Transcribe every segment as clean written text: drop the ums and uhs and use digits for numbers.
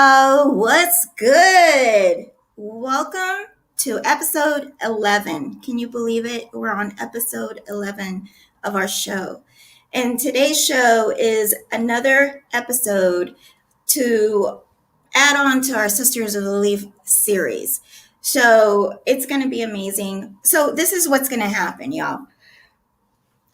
y'all. What's good? Welcome to episode 11. Can you believe it? We're on episode 11 of our show. And today's show is another episode to add on to our Sisters of the Leaf series. So it's going to be amazing. So this is what's going to happen, y'all.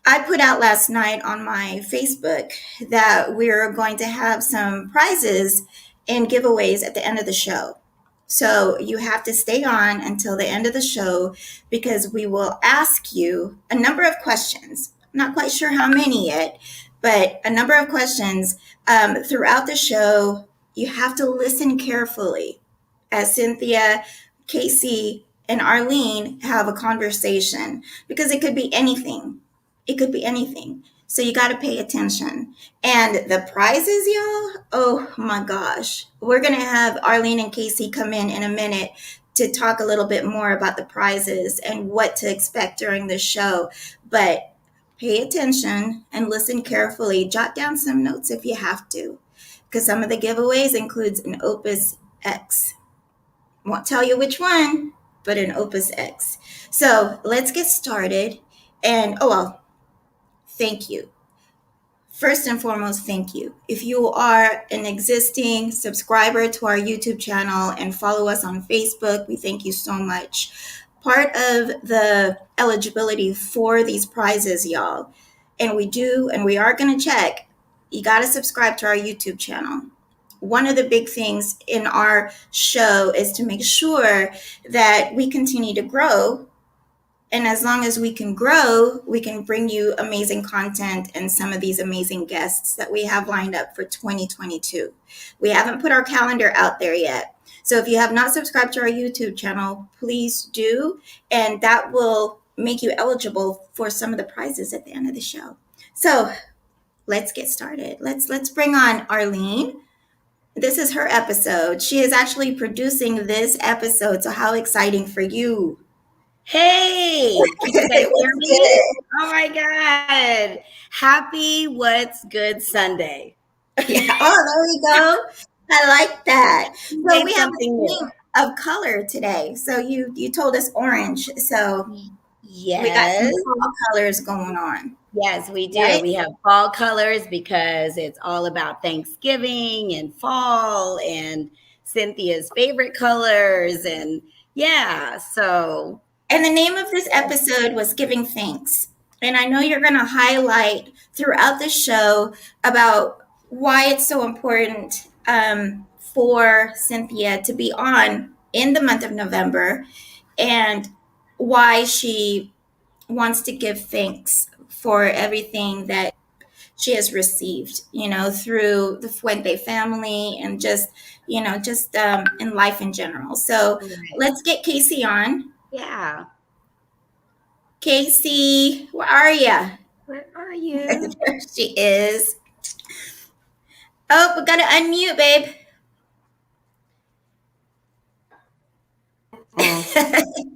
I put out last night on my Facebook that we're going to have some prizes and giveaways at the end of the show. So you have to stay on until the end of the show because we will ask you a number of questions. I'm not quite sure how many yet, but a number of questions throughout the show. You have to listen carefully as Cynthia, Casey, and Arlene have a conversation because it could be anything. It could be anything. So you got to pay attention. And the prizes, y'all, oh my gosh. We're going to have Arlene and Casey come in a minute to talk a little bit more about the prizes and what to expect during the show. But pay attention and listen carefully. Jot down some notes if you have to, because some of the giveaways includes an Opus X. Won't tell you which one, but an Opus X. So let's get started. And thank you. First and foremost, thank you. If you are an existing subscriber to our YouTube channel and follow us on Facebook, we thank you so much. Part of the eligibility for these prizes, y'all, and we are going to check, you got to subscribe to our YouTube channel. One of the big things in our show is to make sure that we continue to grow. And as long as we can grow, we can bring you amazing content and some of these amazing guests that we have lined up for 2022. We haven't put our calendar out there yet. So if you have not subscribed to our YouTube channel, please do. And that will make you eligible for some of the prizes at the end of the show. So let's get started. Let's bring on Arlene. This is her episode. She is actually producing this episode. So how exciting for you. Hey, can you guys hear me? Oh my God. Happy What's Good Sunday. Yeah. Oh, there we go. I like that. So we have a theme of color today. So you told us orange. So yes, we got some fall colors going on. Yes, we do. Right? We have fall colors because it's all about Thanksgiving and fall and Cynthia's favorite colors. And yeah, so. And the name of this episode was Giving Thanks. And I know you're going to highlight throughout the show about why it's so important for Cynthia to be on in the month of November and why she wants to give thanks for everything that she has received, through the Fuente family and just in life in general. So let's get Casey on. Yeah. Casey, where are you? Where are you? There she is. Oh, we got to unmute, babe.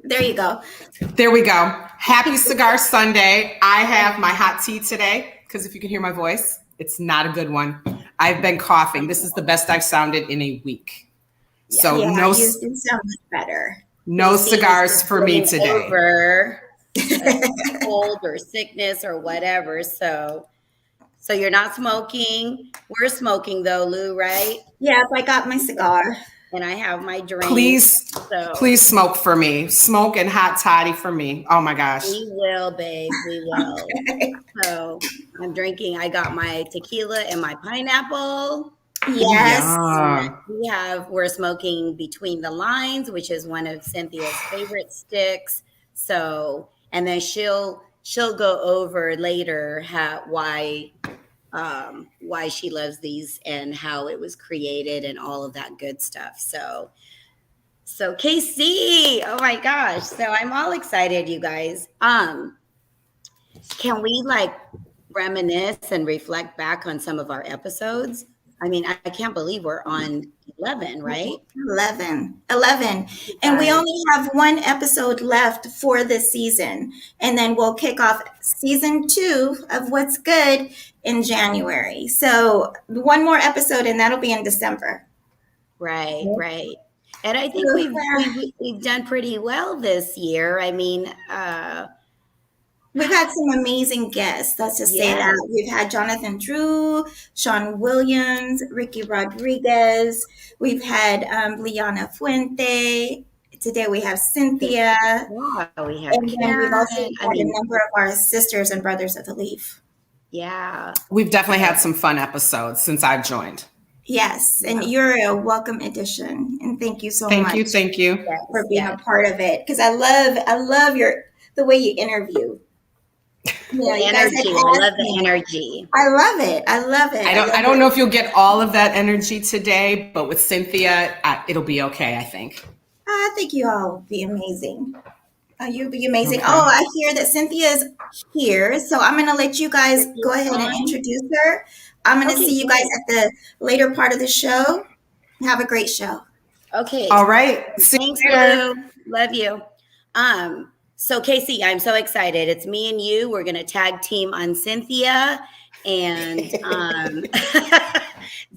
There you go. There we go. Happy Cigar Sunday. I have my hot tea today because if you can hear my voice, it's not a good one. I've been coughing. This is the best I've sounded in a week. Yeah, so you sound much better. No cigars for me today. Over cold or sickness or whatever. So you're not smoking. We're smoking though, Lou, right? Yeah, I got my cigar. And I have my drink. Please smoke for me. Smoke and hot toddy for me. Oh my gosh. We will, babe. We will. Okay. So I'm drinking. I got my tequila and my pineapple. Yes. Yeah. We're smoking Between the Lines, which is one of Cynthia's favorite sticks. So, and then she'll go over later why she loves these and how it was created and all of that good stuff. So KC, oh my gosh. So I'm all excited, you guys. Can we reminisce and reflect back on some of our episodes? I mean, I can't believe we're on 11, right? 11. And we only have one episode left for this season. And then we'll kick off season 2 of What's Good in January. So one more episode and that'll be in December. Right, right. And I think So, we've done pretty well this year. I mean, we've had some amazing guests. Let's just say yeah, that. We've had Jonathan Drew, Sean Williams, Ricky Rodriguez. We've had Lyanna Fuente. Today we have Cynthia. we have And then we've also Karen. I had a mean, number of our sisters and brothers of the Leaf. yeah. We've definitely had some fun episodes since I've joined. Yes, and you're a welcome addition. And thank you so Thank you. much Thank you. for Yes, being a yes. part of it. Because I love the way you interview. You know, The you guys have energy. I love asked the me. energy. I love it. I love it. I don't know if you'll get all of that energy today, but with Cynthia, it'll be okay, I think. I think you all will be amazing. You'll be amazing. Okay. Oh, I hear that Cynthia is here. So I'm going to let you guys go ahead and Fine. introduce her. I'm going to Okay, see you guys at the later part of the show. Have a great show. Okay. All right. See you Thanks, later. Lou. Love you. So Casey, I'm so excited. It's me and you. We're gonna tag team on Cynthia. And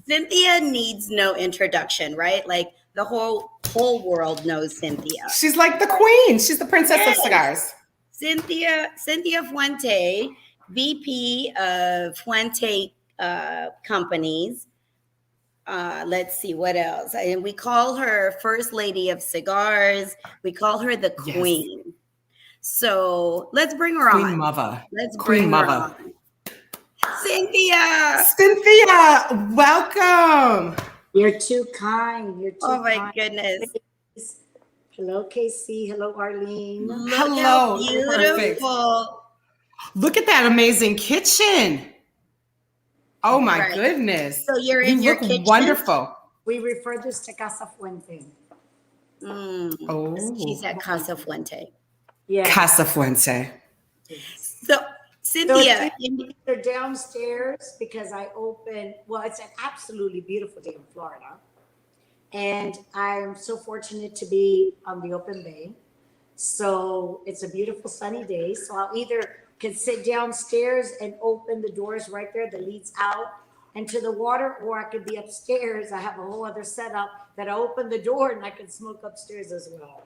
Cynthia needs no introduction, right? Like the whole world knows Cynthia. She's like the queen. She's the princess Yes. of cigars. Cynthia Fuente, VP of Fuente Companies. Let's see what else. And we call her First Lady of Cigars. We call her the Queen. Yes. So let's bring her Queen on. Mother. Let's Queen bring Mother. her on. Cynthia. Cynthia, welcome. You're too kind. You're too Oh my kind. goodness. Hello, Casey. Hello, Arlene. Look Hello. how beautiful. Perfect. Look at that amazing kitchen. Oh my goodness. So you're in your kitchen? Wonderful. We refer this to Casa Fuente. Oh. She's at Casa Fuente. Yeah. Casa Fuente. So Cynthia, they're downstairs because I open, well, it's an absolutely beautiful day in Florida. And I'm so fortunate to be on the open bay. So it's a beautiful sunny day. So I'll either can sit downstairs and open the doors right there that leads out into the water, or I could be upstairs. I have a whole other setup that I open the door and I can smoke upstairs as well.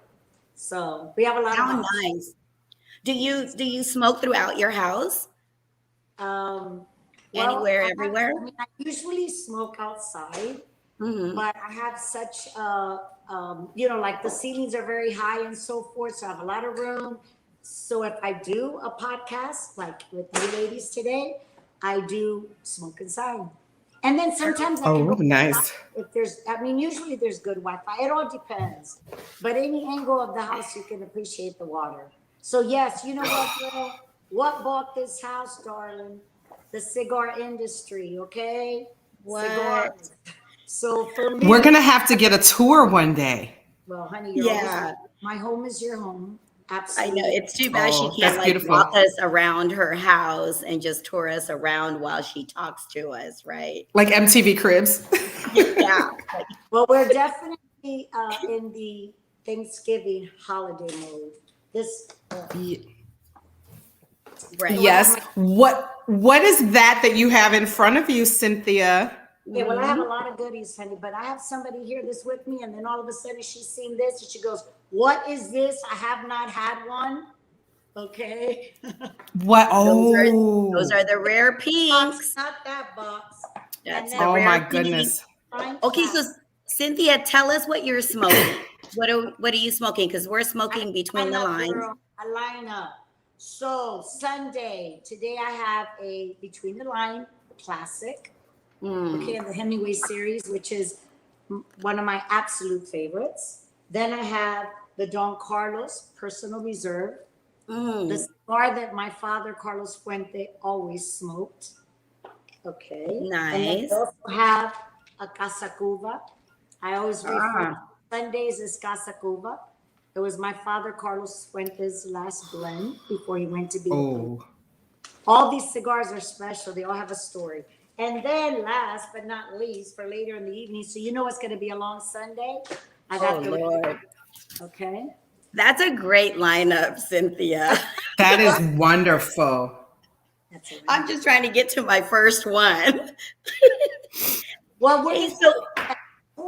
So we have a lot of nice. Do you smoke throughout your house? Anywhere, everywhere? I usually smoke outside, but I have such like the ceilings are very high and so forth. So I have a lot of room. So if I do a podcast like with you ladies today, I do smoke inside. And then sometimes I can go nice. if there's, usually there's good Wi-Fi. It all depends. But any angle of the house, you can appreciate the water. So yes, you know what, girl? What bought this house, darling? The cigar industry, okay? What? Cigars. So for me, we're gonna have to get a tour one day. Well, honey, my home is your home. Absolutely. I know. It's too bad she can't walk us around her house and just tour us around while she talks to us, right? Like MTV Cribs. Yeah. Well, we're definitely in the Thanksgiving holiday mode. Right. Yes. What is that you have in front of you, Cynthia? Yeah, well, I have a lot of goodies, honey, but I have somebody here that's with me, and then all of a sudden she's seen this and she goes, "What is this? I have not had one." Okay. What? Those are the rare pinks. Not that box. That's oh my goodness. Okay, so Cynthia, tell us what you're smoking. What are you smoking? Because we're smoking between the lines. A lineup. So Sunday, today I have a Between the Line classic. Okay, in the Hemingway series, which is one of my absolute favorites. Then I have the Don Carlos Personal Reserve, the cigar that my father, Carlos Fuente, always smoked. Okay. Nice. And then I also have a Casa Cuba. I always refer to Sundays as Casa Cuba. It was my father, Carlos Fuente's last blend before he went to be. All these cigars are special. They all have a story. And then last but not least, for later in the evening, so you know it's going to be a long Sunday. I got Lord. Okay. That's a great lineup, Cynthia. That is wonderful. I'm just trying to get to my first one. Well,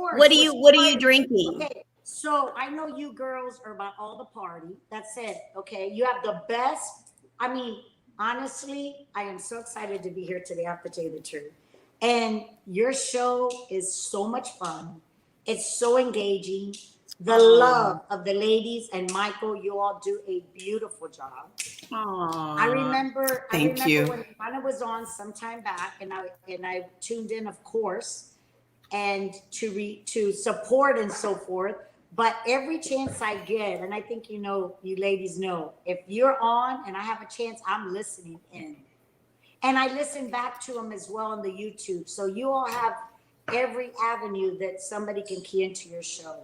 course. What are you drinking? Okay, so I know you girls are about all the party. That's it. Okay, you have the best. I mean, honestly, I am so excited to be here today. I have to tell you the truth. And your show is so much fun. It's so engaging. The love of the ladies and Michael, you all do a beautiful job. I remember Thank you. when Lyanna was on some time back, and I tuned in, of course, and to support and so forth. But every chance I get, and I think you ladies know, if you're on and I have a chance, I'm listening in, and I listen back to them as well on the YouTube. So you all have every avenue that somebody can key into your show.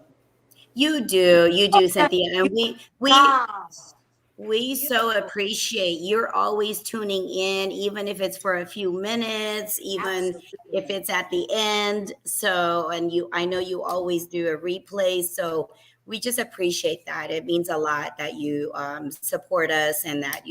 You do, Cynthia, and Wow. we so appreciate you're always tuning in, even if it's for a few minutes, even if it's at the end. So, and I know you always do a replay. So we just appreciate that. It means a lot that you support us and that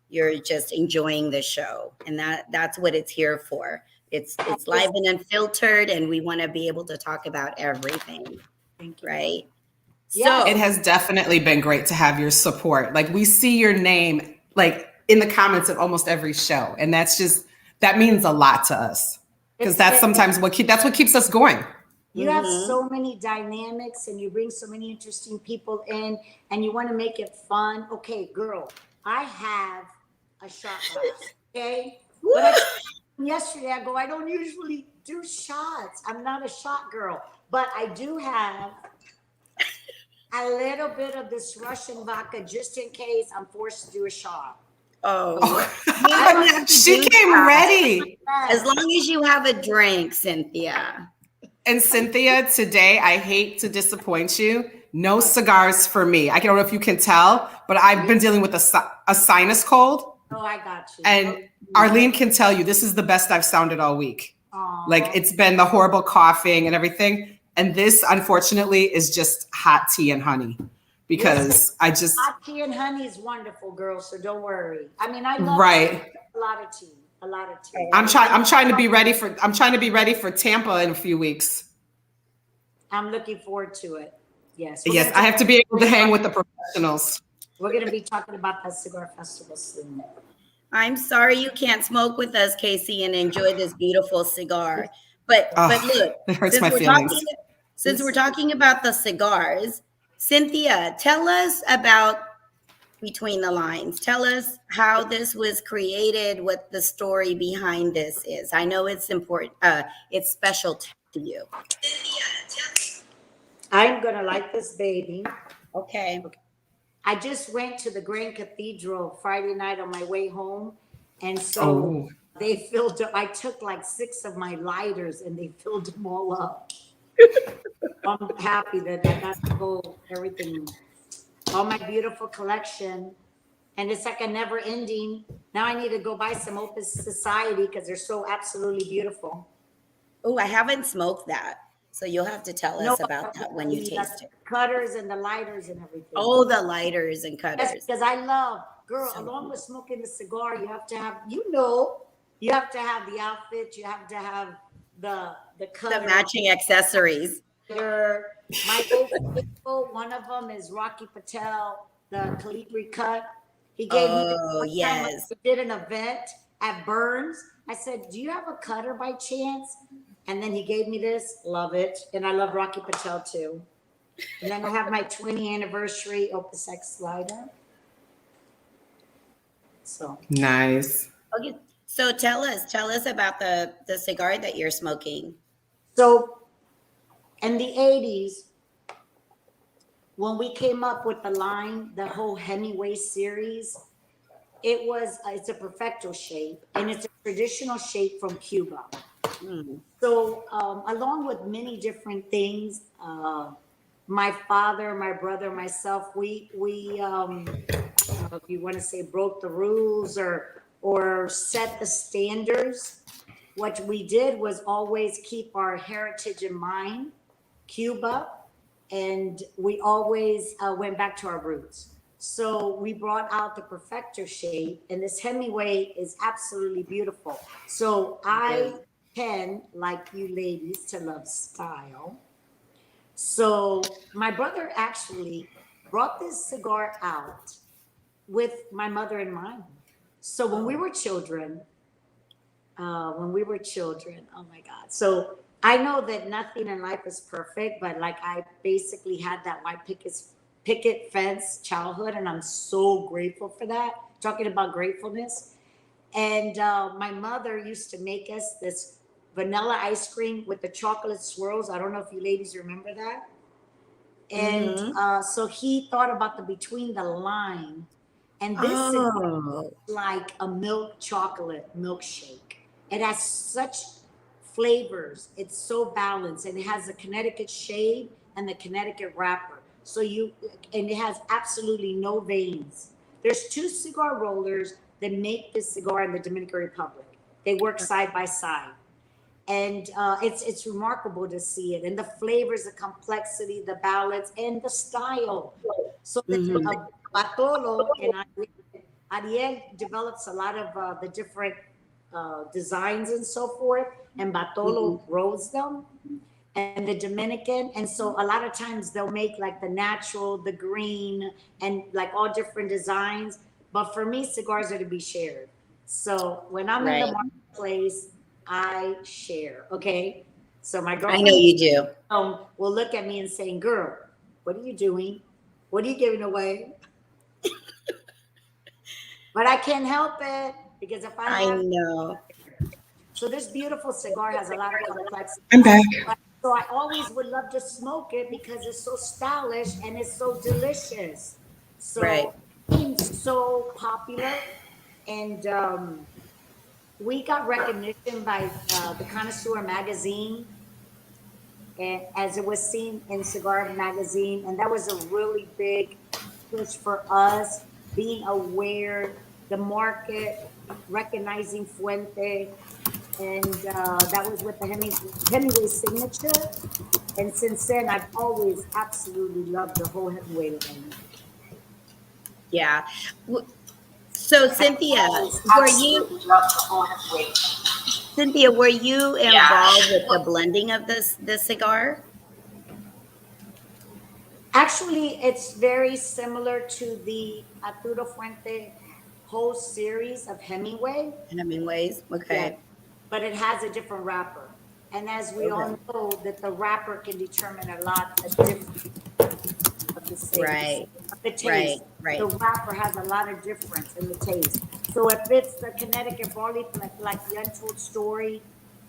you're just enjoying the show, and that's what it's here for. It's live and unfiltered, and we want to be able to talk about everything. Thank you. Right. Yes. So It has definitely been great to have your support. Like, we see your name like in the comments of almost every show, and that means a lot to us, because that's sometimes what keeps us going. You have so many dynamics, and you bring so many interesting people in, and you want to make it fun. Okay, girl, I have a shot glass. Okay, but yesterday I go, I don't usually do shots. I'm not a shot girl, but I do have a little bit of this Russian vodka just in case I'm forced to do a shot. She came ready. As long as you have a drink, Cynthia. And Cynthia, today, I hate to disappoint you. No cigars for me. I don't know if you can tell, but I've been dealing with a sinus cold. Oh, I got you. And Arlene can tell you, this is the best I've sounded all week. Aww. Like, it's been the horrible coughing and everything. And this, unfortunately, is just hot tea and honey, because hot tea and honey is wonderful, girl. So don't worry. I mean, I love a lot of tea. A lot of tea. I'm trying to be ready for Tampa in a few weeks. I'm looking forward to it. Yes. Yes, I have to be able to hang with the professionals. We're going to be talking about that cigar festival soon. I'm sorry you can't smoke with us, Casey, and enjoy this beautiful cigar. But look, it hurts my feelings. Since we're talking about the cigars, Cynthia, tell us about Between the Lines. Tell us how this was created, what the story behind this is. I know it's important. It's special to you. I'm going to light this baby. Okay. I just went to the Grand Cathedral Friday night on my way home. And so they filled up. I took like 6 of my lighters and they filled them all up. I'm happy that I got to go everything, all my beautiful collection. And it's like a never ending. Now I need to go buy some Opus Society because they're so absolutely beautiful. Oh, I haven't smoked that. So you'll have to tell us about that when you taste it. Cutters and the lighters and everything. Oh, the lighters and cutters. Yes, because I love, girl, along with smoking the cigar, you have to have, you have to have the outfit, you have to have the cutter. The matching accessories. My favorite people, one of them is Rocky Patel, the Calibri cut. He gave me yes. We did an event at Burns. I said, do you have a cutter by chance? And then he gave me this. Love it. And I love Rocky Patel too. And then I have my 20th anniversary Opus X slider. So nice. Okay. So tell us about the cigar that you're smoking. So in the 80s, when we came up with the line, the whole Hemingway series, it's a perfecto shape, and it's a traditional shape from Cuba. So along with many different things, my father, my brother, myself, we if you want to say broke the rules or set the standards. What we did was always keep our heritage in mind, Cuba, and we always went back to our roots. So we brought out the perfecto shape, and this Hemingway is absolutely beautiful. So I tend, like you ladies, to love style. So my brother actually brought this cigar out with my mother in mind. So when we were children, oh my God. So I know that nothing in life is perfect, but like I basically had that white picket fence childhood, and I'm so grateful for that. Talking about gratefulness. And my mother used to make us this vanilla ice cream with the chocolate swirls. I don't know if you ladies remember that. And Mm-hmm. so he thought about the between the line, and this is Oh, like a milk chocolate milkshake. It has such flavors. It's so balanced, and it has the Connecticut shade and the Connecticut wrapper. And it has absolutely no veins. There's two cigar rollers that make this cigar in the Dominican Republic. They work side by side, and it's remarkable to see it, and the flavors, the complexity, the balance, and the style. So that mm-hmm. Bartolo and Ariel develops a lot of the different designs and so forth, and Mm-hmm. Bartolo rolls them, and the Dominican. And so a lot of times they'll make like the natural, the green, and like all different designs. But for me, cigars are to be shared. So when I'm in the Right. marketplace, I share. Okay. So my I know girlfriend you do. will look at me and saying, "Girl, what are you doing? What are you giving away?" But I can't help it because if I I have, know. so this beautiful cigar has a lot of I'm complexity. back. So I always would love to smoke it because it's so stylish and it's so delicious. Right. So it's so popular, and we got recognition by the Connoisseur magazine, and as it was seen in Cigar magazine, and that was a really big push for us, being aware, the market recognizing Fuente, and that was with the Hemingway signature. And since then, I've always absolutely loved the whole Hemingway line. Yeah. So I've Cynthia, always were you absolutely loved the whole Hemingway. Cynthia, were you Yeah. involved with the blending of this cigar? Actually, it's very similar to the Arturo Fuente whole series of Hemingway. Hemingway's. Yeah, Okay. but it has a different wrapper. And as we Okay. all know, that the wrapper can determine a lot of different of the taste. Right. Of the Right. taste. The Right. wrapper has a lot of difference in the taste. So if it's the Connecticut barley, like the Untold Story,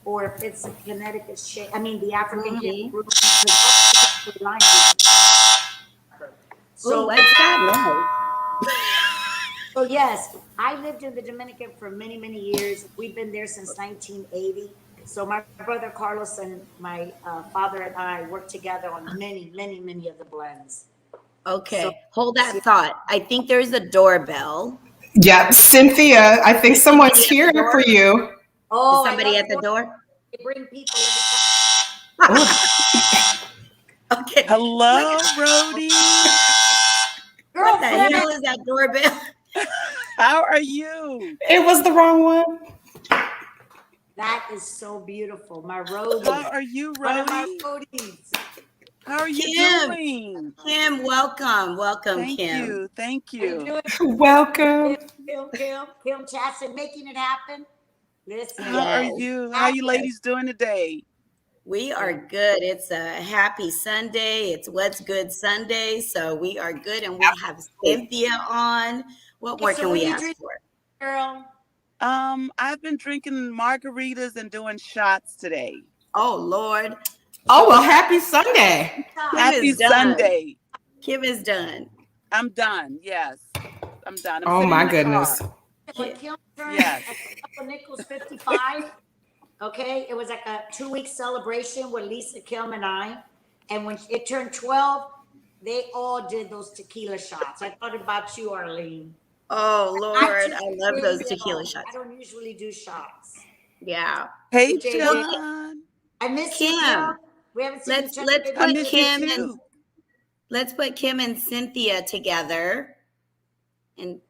or if it's a Connecticut shade, I mean the African Mm-hmm. Cameroon, because all the Connecticut lines use wrapper. Oh, So what's that noise? So yes, I lived in the Dominican for many, many years. We've been there since 1980. So my brother Carlos and my father and I worked together on many, many, many of the blends. So Okay. Hold that thought. I think there's a doorbell. Yeah, Cynthia, I think Is someone's somebody at the here door? for you. Is oh, I somebody love at the doors. door? They bring people every Okay. Hello, Rhodey. What the time. hell Girlfriend, is that doorbell? How are you? It was the wrong one. that is so beautiful. My How roadies, are you, one of my Rhodey? roadies. How are you Kim. doing? Kim, welcome. Welcome, Thank Kim. you. Thank How you you. doing, Welcome. Kim Chasson, making it happen? How Listen, are Yes. you? How you happen. ladies doing today? We are good. It's a happy Sunday. It's What's Good Sunday. So we are good. And we have Cynthia on. What Okay, more so can what we do you ask drink, for? girl? I've been drinking margaritas and doing shots today. Oh, Lord. Oh, well, happy Sunday. Kim Happy is done. Sunday. Kim is done. I'm done. Yes. I'm done. I'm Oh, sitting my in the car. goodness. When Ki- Kim turned Yes. a couple nickels 55, okay, it was like a 2 week celebration with Lisa, Kim, and I. And when it turned 12, they all did those tequila shots. I thought about you, Arlene. Oh, I Lord. I love typically those tequila don't. I shots. don't usually do shots. Yeah. Hey, Well, JJ, John. I miss you, Kim. Kim, We haven't seen let's each other let's maybe I put 30 miss you Kim years. and too. let's put Kim and Cynthia together. And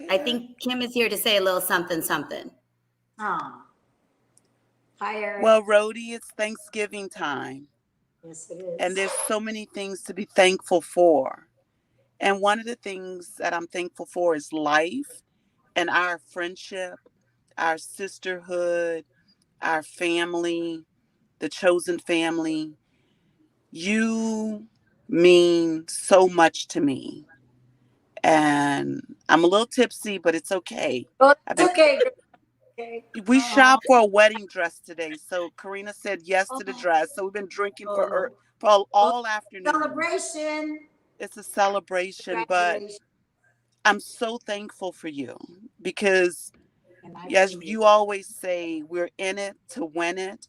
I Yeah. think Kim is here to say a little something, something. Oh. Hi, Eric. Well, Rhodey, it's Thanksgiving time. Yes, it And is. there's so many things to be thankful for. And one of the things that I'm thankful for is life and our friendship, our sisterhood, our family, the chosen family. You mean so much to me. And I'm a little tipsy, but it's okay. Oh, I've it's been okay. Girl. Okay. we Oh, shopped for a wedding dress today. So Karina said yes to the oh, dress. So we've been drinking oh. for Oh, all afternoon. celebration. It's a celebration, but Congratulations. I'm so thankful for you because, And I as for you. you always say, we're in it to win it.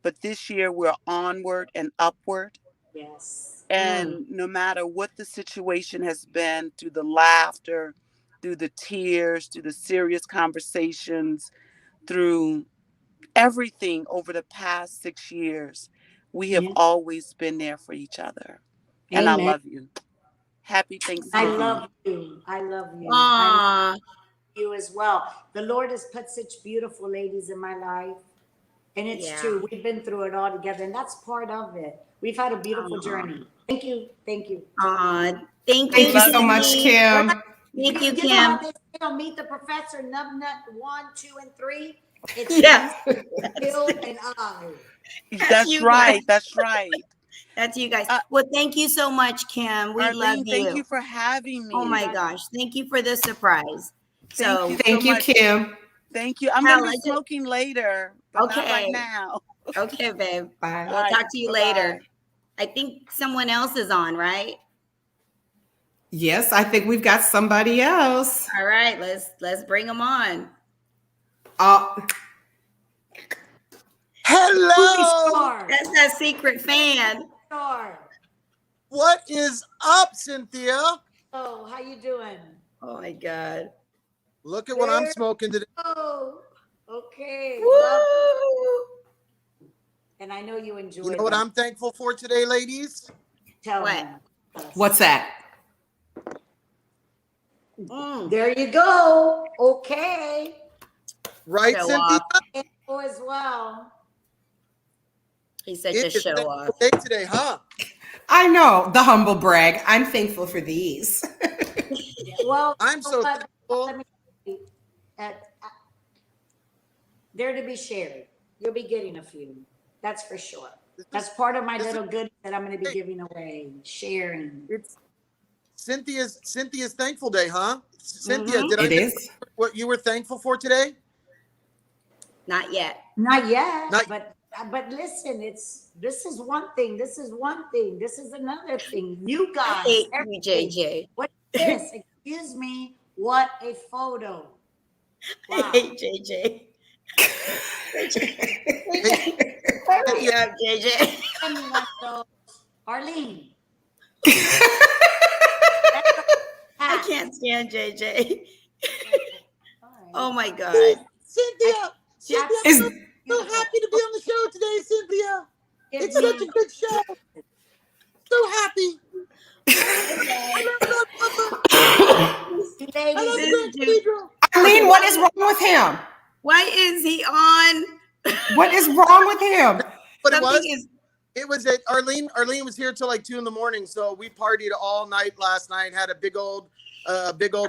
But this year we're onward and upward. Yes. And no matter what the situation has been, through the laughter, through the tears, through the serious conversations, through everything over the past 6 years, we have Yeah. always been there for each other. And I Amen. love you. Happy I Thanksgiving. love you. I love you. I love Aw, you as well. The Lord has put such beautiful ladies in my life. And it's yeah. true. We've been through it all together, and that's part of it. We've had a beautiful Aw, journey. Thank you. Thank you. aw. Thank We you, Thank you love so you. much, Cindy. Right? Kim. Thank you, You know how Kim. they say on Meet the Professor, Nub Nut 1, 2, and 3? It's Yeah, you, that's, Bill, and I. that's That's you guys. right. That's right. That's you guys. Uh, Well, thank you so much, Kim. We love Arlene, thank you. you for having Oh my me. gosh. Thank you for the surprise. Thank you So, so Thank you, much. Kim. Thank you. I'm going to Hal, be smoking later, but not right okay. now. Okay, babe. Bye. All We'll right. talk to you Bye later. bye. I think someone else is on, right? Yes, I think we've got somebody else. All right, let's bring them on. Uh, Movie Hello. star. That's that secret fan. Star. What is up, Cynthia? Oh, how you doing? Oh my god. Look at what I'm There. smoking today. Oh, okay. Love. Woo! And I know you You enjoy know what them. I'm thankful for today, ladies? Tell What? me. what's that? There you go. Okay. Right, Show Cynthia? off. Oh, as well. He's such It a is show thankful off. day today, huh? I know, the humble brag. I'm thankful for these. Well, I'm you know so what? thankful. Let me tell you, they're to be shared. You'll be getting a few. That's for sure. This That's is, part of my this is little goodies that I'm going to be great. giving away, sharing. It's Cynthia's thankful day, huh? Cynthia, Mm-hmm. did I It miss is. what you were thankful for today? Not yet. Not yet, Not but listen, this is one thing. This is one thing. This is another thing. You I guys, hate you, everything. JJ. What is this? Excuse me. What a photo. I Wow. hate JJ. hey, Hurry Cynthia. up, JJ. Send me one of those. Arlene. I can't stand JJ. All Oh right. my god. Cynthia. Cynthia, I'm Is so, so happy to be on the show today, Cynthia. Give It's such a me. good show. So happy. I You love ladies, the This Grand dude. Cathedral. Arlene, what is wrong with him? Why is he on? What is wrong with him? But Something is. it was at Arlene was here till like 2 a.m, so we partied all night last night. Had a big old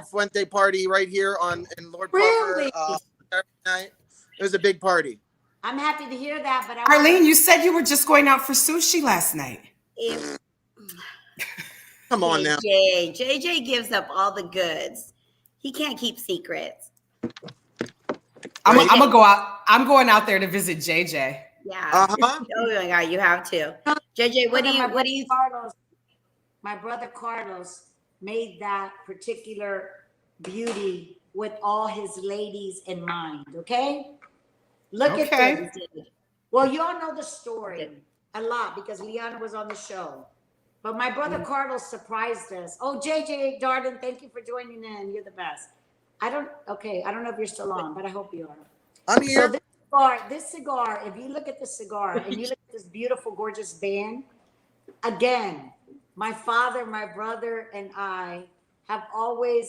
Fuente party right here in Lord really? Puffer Saturday night. It was a big party. I'm happy to hear that, but I Arlene, want you said you were just going out for sushi last night. If Come on now. JJ gives up all the goods. He can't keep secrets. I'm Right. gonna go out. I'm going out there to visit JJ. Yeah. Uh-huh. Oh my god, you have to. JJ, what do you Carlos, my brother Carlos made that particular beauty with all his ladies in mind. Okay, look Okay. at this. Well, you all know the story a lot because Lyanna was on the show. But my brother Carlos surprised us. Oh, JJ Darden, thank you for joining in. You're the best. I don't know if you're still on, but I hope you are. I'm So here. this cigar, if you look at the cigar and you look at this beautiful, gorgeous band, again, my father, my brother, and I have always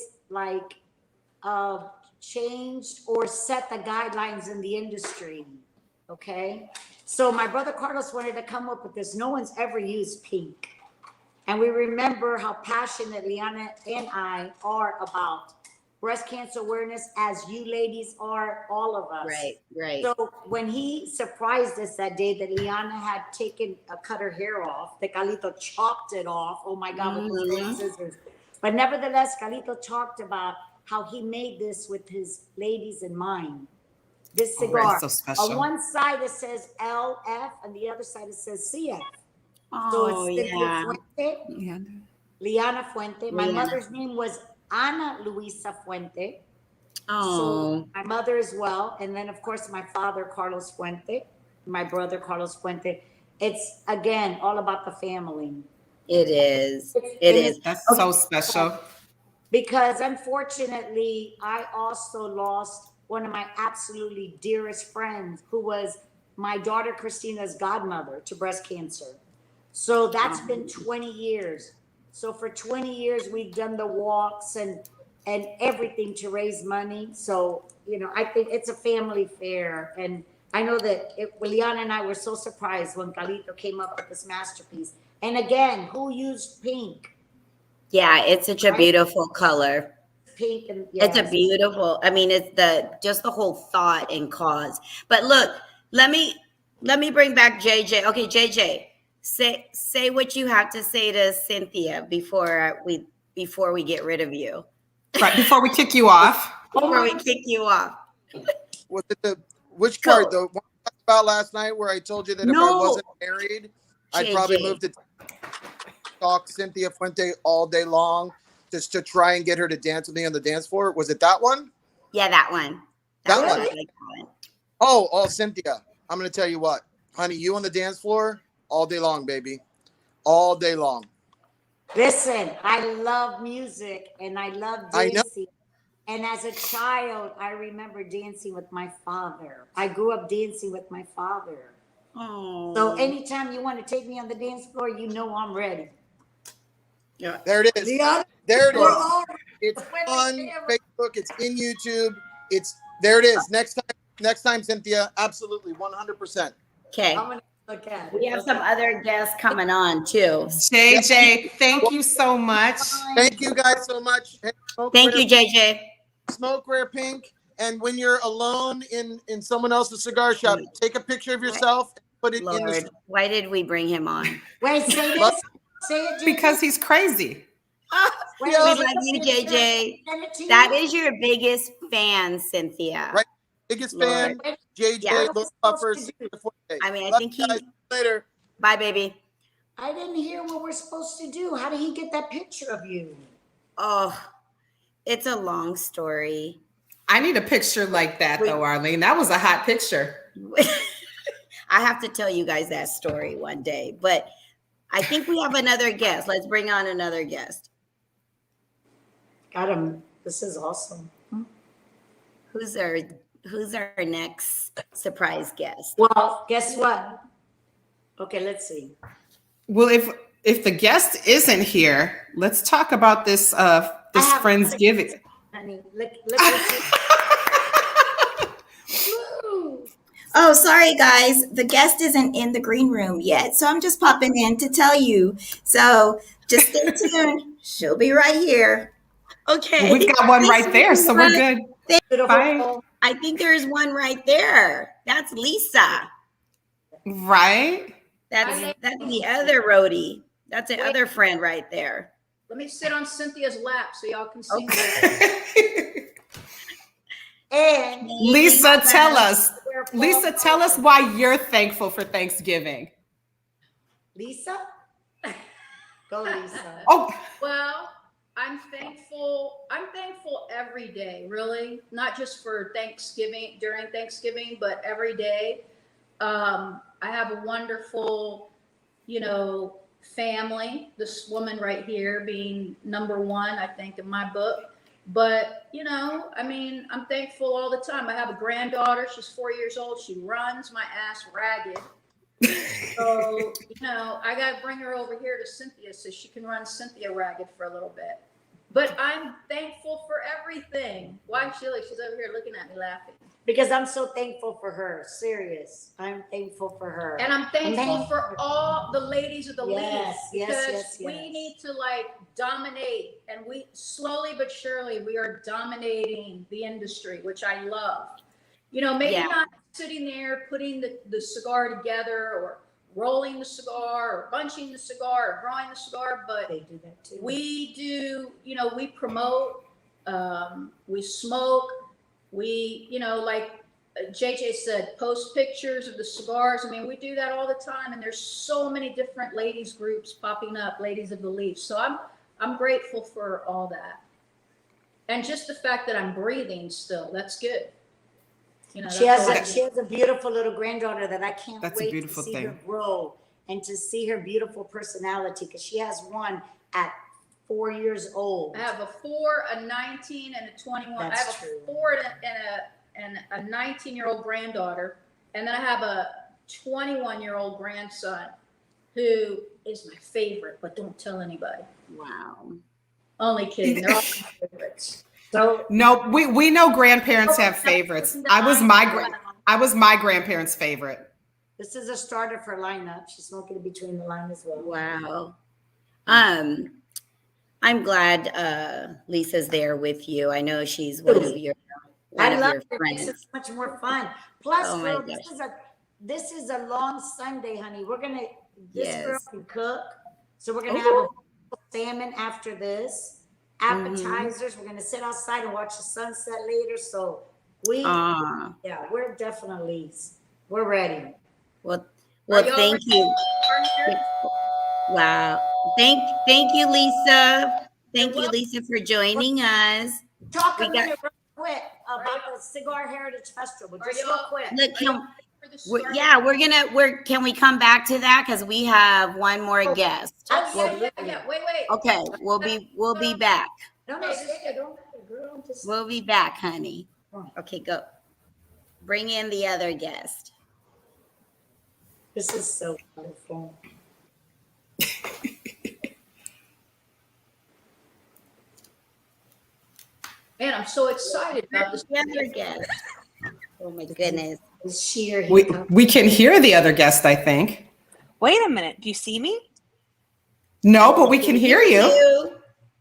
changed or set the guidelines in the industry. Okay. So my brother Carlos wanted to come up with this. No one's ever used pink. And we remember how passionate Lyanna and I are about breast cancer awareness, as you ladies are, all of us. Right, right. So when he surprised us that day that Lyanna had cut her hair off, that Carlito chopped it off. Oh my God, with those great scissors. But nevertheless, Carlito talked about how he made this with his ladies in mind. This Oh, cigar. it's so special. On one side it says LF, and the other side it says CF. So Oh, it's Cynthia yeah. Fuente, Yeah. Lyanna Fuente. My Lyanna. mother's name was Ana Luisa Fuente. Oh, So my mother as well. And then, of course, my father, Carlos Fuente, my brother, Carlos Fuente. It's, again, all about the family. it is. It And is. That's Okay. so special. Because unfortunately, I also lost one of my absolutely dearest friends, who was my daughter Christina's godmother to breast cancer. So that's been 20 years. So for 20 years, we've done the walks and everything to raise money. So, you know, I think it's a family fair. And I know that Lyanna and I were so surprised when Carlito came up with this masterpiece. And again, who used pink? Yeah, it's such a beautiful color. Pink and It's a beautiful, I mean, it's just the whole thought and cause. But look, let me bring back JJ. Okay, JJ, say what you have to say to Cynthia before we get rid of you. Right before we kick you off. Before we kick you off. Was it which Go. part? The one I talked about last night where I told you that if I No. wasn't married, I'd probably JJ. move to talk Cynthia Fuente all day long just to try and get her to dance with me on the dance floor. Was it that one? Yeah, that one. That one. one? I like that one. Oh, Cynthia. I'm going to tell you what, honey, you on the dance floor all day long, baby. All day long. Listen, I love music and I love I know. dancing. And as a child, I remember dancing with my father. I grew up dancing with my father. Oh. So anytime you want to take me on the dance floor, you know I'm ready. Yeah. There it is. Lyanna, There it we're is. all It's on Facebook. It's in YouTube. There it is. Next time, Cynthia. Absolutely. 100%. Okay. I'm gonna look at it. We have some other guests coming on too. JJ, thank you so much. Thank you guys so much. Hey, Thank you, JJ. Smoke Rare Pink. And when you're alone in someone else's cigar shop, take a picture of yourself and put it in Lord, the. why did we bring him on? Wait, say this. Say it, JJ. Because he's crazy. Wait, We Yeah, love you, JJ. send it to That you. is your biggest fan, Cynthia. Right. Biggest fan, Lord. JJ, Yeah. Little Puffer, Cynthia Fuente. I mean, I Love think you guys. Later. Bye, baby. I didn't hear what we're supposed to do. How did he get that picture of you? Oh, it's a long story. I need a picture like that, though, Arlene. That was a hot picture. I have to tell you guys that story one day, but I think we have another guest. Let's bring on another guest. Got him. This is awesome. Who's our next surprise guest? Well, guess what? Okay, let's see. Well, if the guest isn't here, let's talk about this Friendsgiving. Honey, look. Oh, sorry, guys. The guest isn't in the green room yet. So I'm just popping in to tell you. So just stay tuned. She'll be right here. Okay. Well, we've got one right there, so we're good. Bye. I think there's one right there. That's Lisa. Right? That's the other roadie. That's the other friend right there. Let me sit on Cynthia's lap so y'all can see me. And Lisa, tell us. Lisa, tell us why you're thankful for Thanksgiving. Lisa? Go, Lisa. Oh, Well, I'm thankful every day, really. Not just for Thanksgiving, during Thanksgiving, but every day. I have a wonderful, family. This woman right here being number one, I think, in my book. But, I'm thankful all the time. I have a granddaughter. She's 4 years old. She runs my ass ragged. So, I got to bring her over here to Cynthia so she can run Cynthia ragged for a little bit. But I'm thankful for everything. Why, Sheila? She's over here looking at me laughing. because I'm so thankful for her. Serious. I'm thankful for her. And I'm thankful for all the ladies of the Yes, league, yes, because yes, we yes. need to like dominate, and we slowly but surely we are dominating the industry, which I love. You know, maybe Yeah. not sitting there putting the cigar together, or rolling the cigar, or bunching the cigar, or growing the cigar, but They do that too. we do, you know, we promote, we smoke, we, you know, like JJ said, post pictures of the cigars. I mean, we do that all the time, and there's so many different ladies groups popping up, ladies of the leaf. So I'm grateful for all that, and just the fact that I'm breathing still. That's good. You know, She that's has a beautiful little granddaughter that I can't That's a wait to beautiful see thing. her grow and to see her beautiful personality, because she has one at 4 years old. I have a 4, a 19, and a 21. That's I have true. a 4 and a 19-year-old granddaughter, and then I have a 21-year-old grandson who is my favorite, but don't tell anybody. Wow. Only kidding. They're all my favorites. So No, we know grandparents have favorites. I was my grandparents' favorite. this is a starter for Lyanna. She's smoking it between the line as well. Wow. I'm glad Lisa's there with you. I know she's one of your I love it. friends. This is much more fun. Plus, Oh my girl, gosh. this is a long Sunday, honey. This girl Yes. can cook. So we're gonna Ooh. have a salmon after this. Mm-hmm. Appetizers. We're gonna sit outside and watch the sunset later. So we're definitely ready. Well, Are y'all thank you. Wow. Thank you, Lisa. Thank you, Lisa, for joining us. Talk a We got- minute real quick about the Cigar Heritage Festival. Just real quick. Look, for the start? can we come back to that? Because we have one more guest. Oh, yeah. Wait. Okay, we'll be back. No, girl. Just We'll be back, honey. Okay, go. Bring in the other guest. this is so wonderful. Man, I'm so excited about this. The other guest. Oh my goodness. Is she or We can hear the other guest, I think. Wait a minute. Do you see me? No, but we can hear you.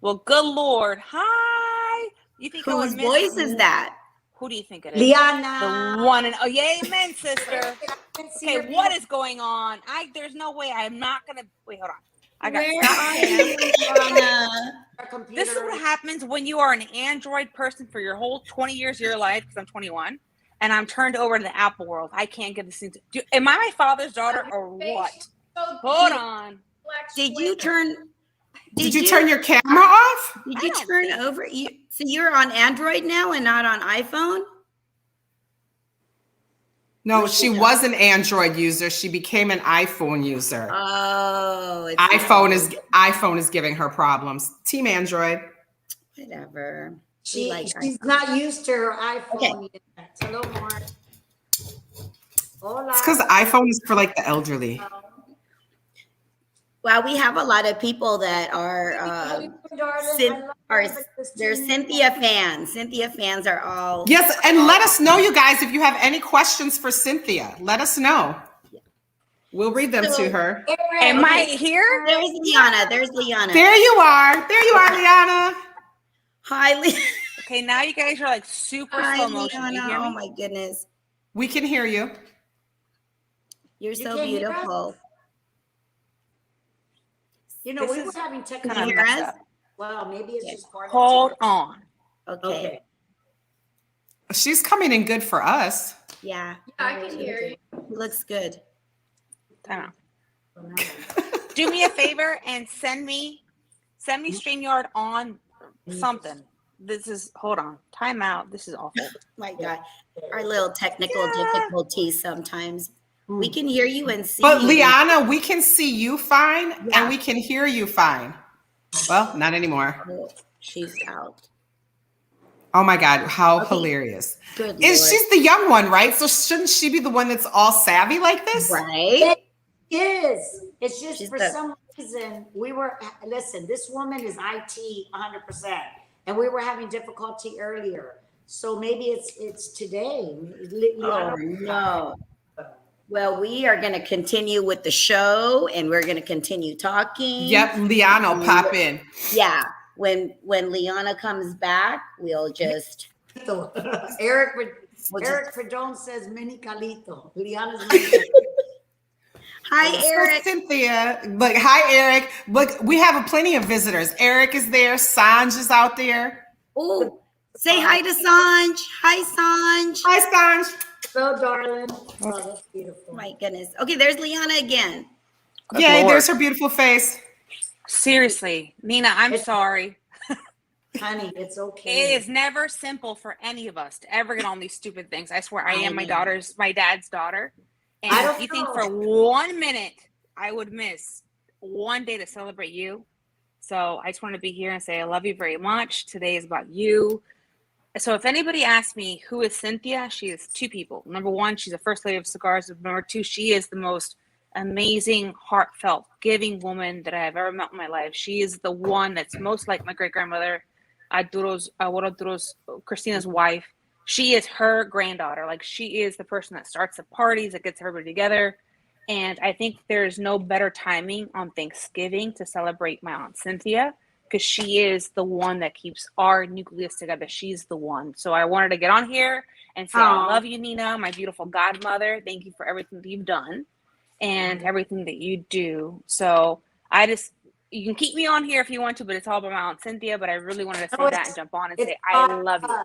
Well, good Lord. Hi. You think I would Whose miss voice is that? Who do you think it is? Lyanna? The one and yeah, amen, sister. Okay, what is going on? There's no way. I'm not gonna wait. Hold on. I got. Where are you, Lyanna? This is what happens when you are an Android person for your whole 20 years of your life. Because I'm 21, and I'm turned over to the Apple world. I can't get this thing. Am I my father's daughter or what? Hold on. Did you turn? Did you turn your camera off? Did you turn over? So you're on Android now and not on iPhone? No, she was an Android user. She became an iPhone user. Oh, iPhone is giving her problems. Team Android. Whatever. She's iPhone. not used to her iPhone yet. Hello, Mark. Hola. It's because iPhone is for like the elderly. Well, we have a lot of people that are they're Cynthia fans. Cynthia fans are all. Yes, and let us know, you guys, if you have any questions for Cynthia. Let us know. We'll read them to her. Am I here? There's Lyanna. There you are, Lyanna. Hi, Lyanna. Okay, now you guys are like super slow motion. You hear me? Oh my goodness. We can hear you. You're so beautiful. You know, we were having technical. Can you hear us? Well, maybe it's just part Hold of on. Okay. She's coming in good for us. Yeah. I can hear you. Looks good. Time out. Do me a favor and send me StreamYard on something. Hold on. Time out. This is awful. My God. Our little technical difficulties sometimes. We can hear you and see But you. Lyanna, we can see you fine and we can hear you fine. Well, not anymore. Oh, she's out. Oh my God, how hilarious. Good She's the young one, right? So shouldn't she be the one that's all savvy like this? Right? It is. It's just some reason listen, this woman is IT 100%. And we were having difficulty earlier. So maybe it's today. Oh no. Well, we are going to continue with the show, and we're going to continue talking. Yep, Lyanna will pop in. Yeah, when Lyanna comes back, we'll just Eric Verdone says mini Calito. Lyanna's mini Calito. Hi, Eric. So Cynthia, look, hi, Eric. Look, we have plenty of visitors. Eric is there. Sanj is out there. Oh, say hi to Sanj. Hi, Sanj. Hi, Sanj. Hello, darling. Oh, that's beautiful. My goodness. Okay, there's Lyanna again. Good Yay, Lord. there's her beautiful face. Seriously, Nina, I'm sorry. Honey, it's okay. It is never simple for any of us to ever get on these stupid things. I swear, I am my dad's daughter. And if you think for 1 minute I would miss one day to celebrate you. So I just want to be here and say I love you very much. Today is about you. So if anybody asks me who is Cynthia, she is two people. Number one, she's a first lady of cigars. Number two, she is the most amazing, heartfelt, giving woman that I have ever met in my life. She is the one that's most like my great grandmother, Abuelo Duro's, Christina's wife. She is her granddaughter. Like, she is the person that starts the parties, that gets everybody together. And I think there's no better timing on Thanksgiving to celebrate my Aunt Cynthia, because she is the one that keeps our nucleus together. She's the one. So I wanted to get on here and say, I love you, Nina, my beautiful godmother. Thank you for everything that you've done and everything that you do. So you can keep me on here if you want to, but it's all about my Aunt Cynthia. But I really wanted to say that and jump on and say, I love you.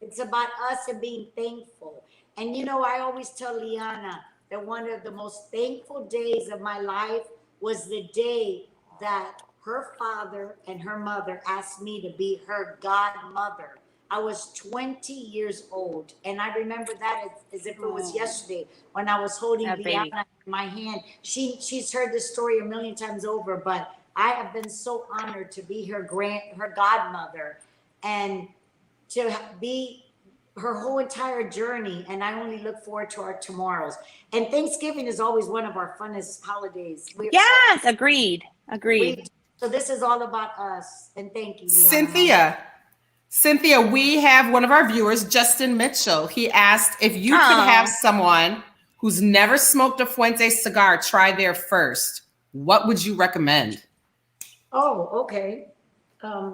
It's about us and being thankful. And I always tell Lyanna that one of the most thankful days of my life was the day that her father and her mother asked me to be her godmother. I was 20 years old, and I remember that as if it was yesterday when I was holding Lyanna in my hand. She's heard this story a million times over, but I have been so honored to be her godmother and to be her whole entire journey. And I only look forward to our tomorrows. And Thanksgiving is always one of our funnest holidays. Yes, agreed. So this is all about us. And thank you, Lyanna. Cynthia, we have one of our viewers, Justin Mitchell. He asked if you could have someone who's never smoked a Fuente cigar try there first, what would you recommend? Oh, okay.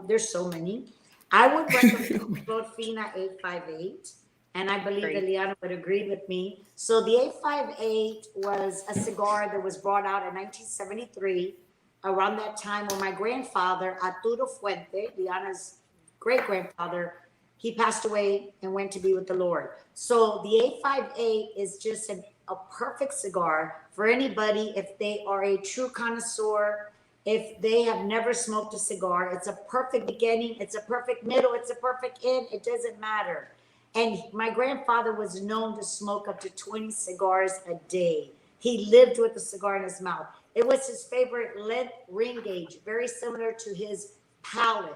There's so many. I would recommend Fina 858, and I believe that Lyanna would agree with me. So the 858 was a cigar that was brought out in 1973, around that time when my grandfather, Arturo Fuente, Lyanna's great-grandfather, he passed away and went to be with the Lord. So the 858 is just a perfect cigar for anybody if they are a true connoisseur. If they have never smoked a cigar, it's a perfect beginning, it's a perfect middle, it's a perfect end, it doesn't matter. And my grandfather was known to smoke up to 20 cigars a day. He lived with a cigar in his mouth. It was his favorite lead ring gauge, very similar to his palate.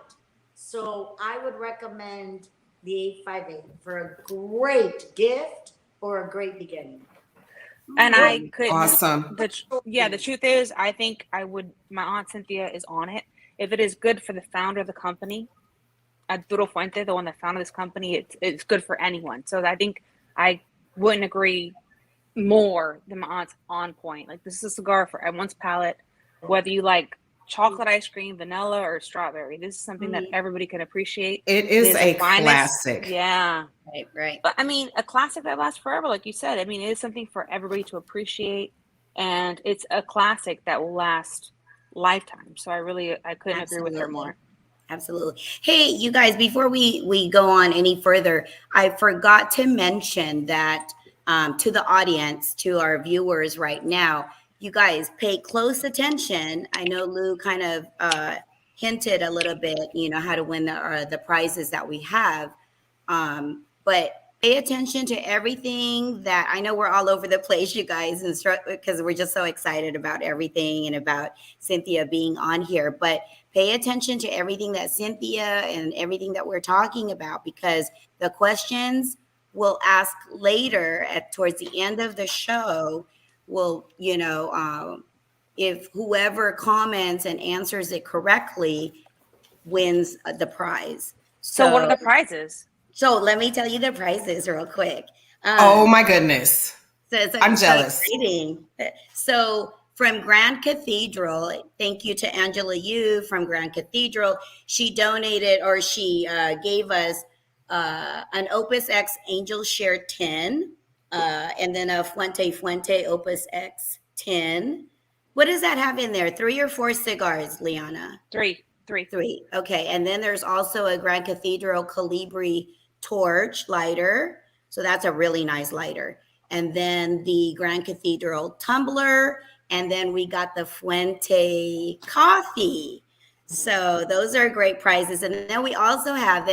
So I would recommend the 858 for a great gift or a great beginning. And I could. Awesome. The truth is, I think my Aunt Cynthia is on it. If it is good for the founder of the company, Arturo Fuente, the one that founded this company, it's good for anyone. So I think I wouldn't agree more than my aunt's on point. Like, this is a cigar for everyone's palate, whether you like chocolate ice cream, vanilla, or strawberry. This is something that everybody can appreciate. It is a classic. Yeah. Right. But I mean, a classic that lasts forever, like you said. I mean, it is something for everybody to appreciate, and it's a classic that will last lifetime. So I couldn't agree with her more. Absolutely. Hey, you guys, before we go on any further, I forgot to mention that to the audience, to our viewers right now, you guys pay close attention. I know Lou kind of hinted a little bit, how to win the prizes that we have. But pay attention to everything that I know we're all over the place, you guys, because we're just so excited about everything and about Cynthia being on here. But pay attention to everything that Cynthia and everything that we're talking about, because the questions we'll ask later towards the end of the show will, if whoever comments and answers it correctly wins the prize. So what are the prizes? So let me tell you the prices real quick. Oh my goodness. So it's I'm so jealous. exciting. So from Grand Cathedral, thank you to Angela Yu from Grand Cathedral. She donated, or she gave us an Opus X Angel Share 10, and then a Fuente Opus X 10. What does that have in there? 3 or 4 cigars, Lyanna? Three. Three. Okay. And then there's also a Grand Cathedral Colibri torch lighter. So that's a really nice lighter. And then the Grand Cathedral tumbler. And then we got the Fuente coffee. So those are great prizes. And then we also have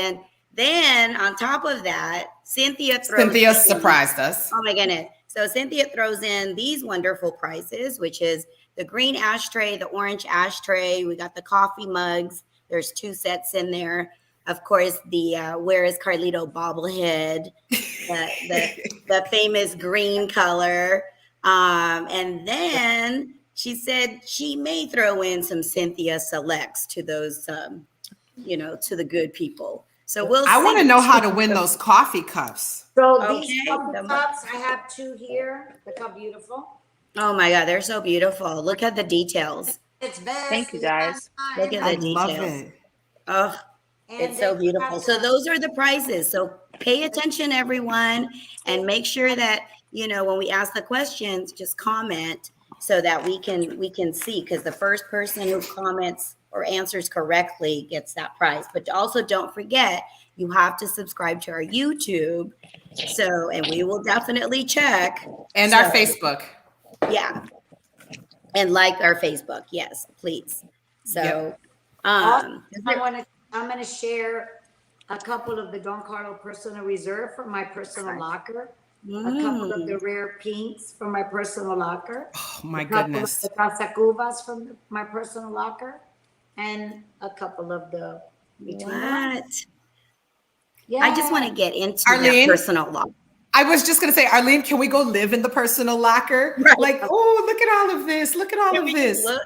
then on top of that, Cynthia surprised us. Oh my goodness. So Cynthia throws in these wonderful prizes, which is the green ashtray, the orange ashtray. We got the coffee mugs. There's 2 sets in there. Of course, the Where is Carlito bobblehead, the famous green color. And then she said she may throw in some Cynthia selects to those, to the good people. So we'll I want to see. know how to win those coffee cups. So Okay, these coffee cups, I have 2 here. Look how beautiful. Oh my God, they're so beautiful. Look at the details. It's best. Thank you, guys. Look at I the love details. it. Oh, it's so beautiful. So those are the prizes. So pay attention, everyone, and make sure that, when we ask the questions, just comment so that we can see, because the first person who comments or answers correctly gets that prize. But also don't forget, you have to subscribe to our YouTube. So, and we will definitely check. And our Facebook. Yeah. And like our Facebook. Yes, please. So, Yep. I'm going to share a couple of the Don Carlo Personal Reserve from my personal locker. A couple of the rare pinks from my personal locker. Oh my a couple goodness. of the Casa Cubas from my personal locker. And a couple of the what? Yeah. I just want to get into Arlene? that personal locker. I was just going to say, Arlene, can we go live in the personal locker? Right. Like, oh, look at all of this. Look at all of this. Look,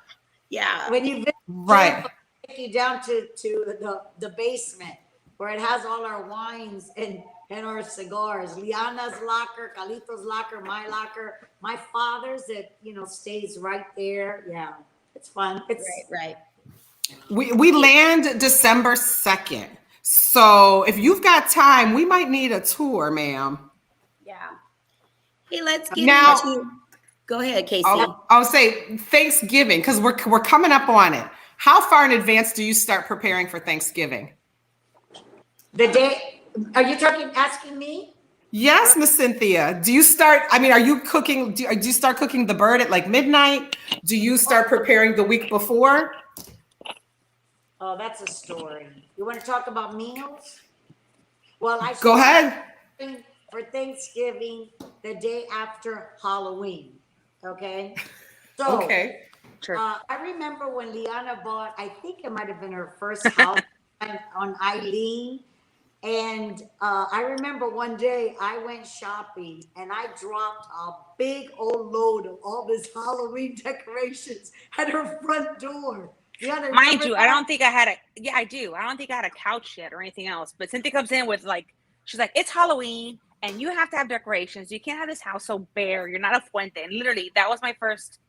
yeah. When you visit, Right. take you down to the basement where it has all our wines and our cigars. Lyanna's locker, Carlito's locker, my locker, my father's that stays right there. Yeah, it's fun. It's Right. We land December 2nd. So if you've got time, we might need a tour, ma'am. Yeah. Hey, let's get Now- into. Go ahead, Casey. I'll say Thanksgiving, because we're coming up on it. How far in advance do you start preparing for Thanksgiving? the day. Are you asking me? Yes, Miss Cynthia. Do you start? I mean, are you cooking? Do you start cooking the bird at like midnight? Do you start preparing the week before? Oh, that's a story. You want to talk about meals? Well, I Go ahead. for Thanksgiving the day after Halloween. Okay. So Okay. Sure. I remember when Lyanna bought, I think it might have been her first house on Eileen. And I remember one day I went shopping and I dropped a big old load of all this Halloween decorations at her front door. Lyanna, Mind you, remember I that? don't think I had a. Yeah, I do. I don't think I had a couch yet or anything else. But Cynthia comes in with she's like, it's Halloween and you have to have decorations. You can't have this house so bare. You're not a Fuente. And literally, that was my first.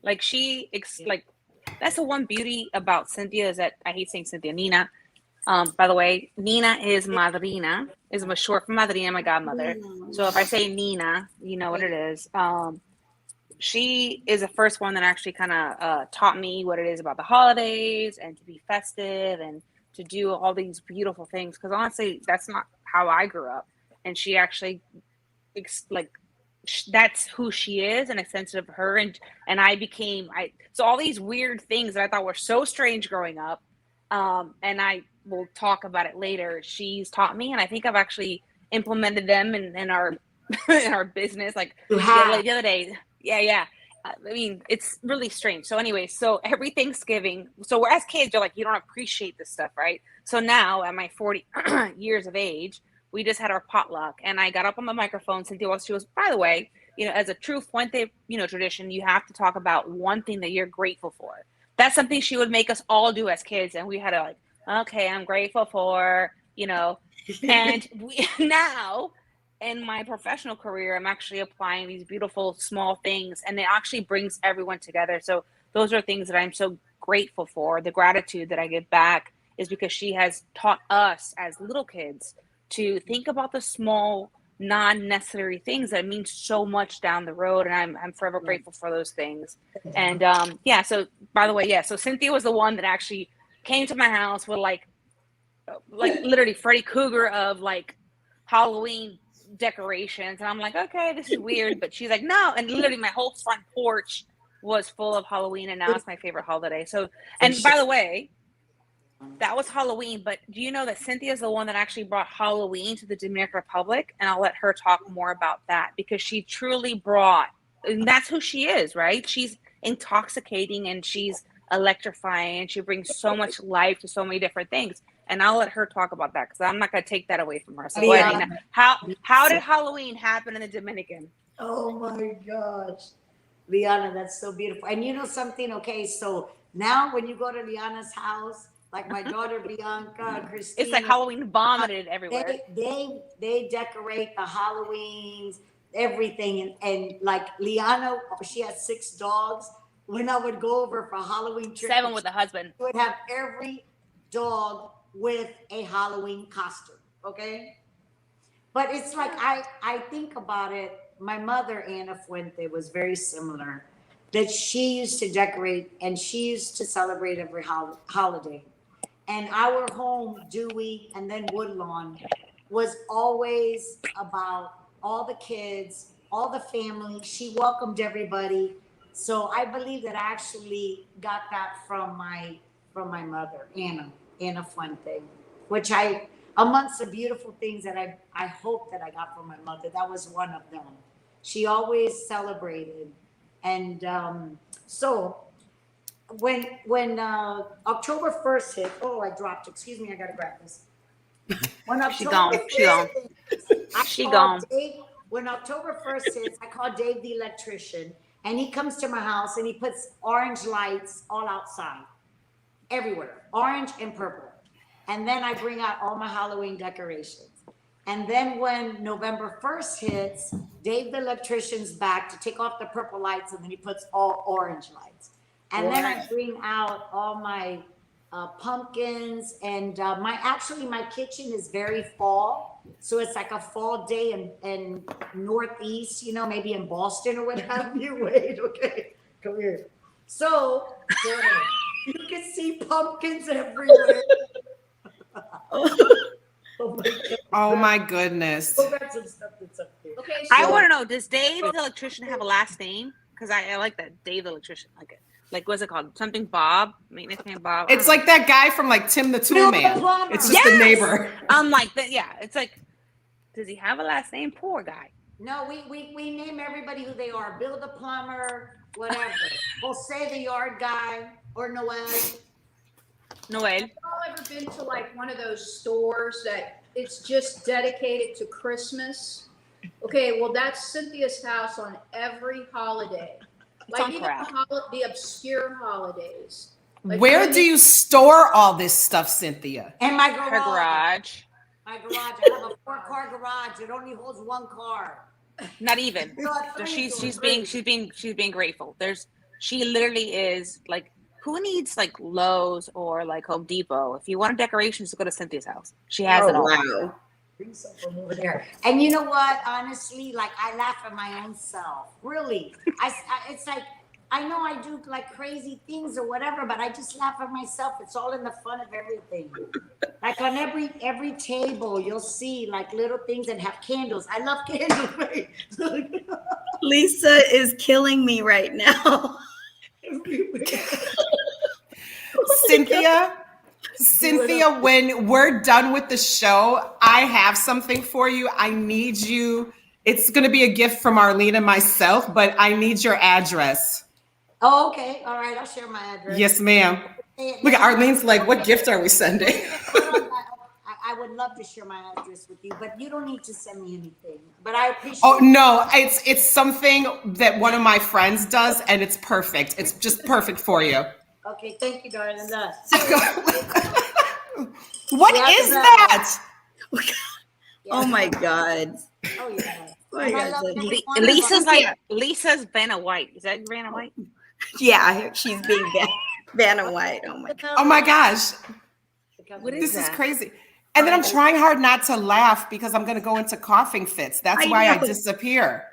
That's the one beauty about Cynthia is that I hate saying Cynthia. Nina. By the way, Nina is madrina, is short for madrina, my godmother. So if I say Nina, you know what it is. She is the first one that actually kind of taught me what it is about the holidays and to be festive and to do all these beautiful things. Because honestly, that's not how I grew up. And she actually, that's who she is in a sense of her. And so all these weird things that I thought were so strange growing up. And I will talk about it later. She's taught me, and I think I've actually implemented them in our in our business. Like the other day, yeah. I mean, it's really strange. So anyway, so every Thanksgiving, so as kids, you're like, you don't appreciate this stuff, right? So now at my 40 years of age, we just had our potluck, and I got up on the microphone. Cynthia, she was, by the way, as a true Fuente, tradition, you have to talk about one thing that you're grateful for. That's something she would make us all do as kids. And we had to okay, I'm grateful for you know. And now in my professional career, I'm actually applying these beautiful small things, and it actually brings everyone together. So those are things that I'm so grateful for. The gratitude that I give back is because she has taught us as little kids to think about the small, non-necessary things that mean so much down the road, and I'm forever grateful for those things. And so by the way, so Cynthia was the one that actually came to my house with like literally Freddy Krueger of like Halloween decorations, and I'm like, okay, this is weird, but she's like, no, and literally my whole front porch was full of Halloween, and now it's my favorite holiday. So, and by the way, that was Halloween, but do you know that Cynthia is the one that actually brought Halloween to the Dominican Republic? And I'll let her talk more about that, because she truly brought, and that's who she is, right? She's intoxicating and she's electrifying, and she brings so much life to so many different things. And I'll let her talk about that, because I'm not going to take that away from her. So go ahead, Nina. How did Halloween happen in the Dominican? Oh my gosh. Lyanna, that's so beautiful. And you know something? Okay, so now when you go to Lyanna's house, like my daughter Bianca, Christine, it's like Halloween vomited everywhere. They decorate the Halloweens, everything, and like Lyanna, she has 6 dogs. When I would go over for Halloween trip, 7 with a husband, she would have every dog with a Halloween costume. Okay, but it's like I think about it. My mother, Anna Fuente, was very similar. That she used to decorate and she used to celebrate every holiday. And our home, Dewey and then Woodlawn, was always about all the kids, all the family. She welcomed everybody. So I believe that I actually got that from my mother, Anna Fuente, which amongst the beautiful things that I hope that I got from my mother, that was one of them. She always celebrated. And so when October 1st hit, I dropped, excuse me, I gotta grab this. When October she gone. When October 1st hits, I call Dave the electrician, and he comes to my house and he puts orange lights all outside, everywhere, orange and purple. And then I bring out all my Halloween decorations. And then when November 1st hits, Dave the electrician's back to take off the purple lights, and then he puts all orange lights. And then I bring out all my pumpkins, and my kitchen is very fall. So it's like a fall day in Northeast, maybe in Boston or what have you. Wait, okay, come here. So you can see pumpkins everywhere. Oh my goodness. Go back to the stuff that's up there. Okay, so I want to know, does Dave the electrician have a last name? Because I like that, Dave the electrician. Like what's it called? Something Bob? Maintenance man Bob? It's like that guy from like Tim the Tool Man. It's just the neighbor. I'm like that. Yeah, it's like, does he have a last name? Poor guy. No, we name everybody who they are. Bill the plumber, whatever. Jose the yard guy, or Noel. Noel. have y'all ever been to like one of those stores that it's just dedicated to Christmas? Okay, well that's Cynthia's house on every holiday. Like even the obscure holidays. Like where do you store all this stuff, Cynthia? In my garage. Her garage. My garage. I have a 4-car garage. It only holds 1 car. Not even. She's being grateful. She literally is like, who needs like Lowe's or like Home Depot? If you want decorations, go to Cynthia's house. She has it all. Wow. Bring some from over there. And you know what? Honestly, like I laugh at my own self. Really, it's like I know I do like crazy things or whatever, but I just laugh at myself. It's all in the fun of everything. Like on every table, you'll see like little things that have candles. I love candles. Lisa is killing me right now. Cynthia, when we're done with the show, I have something for you. I need you. It's going to be a gift from Arlene and myself, but I need your address. Oh, okay. All right. I'll share my address. Yes, ma'am. Look at Arlene's like, what gift are we sending? I would love to share my address with you, but you don't need to send me anything. But I appreciate. Oh no, it's something that one of my friends does, and it's perfect. It's just perfect for you. Okay, thank you, darling. What is that? Oh my God. Oh yeah. Oh my And I God. love So every one of Lisa's them. Lisa's Vanna White. Is that Vanna White? yeah, she's being Vanna White. Oh my God. Oh my gosh, What is this is that? crazy. And then I'm trying hard not to laugh because I'm going to go into coughing fits. That's I why I know. disappear.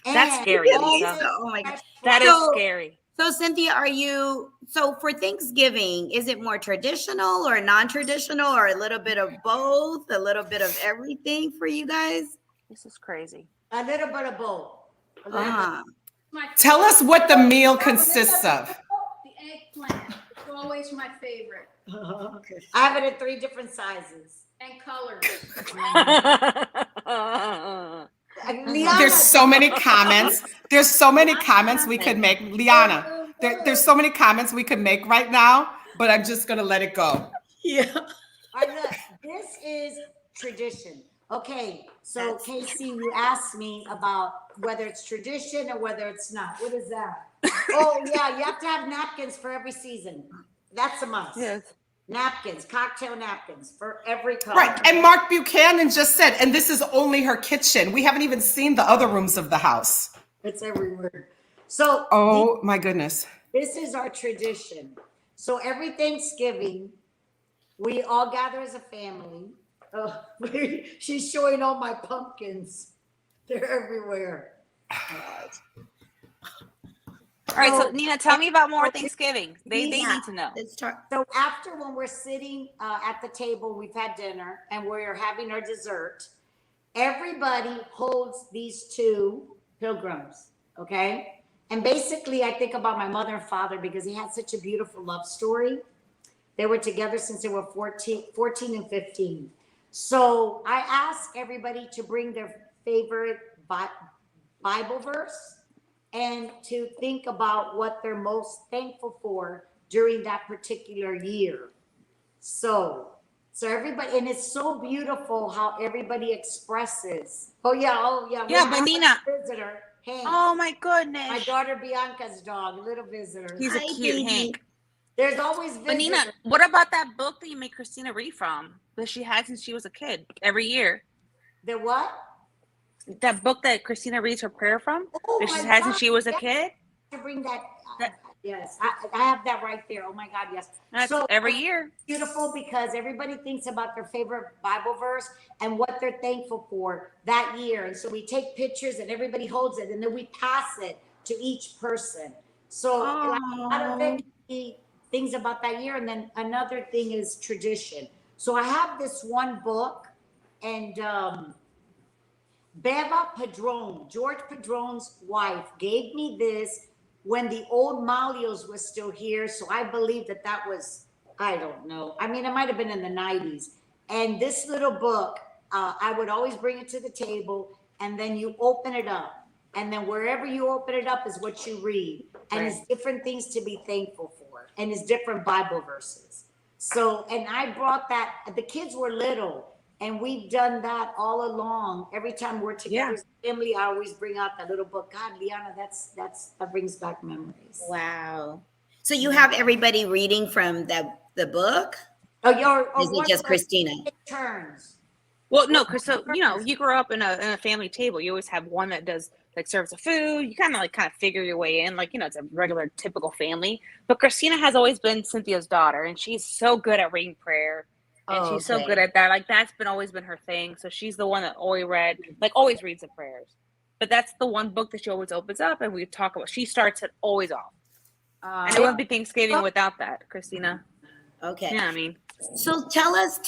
That's And scary, all Lisa. this Oh my God. fresh That flowers. is scary. So Cynthia, so for Thanksgiving, is it more traditional or non-traditional or a little bit of both, a little bit of everything for you guys? This is crazy. A little bit of both. A little bit. Uh-huh. Tell us what the meal consists of. The eggplant. It's always my favorite. I have it in 3 different sizes. And colors. Lyanna, There's so many comments. There's so many comments we could make. Lyanna, there's so many comments we could make right now, but I'm just going to let it go. Yeah. all right, look, this is tradition. Okay, so Casey, you asked me about whether it's tradition or whether it's not. What is that? Oh yeah, you have to have napkins for every season. That's a must. Yes. Napkins, cocktail napkins for every color. Right. And Mark Buchanan just said, and this is only her kitchen. We haven't even seen the other rooms of the house. It's everywhere. So Oh my goodness. this is our tradition. So every Thanksgiving, we all gather as a family. Oh, she's showing all my pumpkins. They're everywhere. All right, so Nina, tell me about more Thanksgiving. They Yeah. need to know. Let's talk. So after when we're sitting at the table, we've had dinner and we're having our dessert, everybody holds these 2 pilgrims, okay? And basically I think about my mother and father because they had such a beautiful love story. They were together since they were 14 and 15. So I ask everybody to bring their favorite Bible verse and to think about what they're most thankful for during that particular year. So everybody, and it's so beautiful how everybody expresses. Oh yeah. Yeah, we but have Nina. a visitor, Hank. Oh my goodness. My daughter Bianca's dog, little visitor. He's a Hi, cute baby. Hank. There's always But Nina, visitors. what about that book that you make Christina read from that she had since she was a kid every year? The what? That book that Christina reads her prayer from Oh that she's my had God, since she was a yes. kid? To bring that. That- Yes, I have that right there. Oh my God, yes. That's So every year. beautiful because everybody thinks about their favorite Bible verse and what they're thankful for that year. And so we take pictures and everybody holds it and then we pass it to each person. So like, a lot of it can be things about that year. And then another thing is tradition. So I have this one book and Beva Padron, George Padron's wife, gave me this when the old Malios was still here. So I believe that was, I don't know. I mean, it might have been in the 90s. And this little book, I would always bring it to the table and then you open it up. And then wherever you open it up is what you read. And it's different things to be thankful for. And it's different Bible verses. So, and I brought that, the kids were little. And we've done that all along. Every time we're together as a family, I always bring out that little book. God, Lyanna, that brings back memories. Wow. So you have everybody reading from the book? Oh, Is it just Christina? Turns. Well, no, because so you grew up in a family table. You always have one that does serves the food. You kind of figure your way in, it's a regular typical family. But Christina has always been Cynthia's daughter, and she's so good at reading prayer. And she's so good at that. That's always been her thing. So she's the one that always reads the prayers. But that's the one book that she always opens up and we talk about. She starts it always off. And it wouldn't be Thanksgiving without that, Christina. Okay. Yeah, I mean. So tell us,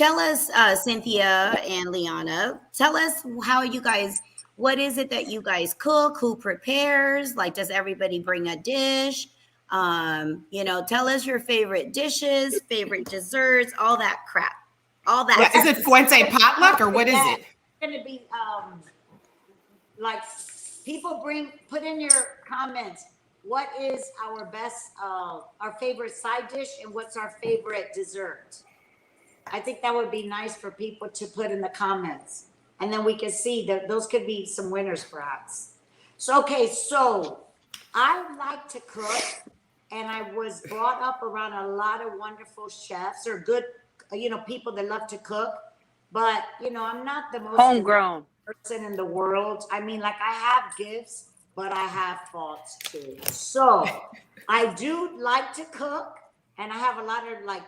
Cynthia and Lyanna, tell us what is it that you guys cook? Who prepares? Does everybody bring a dish? Tell us your favorite dishes, favorite desserts, all that crap. All that. Yeah, is it Fuente potluck or what is it? It's going to be people put in your comments, what is our best, our favorite side dish and what's our favorite dessert? I think that would be nice for people to put in the comments. And then we can see that those could be some winners perhaps. So I like to cook and I was brought up around a lot of wonderful chefs or good, people that love to cook. But I'm not the most Homegrown. person in the world. I mean, like, I have gifts, but I have faults too. So I do like to cook, and I have a lot of like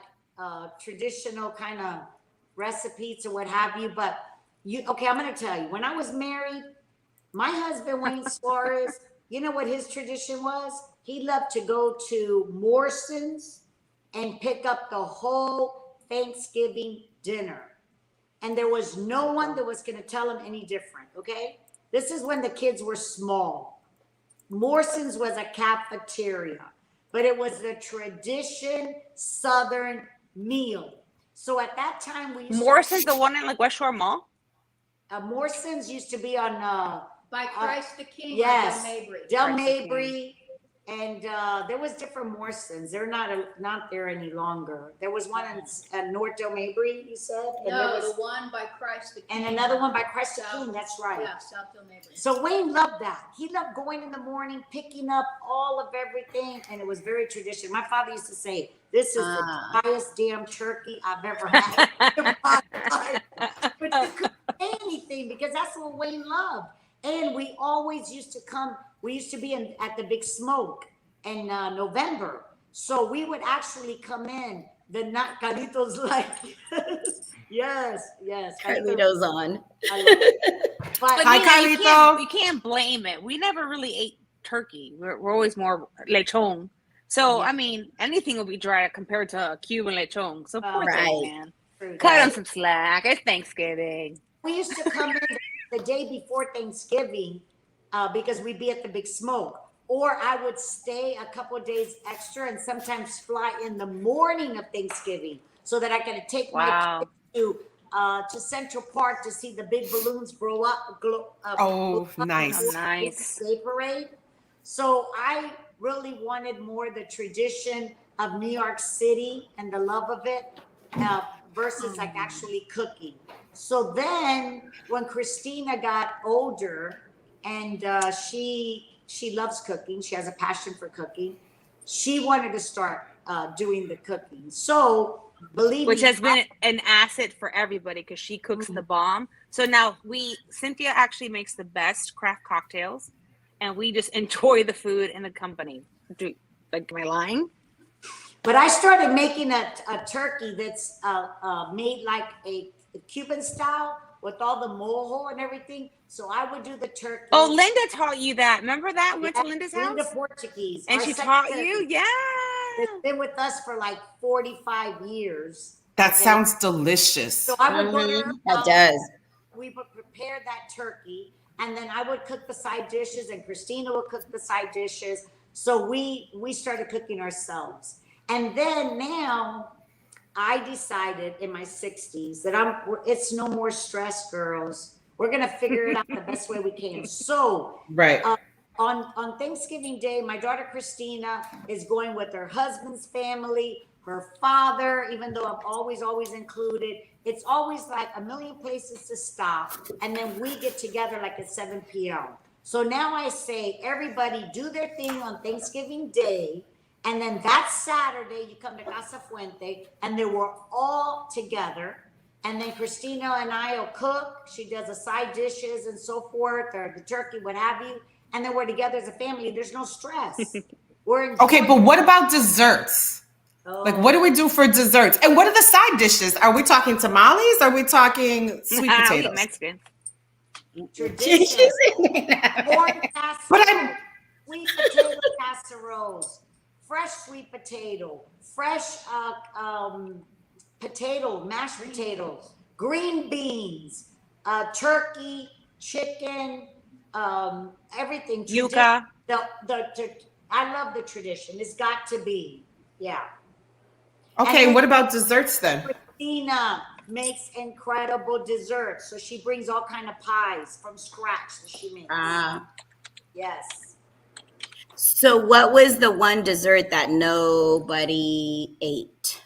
traditional kind of recipes or what have you. But okay, I'm gonna tell you. When I was married, my husband Wayne Suarez, you know what his tradition was? He loved to go to Morrison's and pick up the whole Thanksgiving dinner. And there was no one that was going to tell him any different, okay? This is when the kids were small. Morrison's was a cafeteria, but it was the tradition Southern meal. So at that time, we used Morrison's, the one in like West Shore Mall? Morrison's used to be on By Christ the King. yes, Or Del Mabry. Del Christ the Mabry, and there was different Morrisons. They're not there any longer. There was one in North Del Mabry, you said, and No, there was, the one by Christ the King. and another one by Christ the South- King. That's right. Yeah, South Del Mabry. So Wayne loved that. He loved going in the morning, picking up all of everything, and it was very traditional. My father used to say, "This is the driest damn turkey I've ever had in my life." But you couldn't say anything because that's what Wayne loved. And we always used to come. We used to be at the Big Smoke in November, so we would actually come in the night. Carlitos like, yes. Carlito's on. I love it. But But Hi, you Carlito. can't blame it. We never really ate turkey. We're always more lechon. So, Yeah. I mean, anything will be dry compared to a Cuban lechon. So, poor Right. thing, man. true, Cut right. on some slack. It's Thanksgiving. We used to come in the day before Thanksgiving because we'd be at the Big Smoke. Or I would stay a couple of days extra and sometimes fly in the morning of Thanksgiving so that I could take my Wow. kids to Central Park to see the big balloons blow up. Oh, nice. Oh, nice. Day parade. So I really wanted more the tradition of New York City and the love of it versus like actually cooking. So then when Christina got older and she loves cooking, she has a passion for cooking, she wanted to start doing the cooking. So believe Which me, has been an asset for everybody because she cooks the bomb. So now Cynthia actually makes the best craft cocktails, and we just enjoy the food and the company. Am I lying? but I started making a turkey that's made like a Cuban style with all the mojo and everything. So I would do the turkey. Oh, Linda taught you that. Remember that? We went to Linda's Linda house? Portuguese. And our she secretary, taught you? Yeah. that's been with us for like 45 years. That Okay? sounds delicious. So I would go to her That house, does. we would prepare that turkey, and then I would cook the side dishes, and Christina would cook the side dishes. So we started cooking ourselves. And then now I decided in my 60s that it's no more stress, girls. We're gonna figure it out the best way we can. So Right. on Thanksgiving Day, my daughter Christina is going with her husband's family, her father, even though I'm always included. It's always like a million places to stop. And then we get together like at 7 p.m. So now I say, everybody do their thing on Thanksgiving Day. And then that Saturday, you come to Casa Fuente, and then we're all together. And then Christina and I will cook. She does the side dishes and so forth, or the turkey, what have you. And then we're together as a family. There's no stress. We're Okay, but what about desserts? Like, what do we do for desserts? And what are the side dishes? Are we talking tamales? Are we talking sweet We potatoes? Mexican. tradition? Corn But casserole, sweet potato casseroles, fresh sweet potato, fresh potato, mashed potatoes, green beans, turkey, chicken, everything. Yuca. I love the tradition. It's got to be, yeah. Okay, And what about desserts then? Christina makes incredible desserts, so she brings all kind of pies from scratch that she makes. Yes. So what was the one dessert that nobody ate?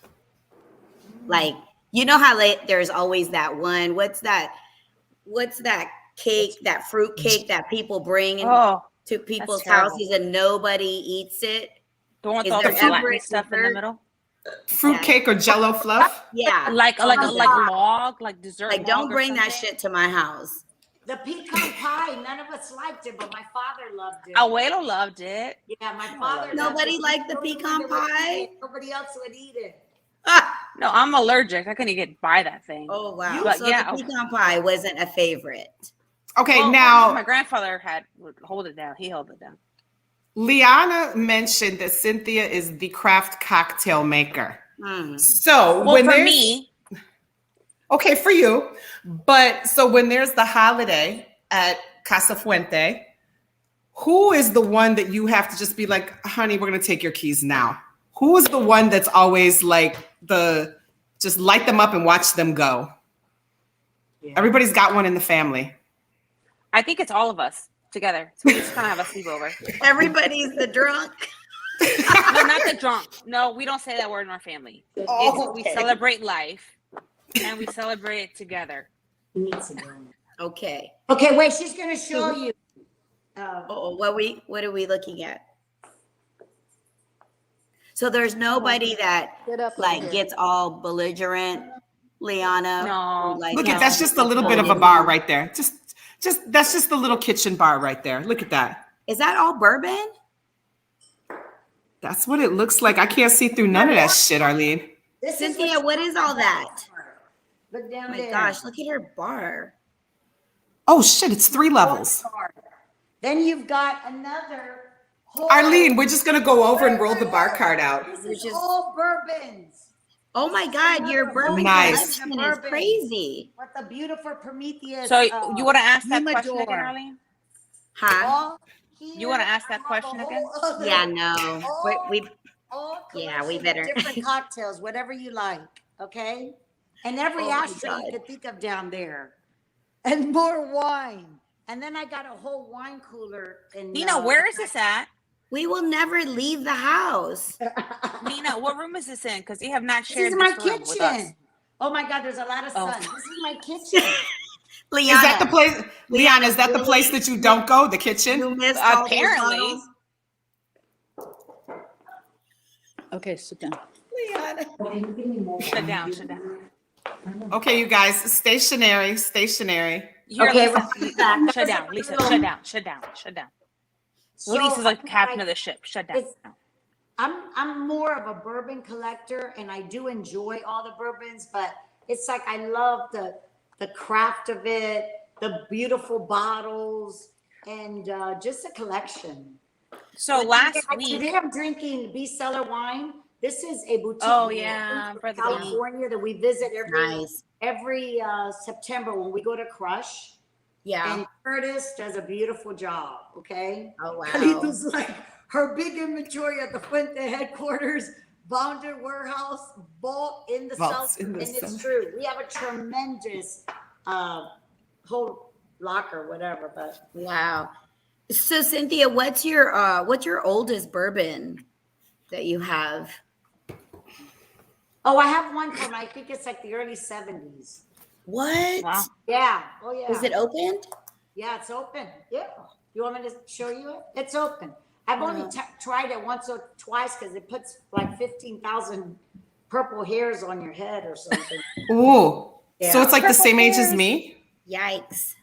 Like, you know how there's always that one, what's that cake, that fruit cake that people bring to people's terrible. houses and nobody eats it? The one with Is all there the ever flaky a stuff in the dessert? middle. Fruitcake or Jello fluff? Yeah. Like Oh my God. log, like dessert. Like, log don't or bring that something. shit to my house. The pecan pie, none of us liked it, but my father loved it. Abuelo loved it. Yeah, my father loved Nobody it. liked the He was pecan one that would eat pie? it. Nobody else would eat it. No, I'm allergic. I couldn't even get by that thing. Oh wow. But So yeah. the pecan pie wasn't a favorite. Okay, Well, now my grandfather would hold it down. He held it down. Lyanna mentioned that Cynthia is the craft cocktail maker. Mm. So Well, when for there's me, okay for you, but so when there's the holiday at Casa Fuente, who is the one that you have to just be like, honey, we're gonna take your keys now? Who is the one that's always like just light them up and watch them go? Yeah. Everybody's got one in the family. I think it's all of us together. So we just kind of have a sleepover. Everybody's the drunk. No, not the drunk. No, we don't say that word in our family. We celebrate life and we celebrate it together. Okay. Okay, wait, she's gonna show you. What are we looking at? So there's nobody that like gets all belligerent, Lyanna. No. Like, Look at that's just a little bit of a bar right there. Just that's just a little kitchen bar right there. Look at that. Is that all bourbon? That's what it looks like. I can't see through none of that shit, Arlene. This Cynthia, what is all that? Look down Oh my there. gosh, look at her bar. Oh shit, it's 3 levels. Then you've got another whole. Arlene, we're just gonna go over and roll the bar card out. This is all bourbons. Oh my God, your bourbon Nice. collection is crazy. What the beautiful Prometheus. So you want to ask that question humidor. again, Arlene? Huh? All You want to here, ask that I have question a again? whole other- Yeah, no. We all Yeah, we collection of better- different cocktails, whatever you like, okay? And every Oh my ashtray you God. could think of down there, and more wine. And then I got a whole wine cooler. In Nina, where is this at? we will never leave the house. Nina, what room is this in? Because you have not This shared is my this room with us. kitchen. Oh my God, there's a lot of Oh. sun. This is my kitchen. Lyanna, Is that the place, Lyanna, is that the place that you don't go, the kitchen? you missed all those Apparently. bottles? Okay, sit down. Lyanna. Shut down, shut down. Okay, you guys, stationary. Here, Okay, Lisa, we're back. shut down, Lisa, shut down. So, Lisa's like the captain of the ship. Shut down. it's- I'm more of a bourbon collector, and I do enjoy all the bourbons, but it's like I love the craft of it, the beautiful bottles, and just a collection. So But last today week, I'm drinking Bestseller wine. This is a boutique Oh, wine yeah, from Brother California that we visit Nice. every September when we go to Crush. Yeah. And Curtis does a beautiful job. Okay. Oh wow. Carlito's like her big inventory at the Fuente headquarters, bonded warehouse, vault in the Vaults south, in and the it's south. true. We have a tremendous whole locker, whatever. But Wow. So Cynthia, what's your oldest bourbon that you have? oh, I have one from I think it's like the early 70s. What? wow. Yeah. Oh yeah. Is it opened? Yeah, it's open. Yeah. You want me to show you it? It's open. I've only tried it once or twice because it puts like 15,000 purple hairs on your head or something. Ooh. Yeah. So it's like the same age as me? Yikes.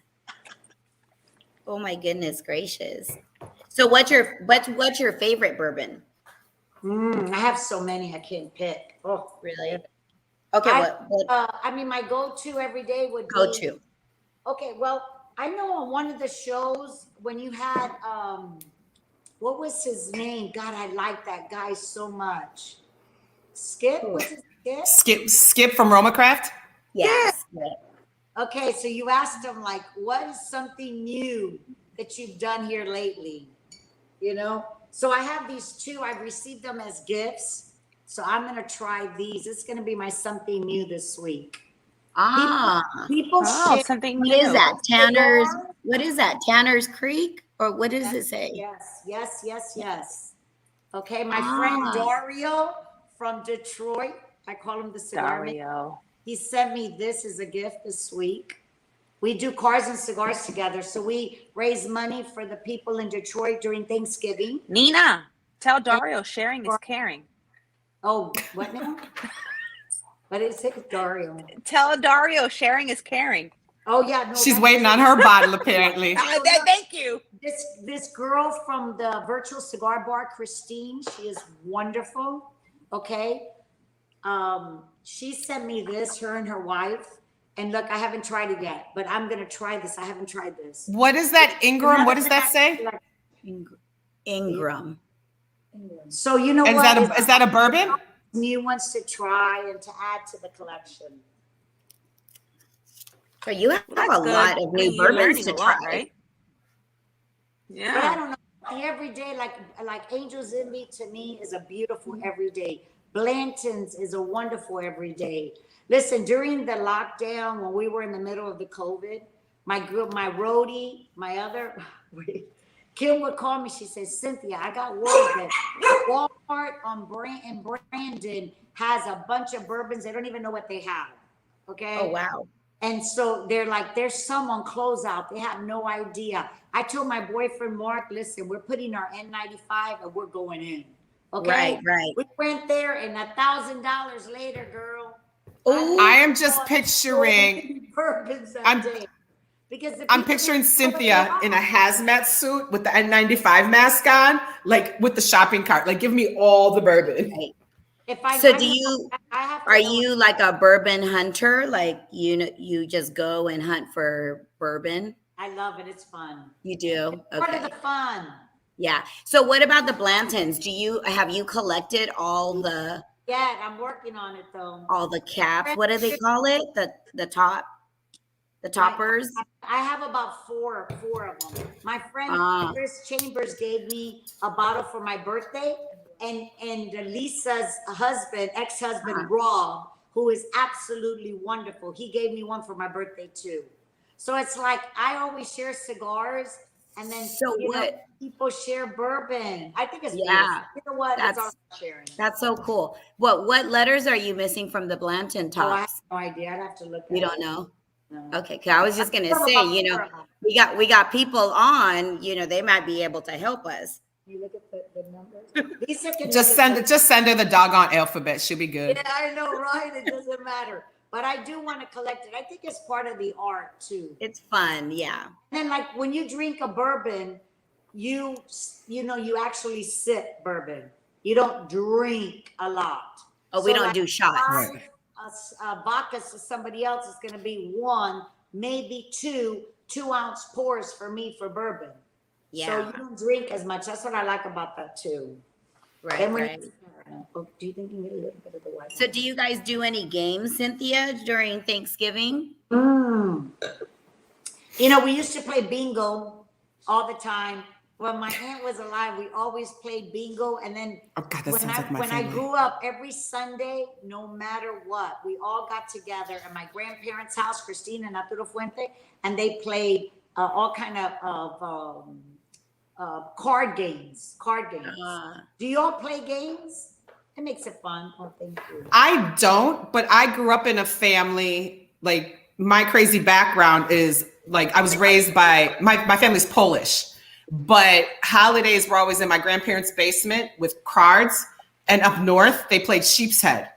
Oh my goodness gracious. So what's your favorite bourbon? I have so many I can't pick. Oh, Really? Okay, what I mean, my go-to every day would go be. to? Okay, well, I know on one of the shows when you had what was his name? God, I like that guy so much. Skip? What's his Skip? Skip from Romacraft? Yes. Okay, so you asked him like, what is something new that you've done here lately? You know? So I have these two. I've received them as gifts. So I'm gonna try these. It's gonna be my something new this week. Ah. People Oh, share. something What new. is that? Tanner's Creek? Or what does it say? Yes. Okay, my Ah. friend Dario from Detroit. I call him the cigar man. Dario. He sent me this as a gift this week. We do cars and cigars together. So we raise money for the people in Detroit during Thanksgiving. Nina, tell Dario sharing is caring. Oh, what now? What is it, Dario? Tell Dario sharing is caring. Oh yeah, no. She's waiting on her bottle, apparently. Thank you. This girl from the virtual cigar bar, Christine, she is wonderful. Okay. She sent me this, her and her wife. And look, I haven't tried it yet, but I'm gonna try this. I haven't tried this. What is that, Ingram? What does that say? Ingram. So you know Is what? is that a bourbon? New ones to try and to add to the collection. So you have That's a good. lot of new bourbons learning to a lot, try. right? But I Yeah. don't know. Every day, like Angel's Envy to me is a beautiful everyday. Blanton's is a wonderful everyday. Listen, during the lockdown, when we were in the middle of the COVID, my roadie, my other, Kim would call me. She says, Cynthia, I got word that Walmart in Brandon has a bunch of bourbons. They don't even know what they have. Okay. Oh, wow. And so they're like, there's some on closeout. They have no idea. I told my boyfriend, Mark, listen, we're putting our N95 and we're going in. Okay. Right. We went there and $1,000 later, girl. I am just picturing. Bourbons that day. Because I'm picturing Cynthia in a hazmat suit with the N95 mask on, like with the shopping cart. Like, give me all the bourbon. Right. So are you like a bourbon hunter? Like you just go and hunt for bourbon? I love it. It's fun. You do? It's part of the fun. Yeah. So what about the Blantons? Have you collected all the? Yeah, I'm working on it though. All the caps. What do they call it? The toppers. I have about four of them. My friend Chris Chambers gave me a bottle for my birthday, and Lisa's ex-husband Rob, who is absolutely wonderful, he gave me one for my birthday too. So it's like I always share cigars, and then people share bourbon. I think it's beautiful. You know what? That's all I'm sharing. That's so cool. What letters are you missing from the Blanton tops? I have no idea. I'd have to look at it. You don't know? No. Okay, because I was just gonna say, we got people on, they might be able to help us. You look at the numbers. Lisa can just send her the doggone alphabet. She'll be good. Yeah, I know, right? It doesn't matter. But I do want to collect it. I think it's part of the art too. It's fun, yeah. And then like when you drink a bourbon, you actually sip bourbon. You don't drink a lot. Oh, we don't do shots. Right. Vodka to somebody else is going to be one, maybe 2-ounce pours for me for bourbon. Yeah. So you don't drink as much. That's what I like about that too. Right. Do you think you can get a little bit of the white? So do you guys do any games, Cynthia, during Thanksgiving? We used to play bingo all the time. When my aunt was alive, we always played bingo. And then when I grew up, every Sunday, no matter what, we all got together at my grandparents' house, Cristina and Arturo Fuente, and they played all kind of card games. Do you all play games? It makes it fun. Oh, thank you. I don't, but I grew up in a family, like my crazy background is like I was raised by, my family's Polish. But holidays were always in my grandparents' basement with cards. And up north, they played sheep's head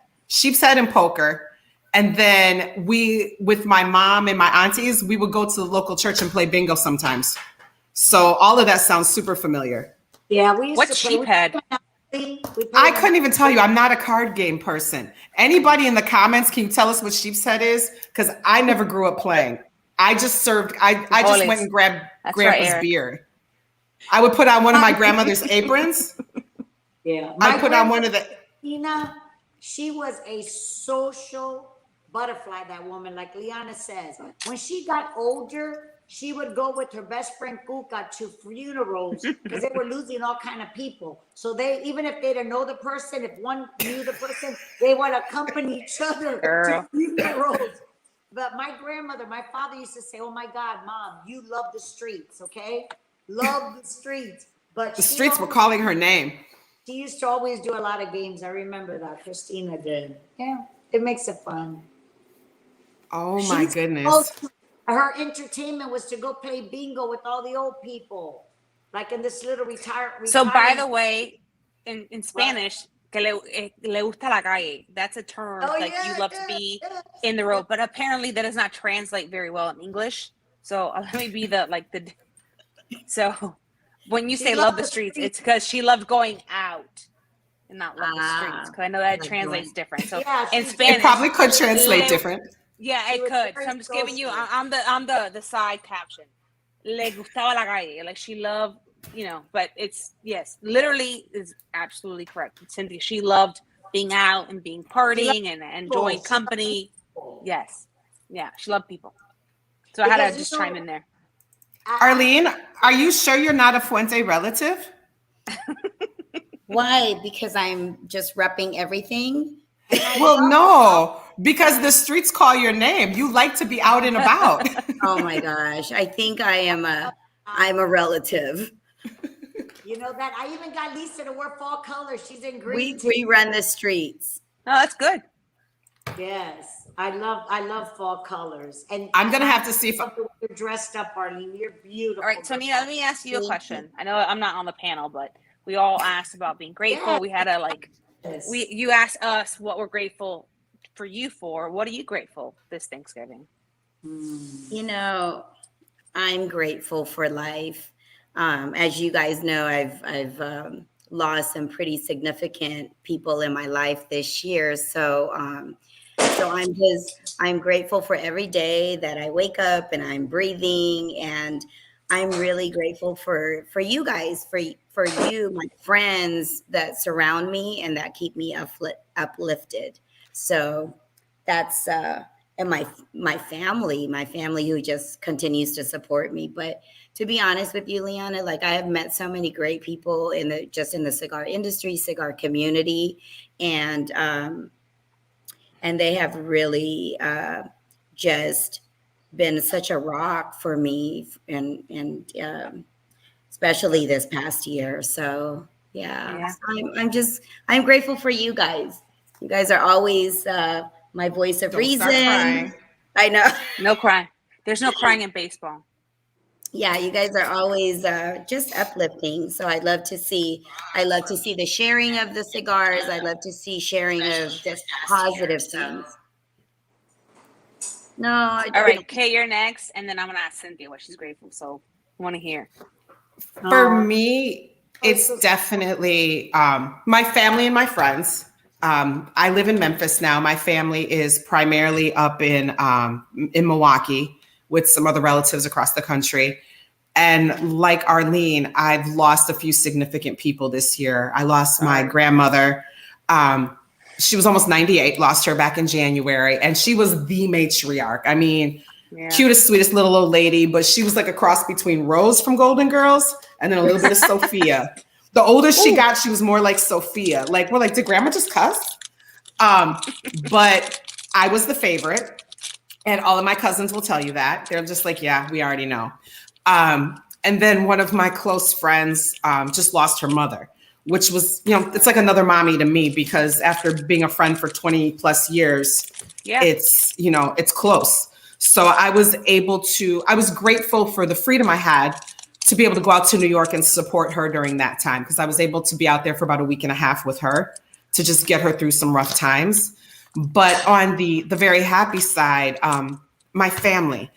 and poker. And then with my mom and my aunties, we would go to the local church and play bingo sometimes. So all of that sounds super familiar. Yeah, we used What's to play. sheep head? I couldn't even tell you. I'm not a card game person. Anybody in the comments, can you tell us what sheep's head is? Because I never grew up playing. I just went and grabbed grandpa's beer. I would put on one of my grandmother's aprons. Yeah. I put on one of the. Tina, she was a social butterfly, that woman, like Lyanna says. When she got older, she would go with her best friend Kuka to funerals because they were losing all kind of people. So even if they didn't know the person, if one knew the person, they would accompany each other to funerals. But my father used to say, oh my God, Mom, you love the streets, okay? Love the streets. But the streets were calling her name. She used to always do a lot of games. I remember that. Christina did. Yeah, it makes it fun. Oh my goodness. Her entertainment was to go play bingo with all the old people. Like in this little retirement. So by the way, in Spanish, le gusta la calle. That's a term, Oh, like you yeah, love to yeah, be yeah. in the road, but apparently that does not translate very well in English. So let me be so when you She say love loved the the streets, streets. it's because she loved going out and not love the streets. Ah, Because I know that like translates going. different. So Yeah, in she's It very, Spanish, probably could translate le, different. yeah, she it was could. So very I'm just giving you. social. I'm the side caption. Le gustaba la calle. Like she loved, But it's yes, literally is absolutely correct. Cynthia, she loved being out and being She loved partying and enjoying people. She loved company. people. Yes, yeah, she loved people. So I had Because, to just chime in there. I'm Arlene, are you sure you're not a Fuente relative? Why? Because I'm just repping everything. and I Well, love no, because the streets call your name. You like to be out and about. Oh my gosh. I think I'm a relative. you know that I even got Lisa to wear fall colors. She's in green We run the streets. No, that's good. Yes, I love fall colors, and I'm gonna have to see if love the way you're dressed up, Arlene. You're beautiful. All right, so Nina, let me ask you a Thank question. I know I'm not on the panel, but we all asked about being grateful. Yes. We had Yes. you asked us what we're grateful for you for. What are you grateful this Thanksgiving? You know, I'm grateful for life. As you guys know, I've lost some pretty significant people in my life this year. So I'm grateful for every day that I wake up and I'm breathing, and I'm really grateful for you guys, for you, my friends that surround me and that keep me uplifted. So that's and my family who just continues to support me. But to be honest with you, Lyanna, like I have met so many great people in the cigar industry, cigar community, and they have really just been such a rock for me, and especially this past year. So yeah. I'm grateful for you guys. You guys are always my voice of don't start reason. crying. I know. No crying. There's no crying in baseball. Yeah, you guys are always just uplifting. So I love to see the sharing of the cigars. I love to see sharing of just positive things. No, I All right, don't. Kay, you're next, and then I'm gonna ask Cynthia what she's grateful. So I want to hear. For Oh, me, it's so- definitely my family and my friends. I live in Memphis now. My family is primarily up in Milwaukee with some other relatives across the country. And like Arlene, I've lost a few significant people this year. I lost my grandmother. She was almost 98, lost her back in January, and she was the matriarch. I mean, cutest, sweetest little old lady, but she was like a cross between Rose from Golden Girls and then a little bit of Sophia. The older she got, she was more like Sophia. Like, we're like, did grandma just cuss? But I was the favorite, and all of my cousins will tell you that. They're just like, yeah, we already know. And then one of my close friends just lost her mother, which was, it's like another mommy to me, because after being a friend for 20 plus years, it's, it's close. So I was grateful for the freedom I had to be able to go out to New York and support her during that time, because I was able to be out there for about a week and a half with her to just get her through some rough times. But on the very happy side, my family,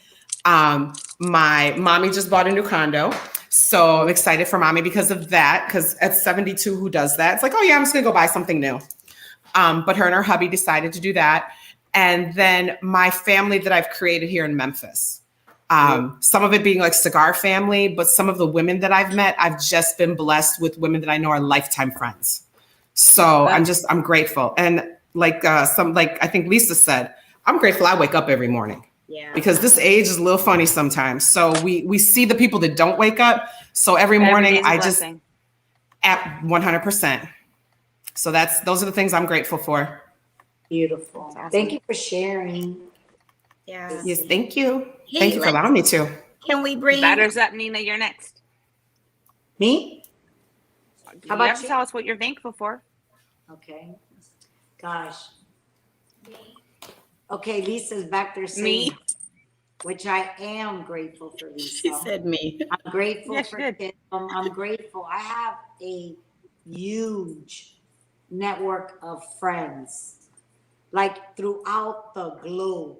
my mommy just bought a new condo. So I'm excited for mommy because of that. Because at 72, who does that? It's like, oh yeah, I'm just gonna go buy something new. But her and her hubby decided to do that. And then my family that I've created here in Memphis. Some of it being like Cigar family, but some of the women that I've met, I've just been blessed with women that I know are lifetime friends. So I'm grateful. And I think Lisa said, I'm grateful I wake up every morning. Yeah. Because this age is a little funny sometimes. So we see the people that don't wake up. So every morning I just at 100%. So those are the things I'm grateful for. beautiful. Awesome. Thank you for sharing. Yeah. Yes, thank you. Hey, Thank you for allowing me to. Can we bring Batters up, Nina. You're next. Me? You How about have to you? tell us what you're thankful for. Okay. Gosh. Okay, Lisa's back there saying, Me? which I am grateful for, Lisa. She said me. I'm grateful Yes, for you did. Tim. I'm grateful. I have a huge network of friends, like throughout the globe.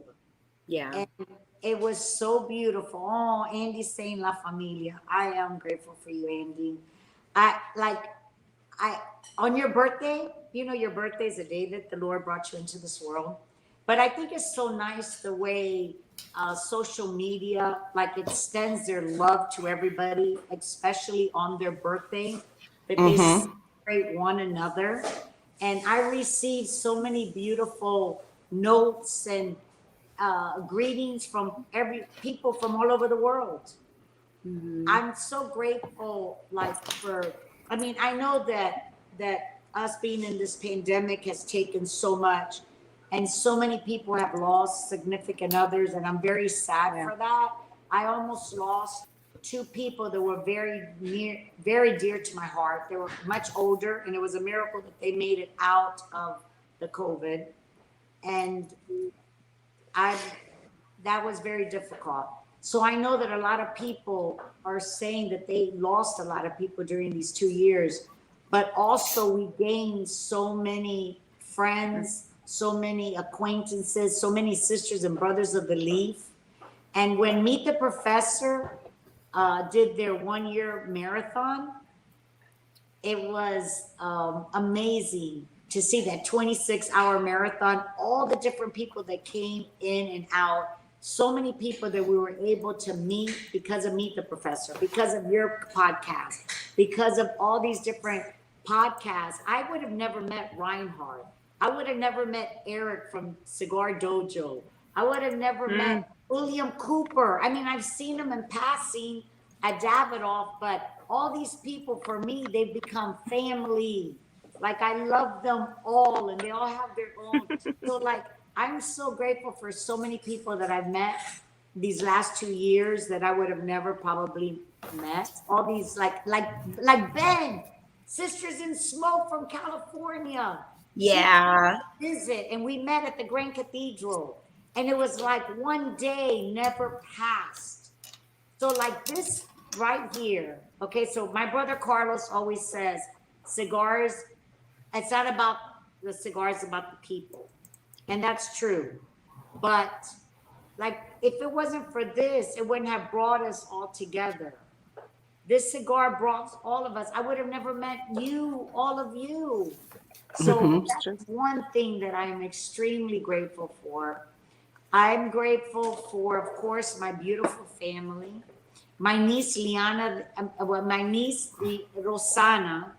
Yeah. And it was so beautiful. Oh, Andy's saying La Familia. I am grateful for you, Andy. I like I on your birthday, your birthday is the day that the Lord brought you into this world. But I think it's so nice the way social media like extends their love to everybody, especially on their birthday, that they celebrate one another. And I received so many beautiful notes and greetings from every people from all over the world. I'm so grateful, like for. I mean, I know that us being in this pandemic has taken so much, and so many people have lost significant others, and I'm very sad for that. I almost lost two people that were very dear to my heart. They were much older, and it was a miracle that they made it out of the COVID, and I that was very difficult. So I know that a lot of people are saying that they lost a lot of people during these 2 years, but also we gained so many friends, so many acquaintances, so many sisters and brothers of the Leaf. And when Meet the Professor did their 1 year marathon, it was amazing to see that 26-hour marathon, all the different people that came in and out, so many people that we were able to meet because of Meet the Professor, because of your podcast, because of all these different podcasts. I would have never met Reinhardt. I would have never met Eric from Cigar Dojo. I would have never met William Cooper. I mean, I've seen him in passing at Davidoff, but all these people, for me, they've become family. Like, I love them all, and they all have their own. So, like, I'm so grateful for so many people that I've met these last 2 years that I would have never probably met. All these, like Ben, Sisters in Smoke from California. Yeah. Visit, and we met at the Grand Cathedral, and it was like one day never passed. So, like this right here, okay, so my brother Carlos always says cigars, it's not about the cigars, it's about the people. And that's true. But like, if it wasn't for this, it wouldn't have brought us all together. This cigar brought all of us. I would have never met you, all of you. So that's one thing that I am extremely grateful for. I'm grateful for, of course, my beautiful family. My niece Lyanna, my niece Rosana,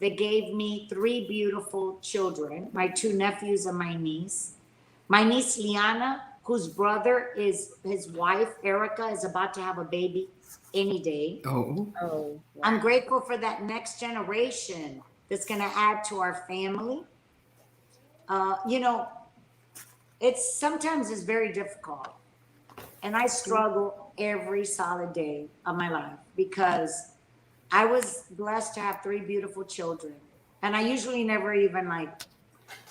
that gave me 3 beautiful children, my 2 nephews and my niece. My niece Lyanna, whose brother is his wife, Erica, is about to have a baby any day. Oh. Oh. Wow. I'm grateful for that next generation that's going to add to our family. You know, it's sometimes it's very difficult, and I struggle every solid day of my life because I was blessed to have 3 beautiful children, and I usually never even like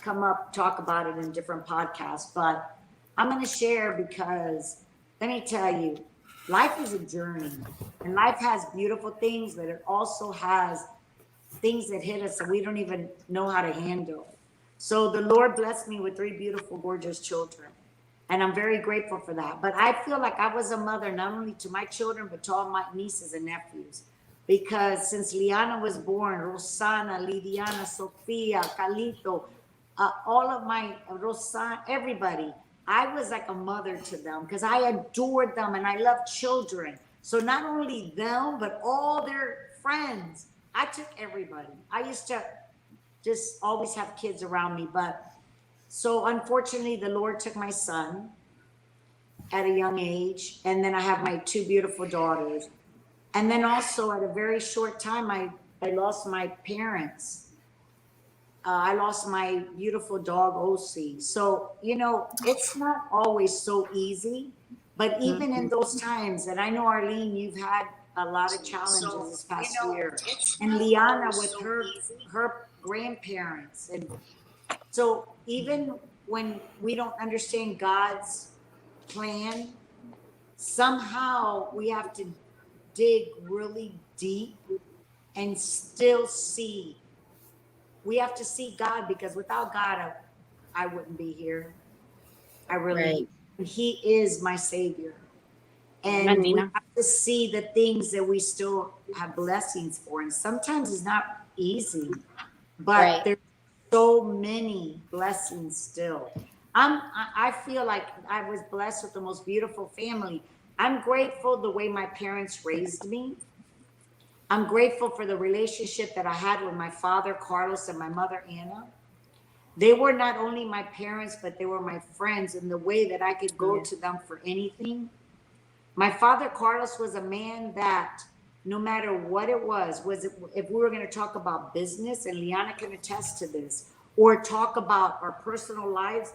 come up talk about it in different podcasts, but I'm going to share because let me tell you, life is a journey, and life has beautiful things, but it also has things that hit us that we don't even know how to handle. So the Lord blessed me with 3 beautiful, gorgeous children. And I'm very grateful for that. But I feel like I was a mother, not only to my children, but to all my nieces and nephews. Because since Lyanna was born, Rosana, Lidiana, Sofia, Calito, all of my, Rosana, everybody, I was like a mother to them because I adored them and I love children. So not only them, but all their friends. I took everybody. I used to just always have kids around me. But so unfortunately, the Lord took my son at a young age. And then I have my 2 beautiful daughters. And then also at a very short time, I lost my parents. I lost my beautiful dog, Osi. So, you know, it's not always so easy. But even in those times, and I know, Arlene, you've had a lot of challenges this past year. And Lyanna with her grandparents. And so even when we don't understand God's plan, somehow we have to dig really deep and still see we have to seek God, because without God, I wouldn't be here. I really, he is my savior. Amen, And we Nina. have to see the things that we still have blessings for. And sometimes it's not easy, but Right. there's so many blessings still. I feel like I was blessed with the most beautiful family. I'm grateful the way my parents raised me. I'm grateful for the relationship that I had with my father, Carlos, and my mother, Anna. They were not only my parents, but they were my friends in the way that I could go to them for anything. My father, Carlos, was a man that no matter what it was if we were going to talk about business, and Lyanna can attest to this, or talk about our personal lives.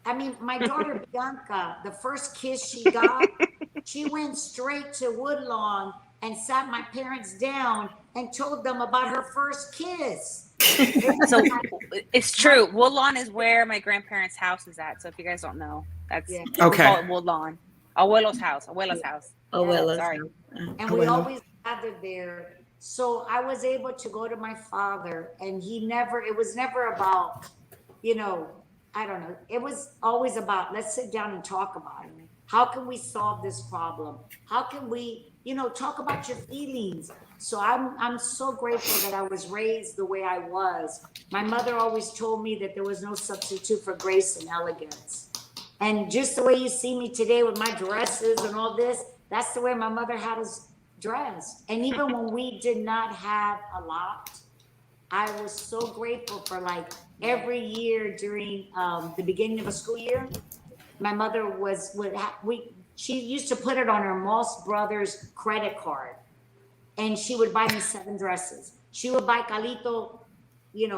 I mean, my daughter Bianca, the first kiss she got, she went straight to Woodlawn and sat my parents down and told them about her first kiss. So it's true. Woodlawn is where my grandparents' house is at. So if you guys don't know, that's Yeah. we call it Woodlawn. Abuelo's house. Abuela's house. Abuela's Sorry. house. And we always gathered there. So I was able to go to my father, and it was never about, I don't know. It was always about, let's sit down and talk about it. How can we solve this problem? How can we, talk about your feelings? So I'm so grateful that I was raised the way I was. My mother always told me that there was no substitute for grace and elegance. And just the way you see me today with my dresses and all this, that's the way my mother had us dressed. And even when we did not have a lot, I was so grateful for, like, every year during the beginning of a school year, my mother she used to put it on her Moss Brothers credit card, and she would buy me 7 dresses. She would buy Calito,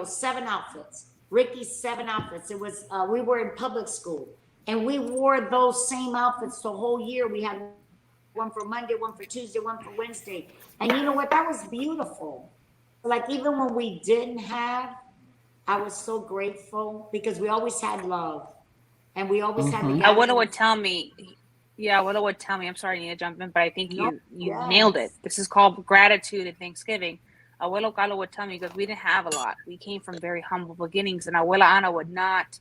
7 outfits. Ricky, 7 outfits. It was we were in public school, and we wore those same outfits the whole year. We had one for Monday, one for Tuesday, one for Wednesday. And you know what? That was beautiful. Like, even when we didn't have, I was so grateful because we always had love, and we always had the Abuela would tell me, Abuela would tell me, I'm sorry, Nina, jump in, but I think you nailed it. This is called gratitude and Thanksgiving. Abuelo Carlo would tell me, because we didn't have a lot. We came from very humble beginnings, and Abuela Ana would not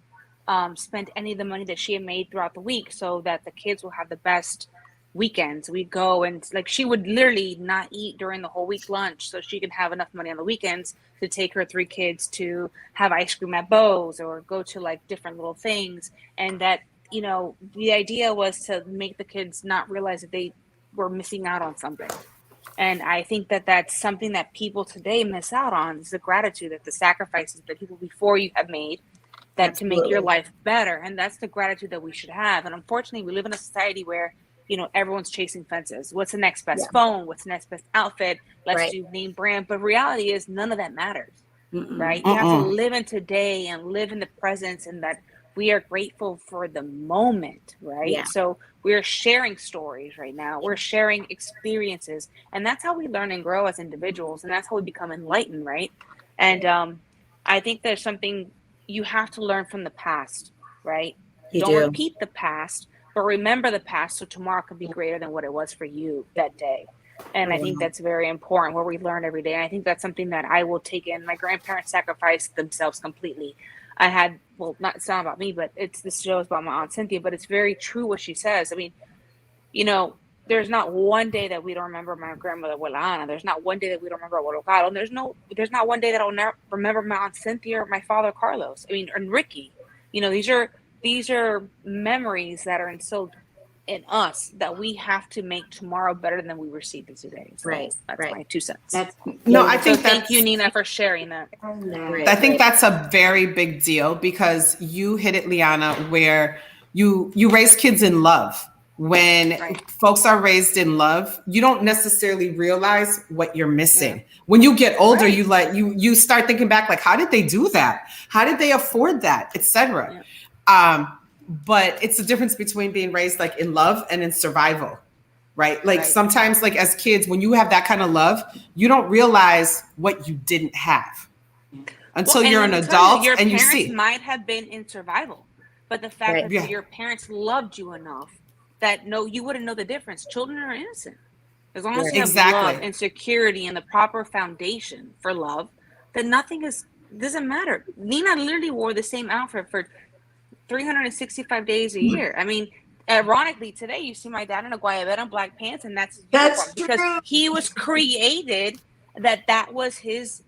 spend any of the money that she had made throughout the week so that the kids will have the best weekends. We'd go, and like, she would literally not eat during the whole week lunch so she could have enough money on the weekends to take her 3 kids to have ice cream at Bo's or go to, like, different little things. And that, the idea was to make the kids not realize that they were missing out on something. And I think that that's something that people today miss out on, is the gratitude, that the sacrifices that people before you have made that to make your life better. And that's the gratitude that we should have. And unfortunately, we live in a society where, everyone's chasing fences. What's the next best phone? What's the next best outfit? Let's do name brand. But reality is, none of that matters, right? You have to live in today and live in the presence, and that we are grateful for the moment, right? Yeah. So we're sharing stories right now. We're sharing experiences. And that's how we learn and grow as individuals. And that's how we become enlightened, right? And I think there's something you have to learn from the past, right? Don't repeat the past, but remember the past so tomorrow can be greater than what it was for you that day. And I think that's very important, where we learn every day. And I think that's something that I will take in. My grandparents sacrificed themselves completely. I had, it's not about me, but this show is about my Aunt Cynthia, but it's very true what she says. I mean, there's not one day that we don't remember my grandmother, Lyanna. There's not one day that we don't remember Abuelo Carlos. There's not one day that I'll never remember my Aunt Cynthia or my father, Carlos. I mean, and Ricky. These are memories that are instilled in us that we have to make tomorrow better than we received it today. So that's my 2 cents. I think thank you, Nina, for sharing that. I think that's a very big deal, because you hit it, Lyanna, where you raise kids in love. When folks are raised in love, you don't necessarily realize what you're missing. When you get older, you start thinking back, like, how did they do that? How did they afford that, etc. But it's the difference between being raised, like, in love and in survival, right? Like, sometimes, like, as kids, when you have that kind of love, you don't realize what you didn't have until you're an adult, and you see. Your parents might have been in survival, but the fact that your parents loved you enough that you wouldn't know the difference. Children are innocent. As long as you have love and security and the proper foundation for love, then nothing is doesn't matter. Nina literally wore the same outfit for 365 days a year. I mean, ironically, today you see my dad in a guayabera and black pants, and that's his uniform because he was created that was his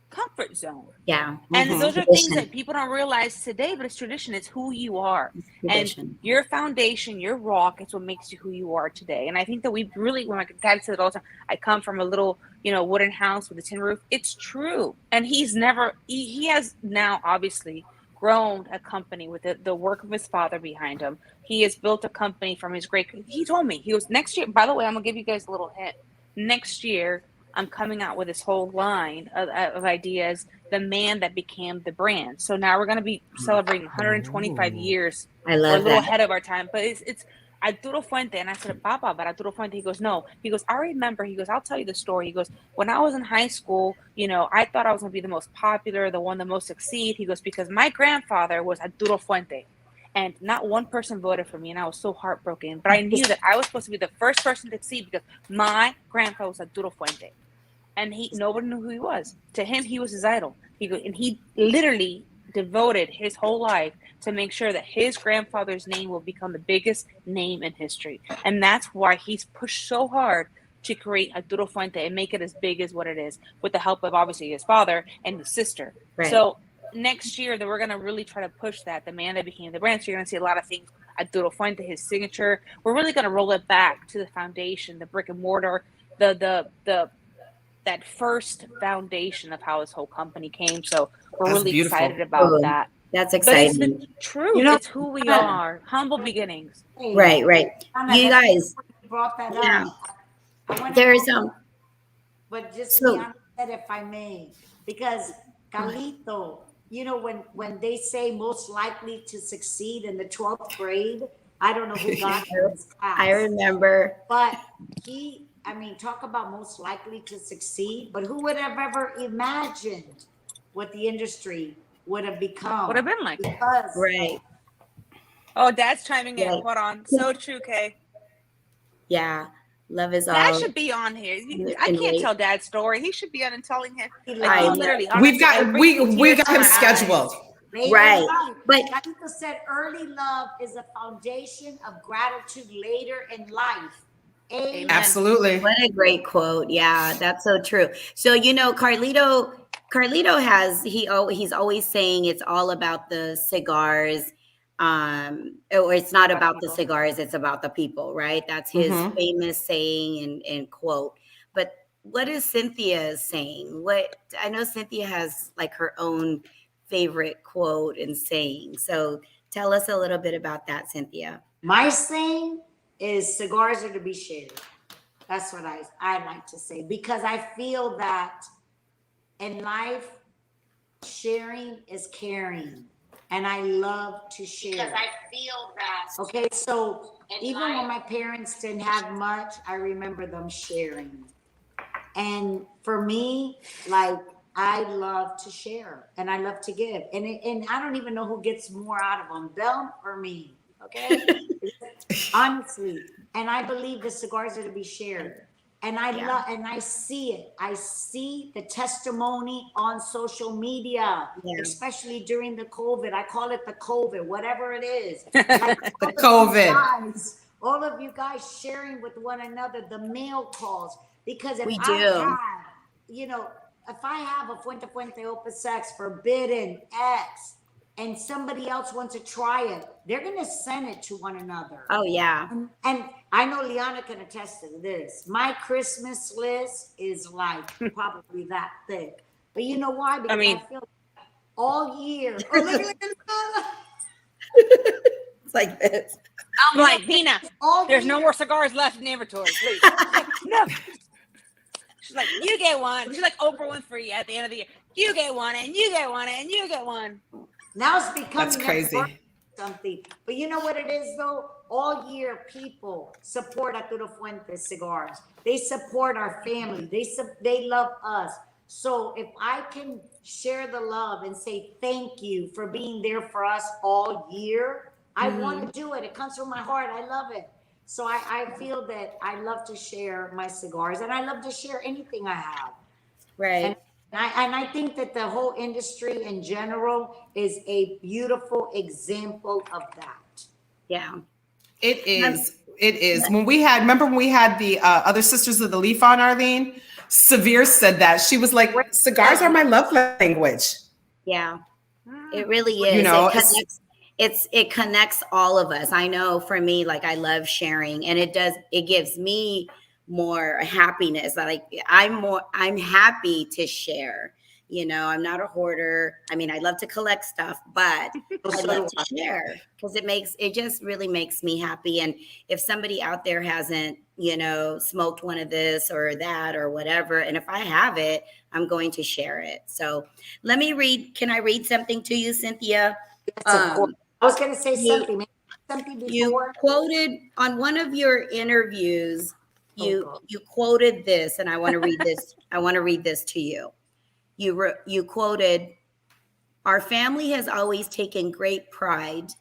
comfort zone. Yeah. And those are things Tradition. that people don't realize today, but it's tradition. It's who you are. Tradition. And your foundation, your rock, is what makes you who you are today. And I think that we really, when my dad said it all the time, I come from a little, wooden house with a tin roof. It's true. And he has now obviously grown a company with the work of his father behind him. He has built a company from his he told me, he was next year, by the way, I'm going to give you guys a little hint. Next year, I'm coming out with this whole line of ideas, the man that became the brand. So now we're going to be celebrating 125 years. I love We're a little that. ahead of our time, but it's Arturo Fuente. And I said, Papa, but Arturo Fuente. He goes, no. He goes, I remember. He goes, I'll tell you the story. He goes, when I was in high school, I thought I was going to be the most popular, the one that most succeed. He goes, because my grandfather was Arturo Fuente. And not one person voted for me, and I was so heartbroken. But I knew that I was supposed to be the first person to succeed because my grandfather was Arturo Fuente. And nobody knew who he was. To him, he was his idol. He literally devoted his whole life to make sure that his grandfather's name will become the biggest name in history. And that's why he's pushed so hard to create Arturo Fuente and make it as big as what it is, with the help of obviously his father and his sister. Right. So next year, that we're going to really try to push that, the man that became the brand. So you're going to see a lot of things, Arturo Fuente, his signature. We're really going to roll it back to the foundation, the brick and mortar, that first foundation of how this whole company came. So we're That's really beautiful. excited about that. That's But exciting. it's the truth. It's who we are. Humble beginnings. Right. You guys. brought that Yeah. up. I want There's but just so- Lyanna said, if I may, because Carlito, when they say most likely to succeed in the 12th grade, I don't know who got this class. I remember. But talk about most likely to succeed, but who would have ever imagined what the industry would have become? Would have been like. Because Right. Oh, Dad's chiming in. Right. Hold on. So true, Kay. Yeah. Love is all. Dad should be on here. I and can't wait. tell Dad's story. He should be on and telling him. I know. Literally, We've honestly, got it we brings we tears got to him my eyes. scheduled. Right. But Carlito said early love is a foundation of gratitude later in life. Amen. Absolutely. what a great quote. Yeah, that's so true. So Carlito has he's always saying it's all about the cigars. Or it's not about the cigars, it's about the people, right? That's his famous saying and quote. But what is Cynthia saying? I know Cynthia has like her own favorite quote and saying. So tell us a little bit about that, Cynthia. My saying is cigars are to be shared. That's what I like to say, because I feel that in life, sharing is caring. And I love to share. Because I feel that. Okay, so even when my parents didn't have much, I remember them sharing. And for me, like, I love to share and I love to give. And I don't even know who gets more out of them or me. Okay? Honestly. And I believe the cigars are to be shared. And I love, and I see it. I see the testimony on social media, especially during the COVID. I call it the COVID, whatever it is. The COVID. All of you guys sharing with one another the mail calls. Because if I have a Fuente Opus X, Forbidden X, and somebody else wants to try it, they're going to send it to one another. Oh, yeah. And I know Lyanna can attest to this. My Christmas list is like probably that thick. But you know why? Because I feel all year. Oh, look. It's like this. I'm like, Dina, there's no more cigars left in the inventory, please. No. She's like, you get one. She's like Oprah Winfrey at the end of the year. You get one, and you get one, and you get one. Now it's becoming That's crazy. Something. But you know what it is, though? All year, people support Arturo Fuente cigars. They support our family. They love us. So if I can share the love and say thank you for being there for us all year, I want to do it. It comes from my heart. I love it. So I feel that I love to share my cigars, and I love to share anything I have. Right. I think that the whole industry in general is a beautiful example of that. Yeah. It is. It is. Remember when we had the other Sisters of the Leaf on, Arlene? Severe said that. She was like, cigars are my love language. Yeah. It really You is. know, It connects all of us. I know for me, like I love sharing, and it gives me more happiness. Like I'm happy to share. I'm not a hoarder. I mean, I love to collect stuff, but I love to share because it just really makes me happy. And if somebody out there hasn't, smoked one of this or that or whatever, and if I have it, I'm going to share it. So let me read. Can I read something to you, Cynthia? Yes, of course. I was going to say something. Maybe something You before. quoted on one of your interviews. You quoted this, and I want to read this. I want to read this to you. You quoted, "Our family has always taken great pride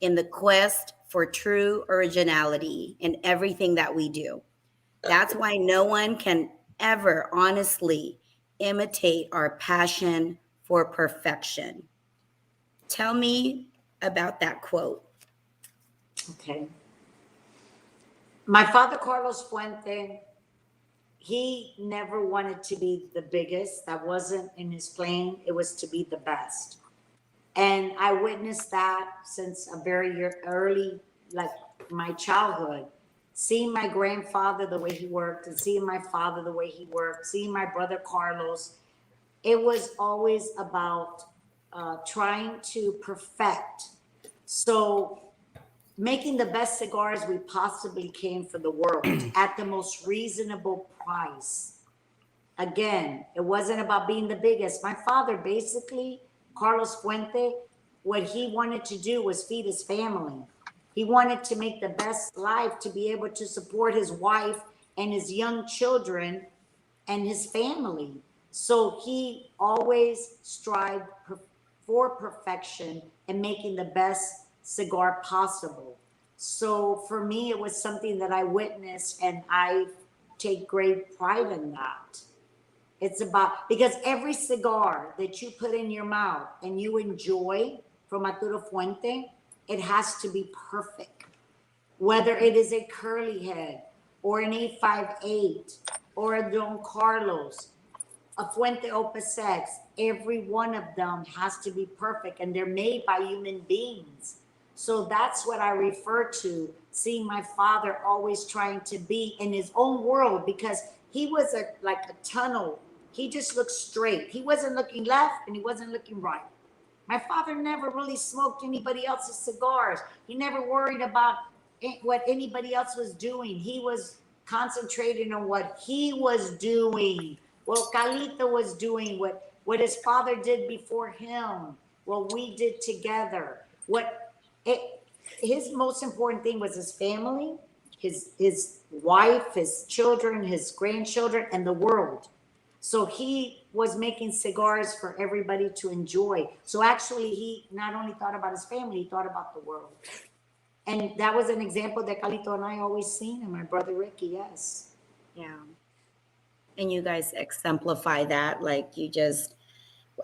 in the quest for true originality in everything that we do. That's why no one can ever honestly imitate our passion for perfection." Tell me about that quote. Okay. My father, Carlos Fuente, he never wanted to be the biggest. That wasn't in his plan. It was to be the best. And I witnessed that since a very early, like my childhood. Seeing my grandfather the way he worked, and seeing my father the way he worked, seeing my brother Carlos, it was always about trying to perfect. So making the best cigars we possibly can for the world at the most reasonable price. Again, it wasn't about being the biggest. My father, basically, Carlos Fuente, what he wanted to do was feed his family. He wanted to make the best life to be able to support his wife and his young children and his family. So he always strived for perfection and making the best cigar possible. So for me, it was something that I witnessed, and I take great pride in that. It's about, because every cigar that you put in your mouth and you enjoy from Arturo Fuente, it has to be perfect. Whether it is a curly head or an 858 or a Don Carlos, a Fuente Opus X, every one of them has to be perfect, and they're made by human beings. So that's what I refer to, seeing my father always trying to be in his own world, because he was like a tunnel. He just looked straight. He wasn't looking left and he wasn't looking right. My father never really smoked anybody else's cigars. He never worried about what anybody else was doing. He was concentrating on what he was doing, what Calito was doing, what his father did before him, what we did together. His most important thing was his family, his wife, his children, his grandchildren, and the world. So he was making cigars for everybody to enjoy. So actually, he not only thought about his family, he thought about the world. And that was an example that Calito and I always seen, and my brother Ricky, yes. Yeah. And you guys exemplify that.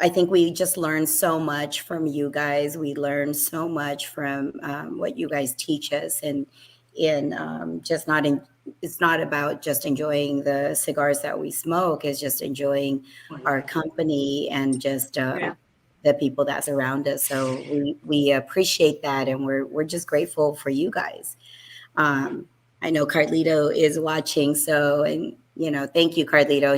I think we just learned so much from you guys. We learned so much from what you guys teach us, and it's not about just enjoying the cigars that we smoke. It's just enjoying our company and just the people that surround us. So we appreciate that, and we're just grateful for you guys. I know Carlito is watching, so, and thank you, Carlito.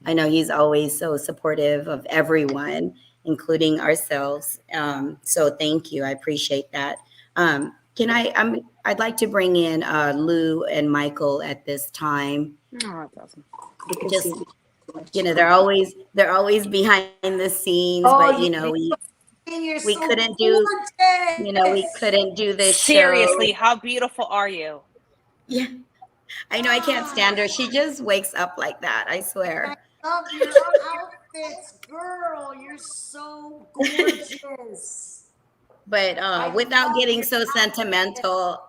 I know he's always so supportive of everyone, including ourselves. So thank you. I appreciate that. I'd like to bring in Lou and Michael at this time. Oh, that's awesome. Just, they're always behind the scenes, but we couldn't do, we couldn't do this Seriously, show. how beautiful are you? Yeah. I know, I can't stand her. She just wakes up like that, I swear. I love your outfits, girl. You're so gorgeous. But without getting so sentimental,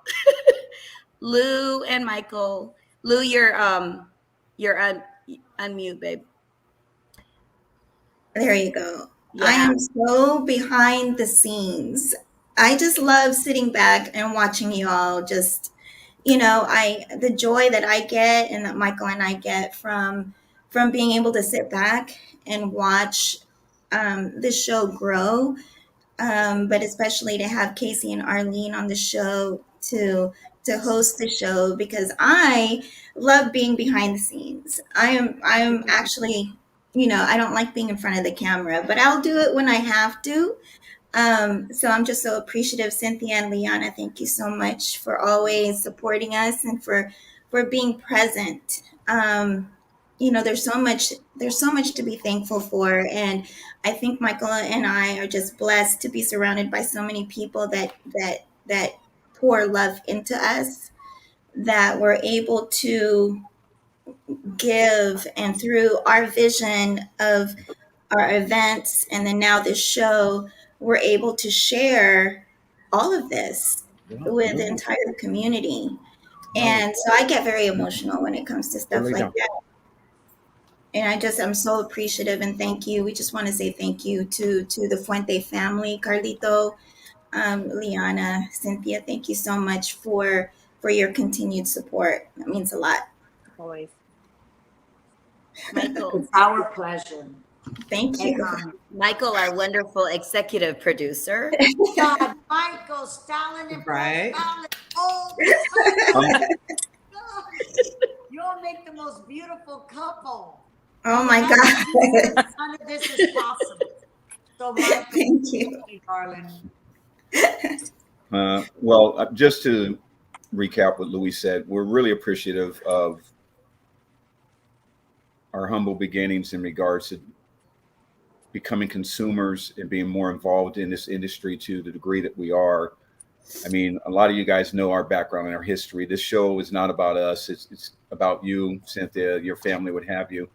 Lou and Michael, Lou, you're unmute, babe. There you go. I Yeah. am so behind the scenes. I just love sitting back and watching you all just, the joy that I get and that Michael and I get from being able to sit back and watch this show grow, but especially to have Casey and Arlene on the show to host the show because I love being behind the scenes. I'm actually, I don't like being in front of the camera, but I'll do it when I have to. So I'm just so appreciative, Cynthia and Lyanna. Thank you so much for always supporting us and for being present. There's so much to be thankful for, and I think Michael and I are just blessed to be surrounded by so many people that pour love into us, that we're able to give, and through our vision of our events and then now this show, we're able to share all of this with the entire community. And so I get very emotional when it comes to stuff like that. And I'm so appreciative and thank you. We just want to say thank you to the Fuente family, Carlito, Lyanna, Cynthia. Thank you so much for your continued support. That means a lot. Always. Michael. It's our pleasure. Thank you. Michael, our wonderful executive producer. God, Michael, Stalin, and Right. Stalin. Oh, God. You'll make the most beautiful couple. Oh my God. None of this is possible. So, Michael, Thank you. darling. Well, just to recap what Louis said, we're really appreciative of our humble beginnings in regards to becoming consumers and being more involved in this industry to the degree that we are. I mean, a lot of you guys know our background and our history. This show is not about us. It's about you, Cynthia, your family, what have you.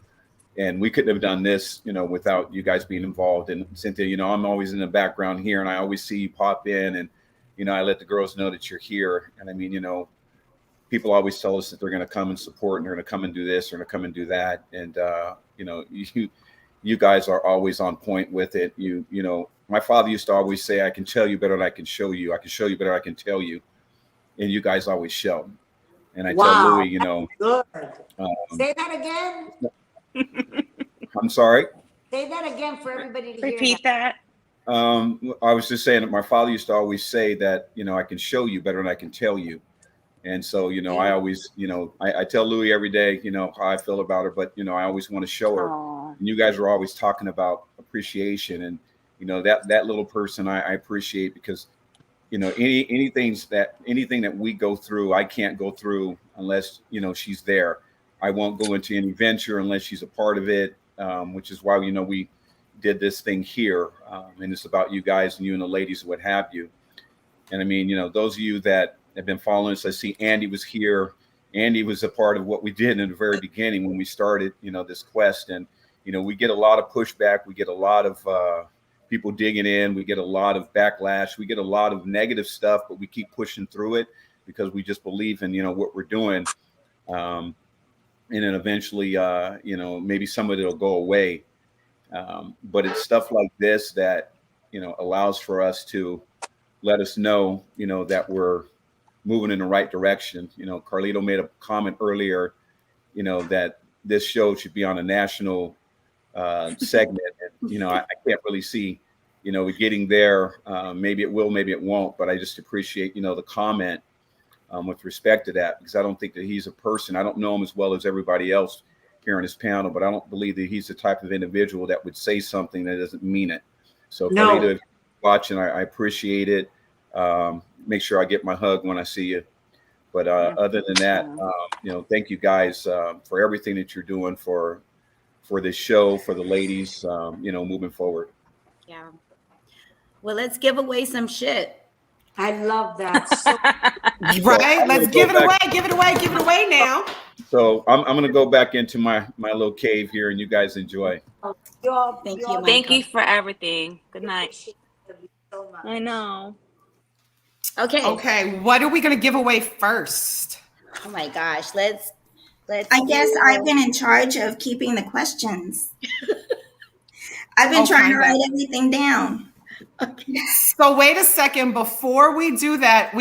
And we couldn't have done this, without you guys being involved. And Cynthia, I'm always in the background here and I always see you pop in and, I let the girls know that you're here. And I mean, people always tell us that they're going to come and support and they're going to come and do this or going to come and do that. And, you guys are always on point with it. My father used to always say, I can tell you better than I can show you. I can show you better than I can tell you. And you guys always show. And I tell Louis, Good. Say that again. I'm sorry. Say that again for everybody to Repeat hear. that. I was just saying that my father used to always say that, I can show you better than I can tell you. And so, I always, I tell Louis every day, how I feel about her, but, I always want to show her. Aww. And you guys are always talking about appreciation and, that little person I appreciate because, anything that we go through, I can't go through unless, she's there. I won't go into any venture unless she's a part of it, which is why, we did this thing here. And it's about you guys and you and the ladies, what have you. And I mean, those of you that have been following us, I see Andy was here. Andy was a part of what we did in the very beginning when we started, this quest. And, we get a lot of pushback. We get a lot of people digging in. We get a lot of backlash. We get a lot of negative stuff, but we keep pushing through it because we just believe in, what we're doing. And then eventually, maybe some of it will go away. But it's stuff like this that, allows for us to let us know, that we're moving in the right direction. Carlito made a comment earlier, that this show should be on a national segment. And, I can't really see, getting there. Maybe it will, maybe it won't. But I just appreciate, the comment with respect to that, because I don't think that he's a person. I don't know him as well as everybody else here on this panel, but I don't believe that he's the type of individual that would say something that doesn't mean it. So Carlito, if you're watching, I appreciate it. Make sure I get my hug when I see you. But other than that, thank you guys for everything that you're doing for this show, for the ladies, moving forward. Yeah. Well, let's give away some shit. I love that. So Right? Let's give it away. Give it away. Give it away now. So I'm going to go back into my little cave here, and you guys enjoy. Thank you. Thank you for everything. Good night. So much. I know. Okay. What are we going to give away first? Oh my gosh. Let's. I guess I've been in charge of keeping the questions. I've been trying to kinda. write everything down. So wait a second. Before we do that,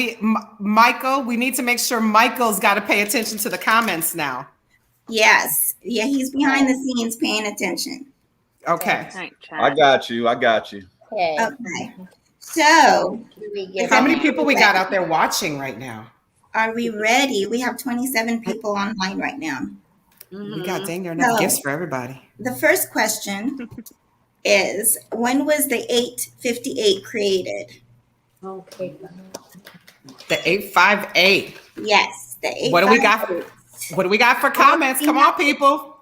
Michael, we need to make sure Michael's got to pay attention to the comments now. Yes. Yeah, he's behind the scenes paying attention. Okay. All right, chat. I got you. I got you. Okay. Okay. So, Do we give How many them- people we got out there watching right now? are we ready? We have 27 people online right now. We got dang near No. enough gifts for everybody. The first question is, when was the 858 created? Okay. The 858. Yes, the 858. What do we got? What do we got for comments? Come on, people.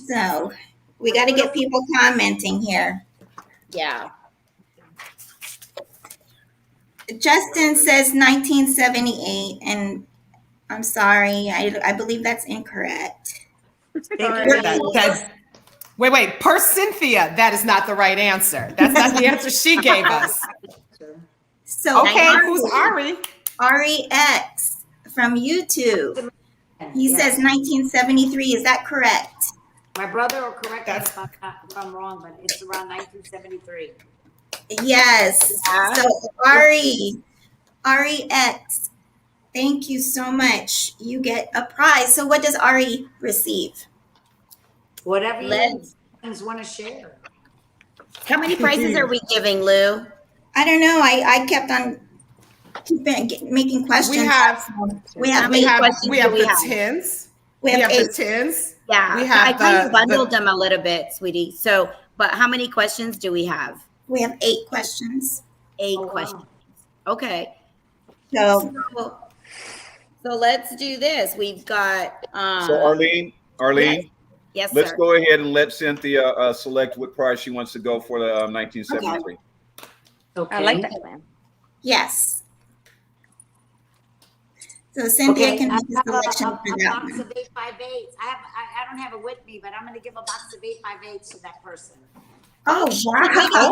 So, we got to get people commenting here. Yeah. Justin says 1978, and I'm sorry, I believe that's incorrect. Wait. Per Cynthia, that is not the right answer. That's not the answer she gave us. So, Okay, who's Ari? Ari X from YouTube. He says 1973. Is that correct? My brother will correct me if I'm wrong, but it's around 1973. Yes. Yeah. So Ari X, thank you so much. You get a prize. So what does Ari receive? Whatever you Let's- want to share. How many prizes are we giving, Lou? I don't know. I kept on making questions. We have How many eight. questions we have do we the have? tins. We We have have eight. the tins. Yeah. We have I kind the- of bundled them a little bit, sweetie. So, but how many questions do we have? We have 8 questions. 8 Oh, wow. questions. Okay. So So let's do this. We've got So Arlene, Yes, let's sir. go ahead and let Cynthia select what prize she wants to go for the 1973. Okay. I like that plan. yes. So Cynthia can I make a have selection a for that box one. of 858s. I don't have it with me, but I'm going to give a box of 858s to that person. Oh, wow.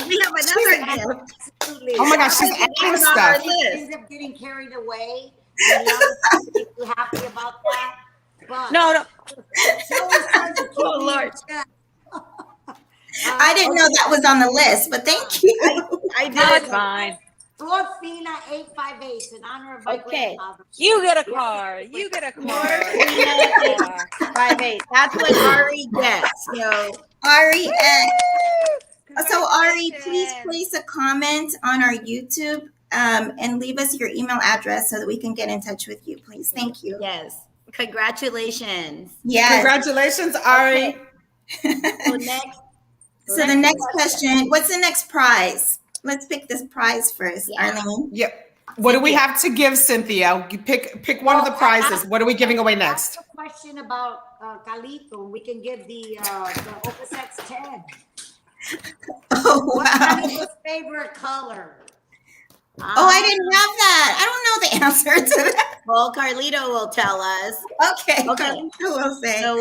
We have another gift. Absolutely. Oh my gosh, she's I adding It's on our stuff. list. end up getting carried away. I love to be happy about that. But No. she always tries to keep Oh, me Lord. in check. I didn't know that was on the list, but thank you. I No, did. it's fine. Florfina 858 in honor of my Okay. grandfather. You get a car. You get a car. Florfina 858. That's what Ari gets. So Ari X. So Ari, Congratulations. please place a comment on our YouTube and leave us your email address so that we can get in touch with you, please. Thank you. yes. Congratulations. Yes. Congratulations, Ari. So next. So the next question, what's the next prize? Let's pick this prize first, Yeah. Arlene. Yep. What do we have to give Cynthia? You pick one of the prizes. What are we giving away I next? have a question about Calito. We can give the Opus X10. Oh, What's wow. Calito's favorite color? Oh, I didn't have that. I don't know the answer to that. Well, Carlito will tell us. Okay. Okay. We'll say. So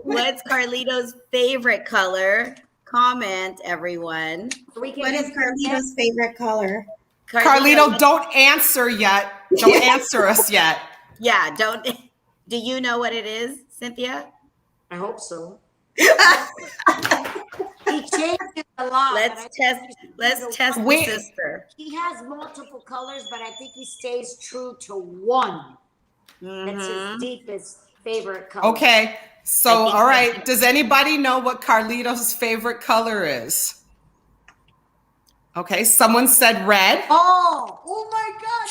what's Carlito's favorite color? Comment, everyone. We can What is give Carlito's favorite color? Carlito, don't answer yet. Don't answer us yet. Yeah, don't. Do you know what it is, Cynthia? I hope so. He changes a lot. but I think Let's test the Wait. sister. He has multiple colors, but I think he stays true to one. That's his Mhm. deepest favorite color. Okay. So, I think all right. Does anybody know what Carlito's favorite color is? Okay. Someone said red. Oh my God,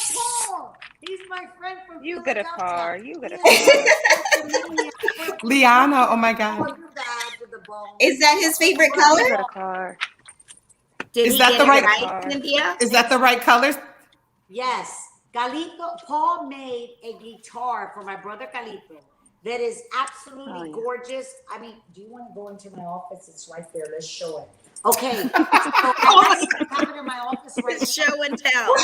Paul! He's my friend from You get a Philadelphia. car. You get a Yeah. car. Lyanna. Oh my Oh, God. you bad with the bone. Is that his favorite You color? get a car. Did Is he that get the it right- right, Cynthia? Is that the right color? Yes. Paul made a guitar for my brother Calito that is absolutely Oh, yeah. gorgeous. I mean, do you want to go into my office? It's right there. Let's show it. Okay. So I have it in my office right now. Show and tell.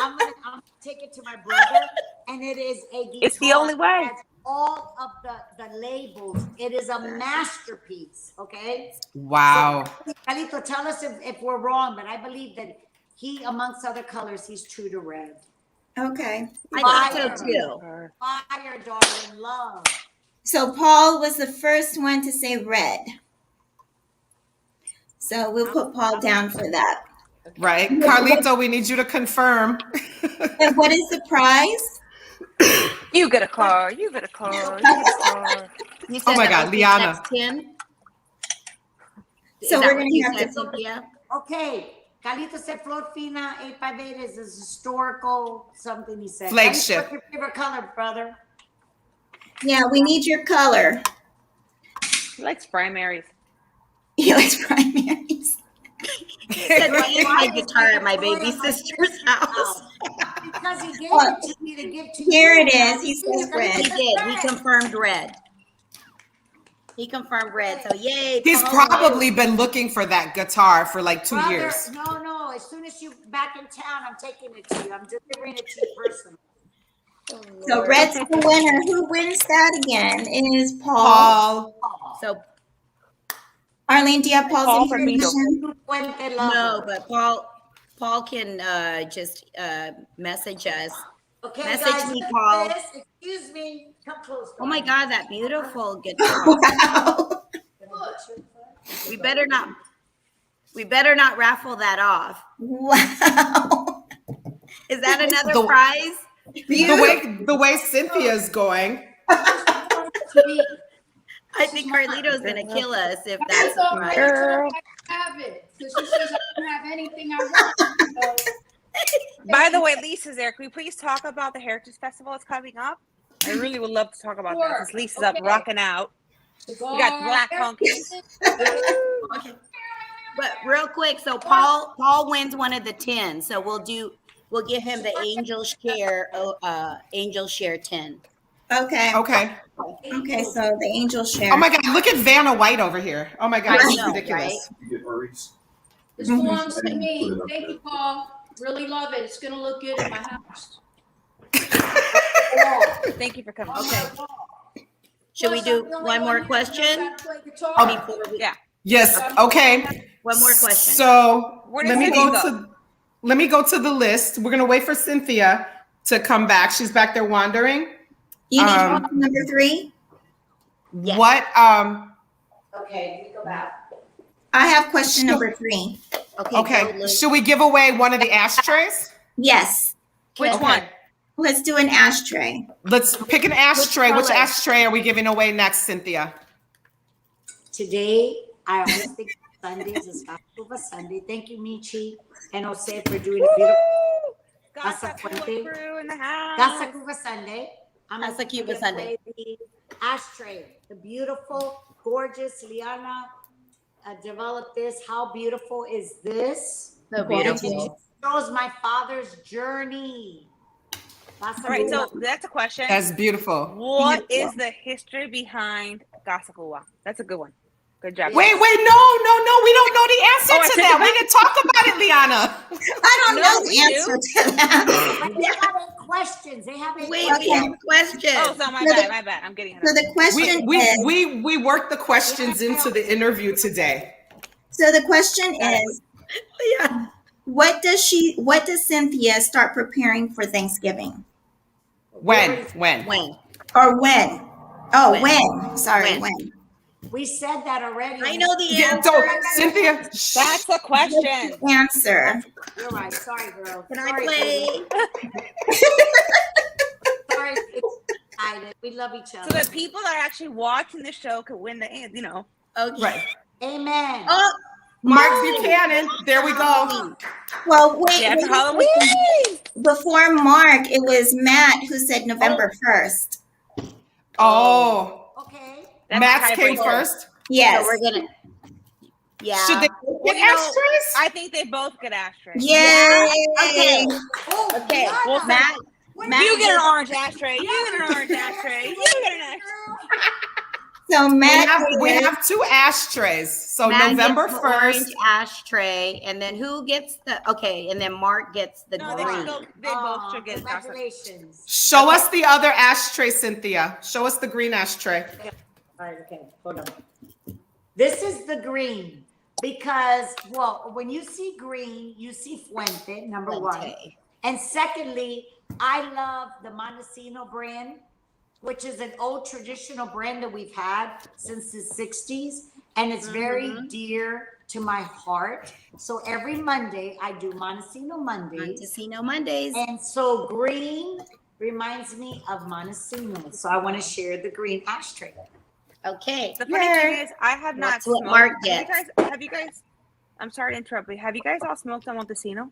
I'm gonna take it to my brother, and it is a guitar. It's the only way. It has all of the labels. It is a masterpiece. Okay. Wow. Calito, tell us if we're wrong, but I believe that he, amongst other colors, he's true to red. Okay. I thought Fire. so too. Fire, darling, love. So Paul was the first one to say red. So we'll put Paul down for that. Right. Carlito, we need you to confirm. And what is the prize? You get a car. You get a car. You get a car. You said Oh my the God, Open Lyanna. Steps 10? So Is that we're what gonna you have said, to. Cynthia? Okay. Carlito said Flor Fina 858 is his historical something he said. Flagship. What's your favorite color, brother? Yeah, we need your color. He likes primaries. He likes primaries. He said, why is my guitar at my baby sister's house? Because he gave Well, it to me to give to you. Here it is. He says He red. did. He confirmed red. He confirmed red. So yay. He's Paul probably wins. been looking for that guitar for like 2 Brother, years. no. As soon as you back in town, I'm taking it to you. I'm delivering it to you personally. So red's the winner. Who wins that again? It is Paul. Paul. So Arlene, do you have Paul's Paul from information? Fuente no, lover. but Paul can just message us. Okay, Message guys, me, look at Paul. this. Excuse me. Come close. Oh my God, that beautiful guitar. Wow. We better not raffle that off. Wow. Is that another The- prize? The way Cynthia's going. I think Carlito's gonna kill us if that's That's the all right. prize. Girl. I have it. So she says I don't have anything I want. So, By the way, Lisa's there. Can we please talk about the Heritage Festival that's coming up? I really would love to talk about that. Sure. Since Lisa's up Okay. rocking out. We got black pumpkins. Okay. But real quick, so Paul wins one of the 10. So we'll give him the angel share 10. Okay. Okay. Okay, so the angel share. Oh my God, look at Vanna White over here. Oh my God, I it's know, ridiculous. this belongs to me. Thank you, Paul. Really love it. It's gonna look good in my house. Thank you for coming. Okay. Should we do one more question? Before we, Yeah. Yes. Okay. one more question. So Where did let me Cynthia go to the list. We're gonna wait for Cynthia to come back. She's back there wandering. You need number 3? Yes. What Okay, we go back. I have question number 3. Okay. Go, Liz. should we give away one of the ashtrays? Yes. Which Okay. one? Let's do an ashtray. Let's pick an ashtray. Which color? ashtray are we giving away next, Cynthia? Today, I always think Sundays is Gospel Sunday. Thank you, Michi and Jose for doing a beautiful Casa Casa Cuba Fuente. crew in the house. Casa Cuba Sunday. I'm Casa gonna Cuba give Sunday. away the ashtray, the beautiful, gorgeous Lyanna developed this. How beautiful is this? So beautiful. Shows my father's journey. Casa All right, so Cuba. that's a question. That's beautiful. What is the history behind Casa Cuba? That's a good one. Good job. Wait, no. We don't know the answer Oh, I to took that. it We back. didn't talk about it, Lianna. I don't No, know the we answer to that. But they have 8 questions. They have 8 Wait, questions. we have a question. Oh, so my So bad, my bad. I'm getting it. So the question is, We worked the questions into the interview today. so the question is, Yeah. what does Cynthia start preparing for Thanksgiving? When? Or when? Oh, When? when. Sorry, When? when. We said that already. I know the Yeah, answer. so Cynthia, That's a question. Answer. You're right. Sorry, girl. Can I Sorry, play? baby. Sorry. It's excited. We love each So other. that people that are actually watching the show could win the, Okay. right. Amen. Oh, Mark Buchanan. There we go. Well, wait. Yeah, for wait. Halloween. Before Mark, it was Matt who said November 1st. Oh, Okay. That's Matt's a came tiebreaker. first. Yes. So we're gonna. Yeah. Should they Well, get you know, ashtrays? I think they both get ashtrays. Yay. Okay. Oh, Okay. Lyanna, Well, Matt. Matt You get an gets- orange ashtray. You get an orange ashtray. You get an ashtray. So Matt, We have 2 ashtrays. So Matt November gets the orange 1st. ashtray, and then who gets the? Okay, and then Mark gets the No, they green. both should get Casa. Congratulations. Show us the other ashtray, Cynthia. Show us the green ashtray. All right, okay, hold on. This is the green because, well, when you see green, you see Fuente, number 1. Fuente. And secondly, I love the Montesino brand, which is an old traditional brand that we've had since the 60s. and it's very dear to my heart. So every Monday I do Montesino Mondays. Montesino Mondays. And so green reminds me of Montesino. So I want to share the green ashtray. Okay. The funny thing is, I have not That's what smoked. Mark Have you guys? I'm sorry to interrupt, but have you guys all smoked on Montesino?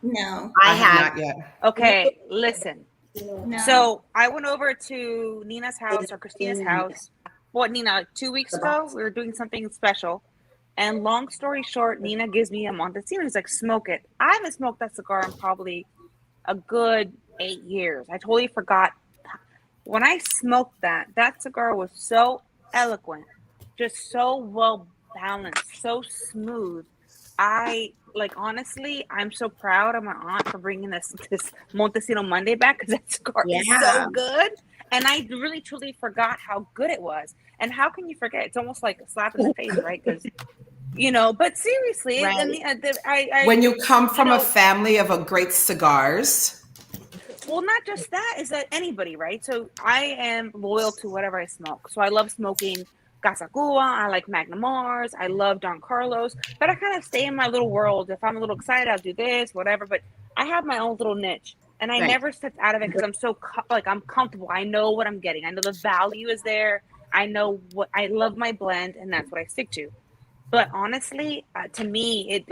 No. I have. Not yet. Okay, listen. No. So I went over to Nina's house or Christina's house. What, Nina? 2 weeks ago, we were doing something special. And long story short, Nina gives me a Montesino. He's like, smoke it. I haven't smoked that cigar in probably a good 8 years. I totally forgot. When I smoked that cigar was so eloquent, just so well balanced, so smooth. Honestly, I'm so proud of my aunt for bringing this Montesino Monday back, because that cigar is so good. And I really truly forgot how good it was. And how can you forget? It's almost like a slap in the face, right? Because but seriously, Right. When you come from a family of a great cigars. Well, not just that, is that anybody, right? So I am loyal to whatever I smoke. So I love smoking Casa Cuba. I like Magnum Mars. I love Don Carlos. But I kind of stay in my little world. If I'm a little excited, I'll do this, whatever. But I have my own little niche. And I never step out of it because I'm so I'm comfortable. I know what I'm getting. I know the value is there. I know what I love my blend, and that's what I stick to. But honestly, to me,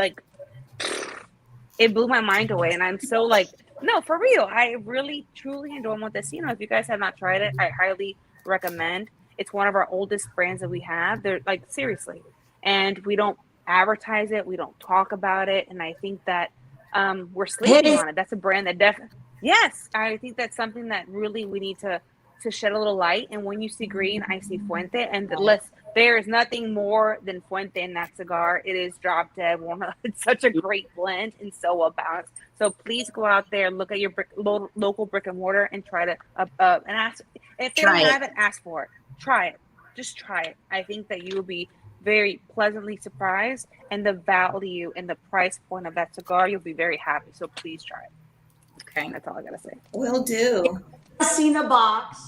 it blew my mind away. And I'm so no, for real. I really, truly enjoy Montesino. If you guys have not tried it, I highly recommend. It's one of our oldest brands that we have. They're seriously. And we don't advertise it. We don't talk about it. And I think that we're sleeping on it. That's a brand that definitely, yes, I think that's something that really we need to shed a little light. And when you see green, I see Fuente. And there is nothing more than Fuente in that cigar. It is drop dead. It's such a great blend and so well balanced. So please go out there, look at your local brick and mortar, and try to and ask. If they don't have it, ask for it. Try it. Just try it. I think that you will be very pleasantly surprised, and the value and the price point of that cigar, you'll be very happy. So please try it. Okay, that's all I gotta say. Will do. Cena box.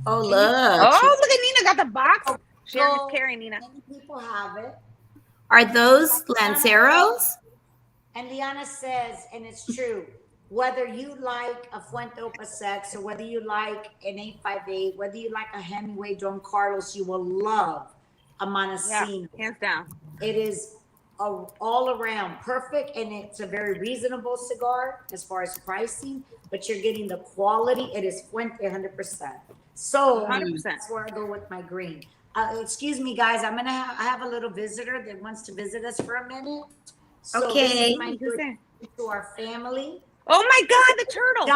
Oh, look. Oh, look at Nina got the box. Sharon is carrying Nina. Many people have it. Are those Lanceros? And Lyanna says, and it's true, whether you like a Fuente Opasex or whether you like an 858, whether you like a Hemingway Don Carlos, you will love a Montesino. Yeah, hands down. It is all around perfect, and it's a very reasonable cigar as far as pricing, but you're getting the quality. It is Fuente 100%. So 100%. That's where I go with my green. Excuse me, guys. I have a little visitor that wants to visit us for a minute. So Okay. This is my to our family. Oh my God, the turtle!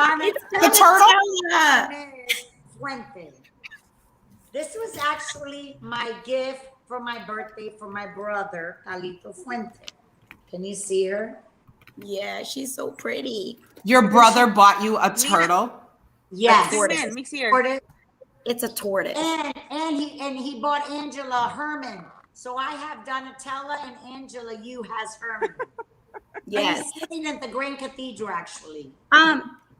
The turtle. Fuente. This was actually my gift for my birthday for my brother, Carlito Fuente. Can you see her? Yeah, she's so pretty. Your brother bought you a turtle? Yes. Let me see her. It's a tortoise. And he bought Angela Herman. So I have Donatella, and Angela Yu has Herman. Yes. And he's sitting at the Grand Cathedral, actually.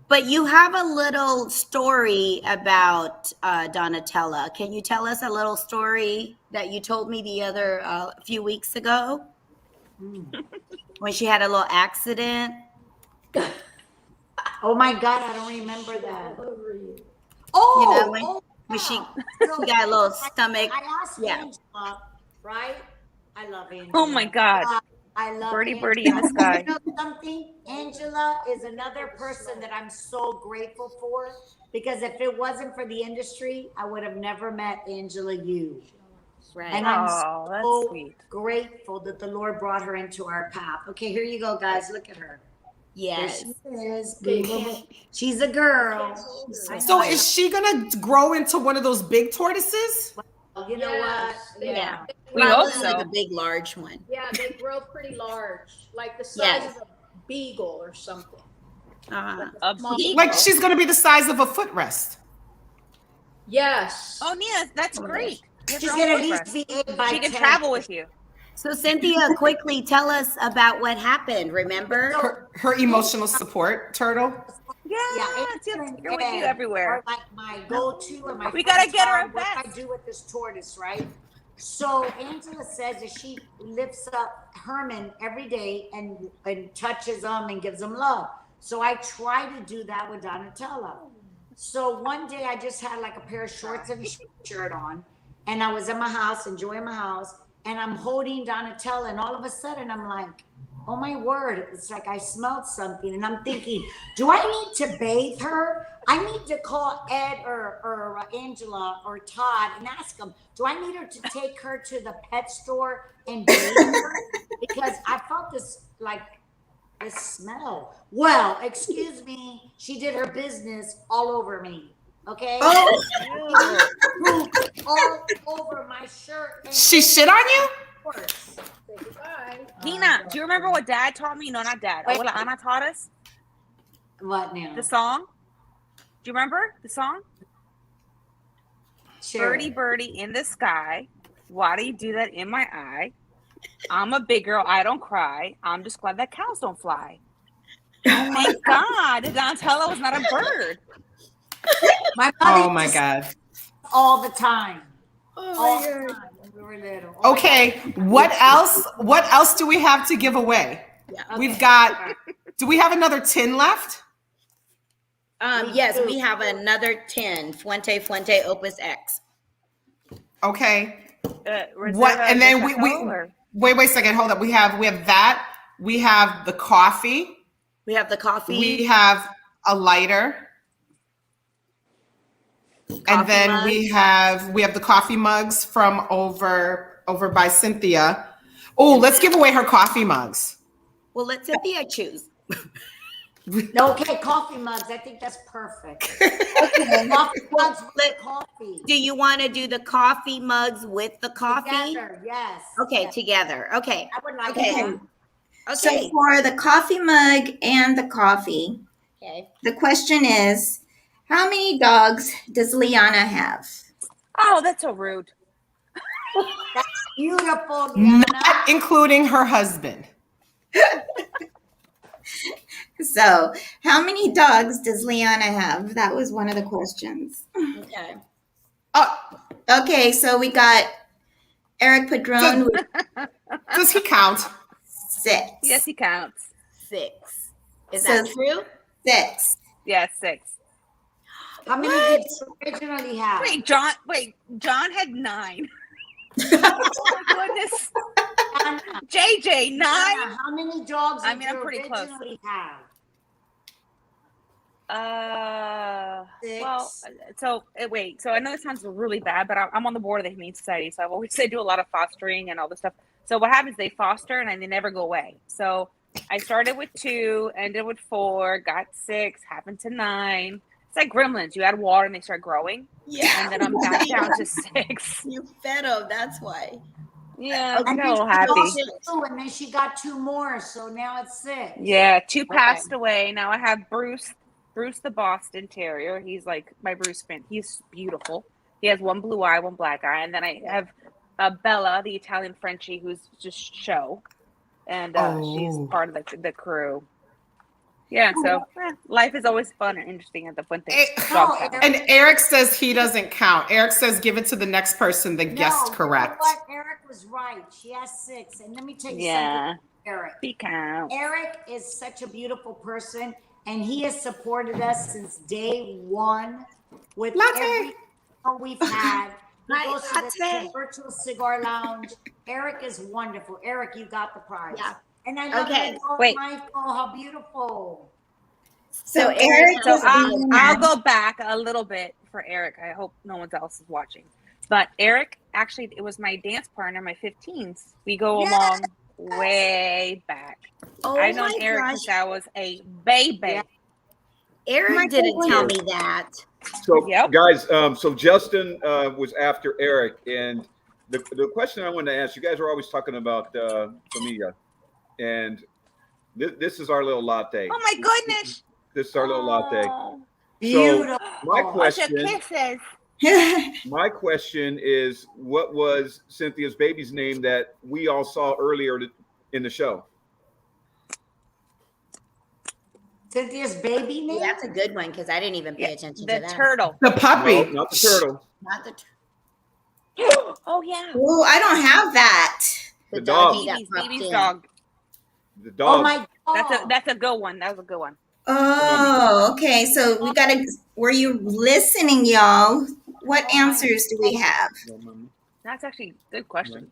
But you have a little story about Donatella. Can you tell us a little story that you told me the other few weeks ago when she had a little accident? Oh my God, I don't remember that. When she got a little stomach. I asked Angela, right? I love Angela. Oh my God. I love Birdie in the sky. You know something? Angela is another person that I'm so grateful for, because if it wasn't for the industry, I would have never met Angela Yu. Right. And I'm that's so sweet. grateful that the Lord brought her into our path. Okay, here you go, guys. Look at her. Yes. There she is. She's a girl. So is she gonna grow into one of those big tortoises? You know what? Yeah. We hope so. Like a big, large one. Yeah, they grow pretty large, like the size of a beagle or something. A beagle. Like she's gonna be the size of a footrest. Yes. Oh, Nia, that's great. She's gonna at least be 8 by 10. She can travel with you. So Cynthia, quickly tell us about what happened. Remember? Her emotional support turtle. Yeah, you're with you everywhere. Like my go-to and my. We gotta get her what back. I do with this tortoise, right? So Angela says that she lifts up Herman every day and touches him and gives him love. So I try to do that with Donatella. So one day I just had like a pair of shorts and a shirt on, and I was in my house, enjoying my house, and I'm holding Donatella, and all of a sudden I'm like, oh my word, it's like I smelled something, and I'm thinking, do I need to bathe her? I need to call Ed or Angela or Todd and ask them, do I need her to take her to the pet store and bathe her? Because I felt this like this smell. Well, excuse me, she did her business all over me. Okay? Oh, All over my shirt. And She shit on you? shorts. Say goodbye. Nina, do you remember what Dad taught me? No, not Dad. Wait. What Anna taught us? What now? The song. Do you remember the song? Sure. Birdie, birdie in the sky. Why do you do that in my eye? I'm a big girl. I don't cry. I'm just glad that cows don't fly. Thank God Donatella was not a bird. My mother Oh my used to God. all the time. oh All my the God. time when we were little. Oh my Okay, God. what else? What else do we have to give away? Yeah. We've Okay. got. Do we have another tin left? Yes, we have another 10, Fuente Opus X. Okay. Reserva What? And then de we Cacao, or- wait a second. Hold up. We have that. We have the coffee. We have the coffee. We have a lighter. And then mugs. we have the coffee mugs from over by Cynthia. Oh, let's give away her coffee mugs. Well, let Cynthia choose. Okay, coffee mugs. I think that's perfect. Coffee mugs with coffee. Do you want to do the coffee mugs with the coffee? Together, yes. Okay, yes. together. Okay. I would like Okay. that. So Okay. for the coffee mug and the coffee, Okay. the question is, how many dogs does Lyanna have? Oh, that's so rude. Beautiful, Lyanna. Not including her husband. So, how many dogs does Lyanna have? That was one of the questions. Okay. Oh, Okay, so we got Eric Padron with does he count? 6. Yes, he counts. 6. Is So- that true? 6. Yes, 6. How many did you originally have? Wait, John had 9. Oh my goodness. Lyanna, JJ, 9. Lyanna, how many dogs I did mean, you I'm pretty close. originally have? Well, so wait. So I know this sounds really bad, but I'm on the board of the Humane Society, so I've always I do a lot of fostering and all this stuff. So what happens? They foster and they never go away. So I started with 2, ended with 4, got 6, happened to 9. It's like gremlins. You add water and they start growing. Yeah. And then I'm back down to 6. You fed them. That's why. Yeah, Okay. I'm And then so she happy. lost 2, and then she got 2 more, so now it's 6. Yeah, 2 passed away. Now I have Bruce the Boston Terrier. He's like my Bruce fan. He's beautiful. He has 1 blue eye, 1 black eye, and then I have Bella, the Italian Frenchie, who's just show, and she's part of the crew. Yeah, so life is always fun and interesting at the Fuente dog show. And Eric says he doesn't count. Eric says give it to the next person that guessed correct. You know what? Eric was right. She has 6. And let me tell you something, Eric. He counts. Eric is such a beautiful person, and he has supported us since day 1 with every show we've had. He goes to the virtual cigar lounge. Eric is wonderful. Eric, you got the prize. Yeah. And I love Okay, your dog, wait. Michael. How beautiful. So Eric So is I'll go back a little bit for Eric. I hope no one else is watching. But Eric, actually, it was my dance partner, my 15s. We go along way back. Oh I know my Eric gosh. since I was a baby. Yeah. Eric didn't tell me that. So, Yep. guys, so Justin was after Eric, and the question I wanted to ask you guys are always talking about familia, and this is our little latte. Oh my goodness. This is our little latte. Oh, Beautiful. My bunch of question, kisses. my question is, what was Cynthia's baby's name that we all saw earlier in the show? Cynthia's baby name? That's a good one because I didn't even pay attention to The that. turtle. The puppy. No, not the turtle. Not the Oh yeah. Oh, I don't have that. The The dog. doggy that Baby's, popped baby's in. dog. The Oh dog. my God. That's a good one. That was a good one. Oh, okay. So we gotta. Were you listening, y'all? What Oh my answers do we have? That's actually a good question.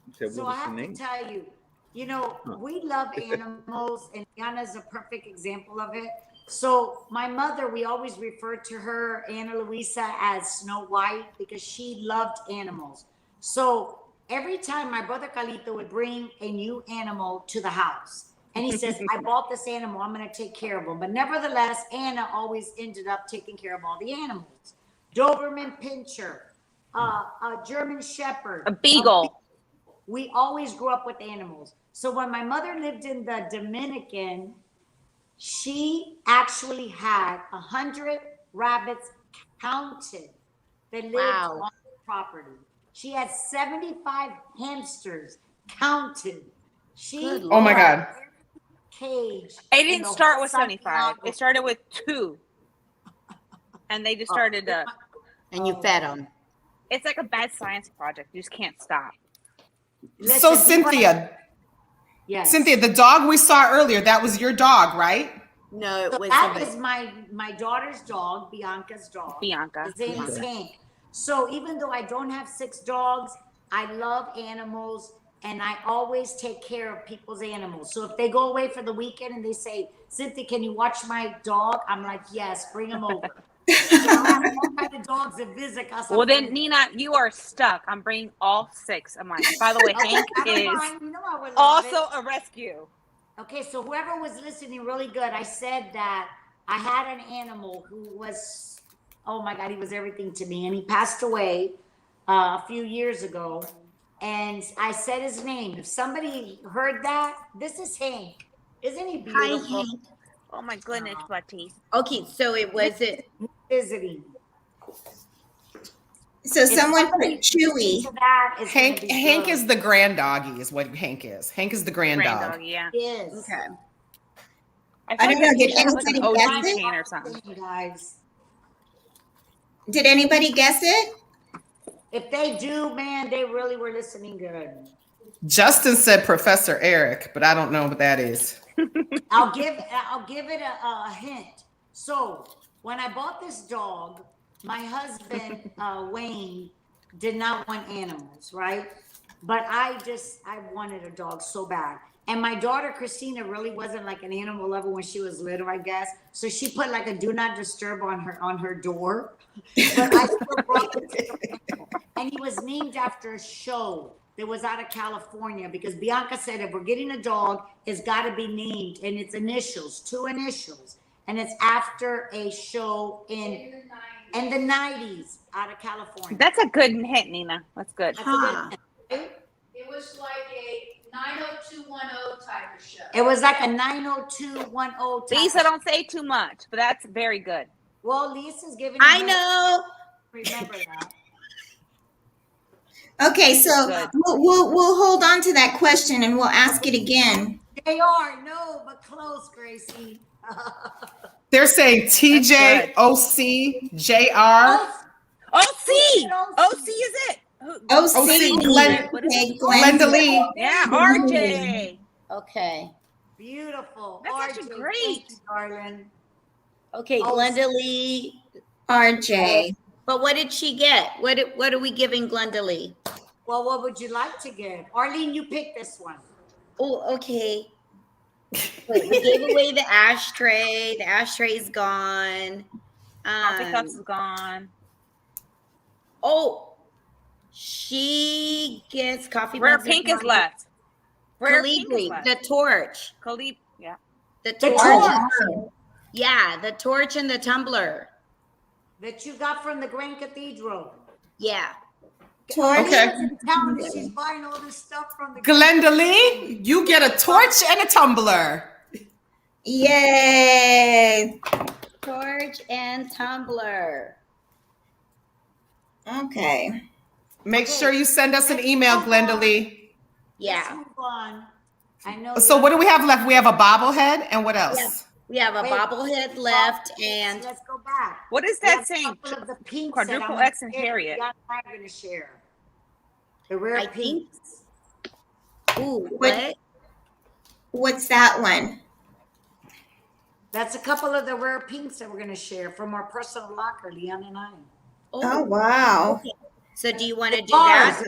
You said, So what I was the have to name? tell you, you know, we love animals, and Lyanna's a perfect example of it. So my mother, we always referred to her, Anna Luisa, as Snow White because she loved animals. So every time my brother Calito would bring a new animal to the house, and he says, I bought this animal, I'm going to take care of him. But nevertheless, Anna always ended up taking care of all the animals. Doberman Pinscher, a German Shepherd, A beagle. we always grew up with animals. So when my mother lived in the Dominican, she actually had 100 rabbits counted that lived Wow. on the property. She had 75 hamsters counted. She Good Oh my Lord. God. cage. It in didn't the start whole with 75. Santiago. It started with 2. And they just started to. And you fed them. It's like a bad science project. You just can't stop. Listen, So people- yes. Cynthia, the dog we saw earlier, that was your dog, right? No, it So was that somebody. is my daughter's dog, Bianca's dog. Bianca. His name is Hank. So even though I don't have 6 dogs, I love animals and I always take care of people's animals. So if they go away for the weekend and they say, Cynthia, can you watch my dog? I'm like, yes, bring him over. So I have all kinds of dogs that visit us. Well, then, Nina, you are stuck. I'm bringing all 6 of mine. By the way, Hank is You know I would love also it. a rescue. Okay, so whoever was listening really good, I said that I had an animal who was, oh my God, he was everything to me. And he passed away a few years ago. And I said his name. If somebody heard that, this is Hank. Isn't he Hi, beautiful? Hank. Oh my goodness, Buddy. Okay, so it was it. Visiting. So If someone somebody put Chewy. listens to that, it's gonna Hank be Hank good. is the grand doggy, is what Hank is. Hank is the grand Grand dog. dog, yeah. Yes. Okay. I feel don't know, like did we should have like an anybody guess OG it? chain or something. Guys, Did anybody guess it? if they do, man, they really were listening good. Justin said Professor Eric, but I don't know what that is. I'll give it a hint. So when I bought this dog, my husband Wayne did not want animals, right? But I wanted a dog so bad. And my daughter Christina really wasn't like an animal lover when she was little, I guess. So she put like a do not disturb on her door. But I still brought him to the and he was named after a show that was out of California because Bianca said if we're getting a dog, it's got to be named and it's initials, 2 initials, and it's after a show in the 90s out of California. That's a good hint, Nina. That's good. That's a good hint, right? It was like a 90210 type of show. It was like a 90210 type. Lisa, don't say too much, but that's very good. Well, Lisa's giving. I know. Remember that. Okay, so Good. we'll hold on to that question and we'll ask it again. They are but close, Gracie. They're saying TJ, OC, JR, OC! OC is it? OC, Glenn, What is it? Glenda Lee. Yeah, RJ. Okay. Beautiful. That's actually RJ, great. thank you, darling. Okay, Oh, Glenda Lee. RJ. But what did she get? What are we giving Glenda Lee? Well, what would you like to give? Arlene, you pick this one. Oh, okay. Wait, we gave away the ashtray. The ashtray's gone. Coffee cups is gone. Oh, she gets coffee. Rare mugs pink and is left. Rare pink is Calibri, left. the torch. Calib, yeah. The The torch. torch Yeah, the torch and the tumbler. that you got from the Grand Cathedral. Yeah. Torch. Okay. Town that she's buying all this stuff from the Glenda Lee, you get a torch and a tumbler. Yay. Torch and tumbler. Okay. Make sure you send us an email, Glenda Lee. Let's Yeah. move on. I know. So what do we have left? We have a bobblehead and what else? We have a Wait, bobblehead left, and let's go back. What is We have that a saying? couple of the pinks that Quadruple I'm gonna X and share. Harriet. Lyanna and I are gonna share the rare I think. pinks. Ooh, what? What's that one? That's a couple of the rare pinks that we're gonna share from our personal locker, Lyanna and I. Oh, wow. Okay. So do you want to do Cigars.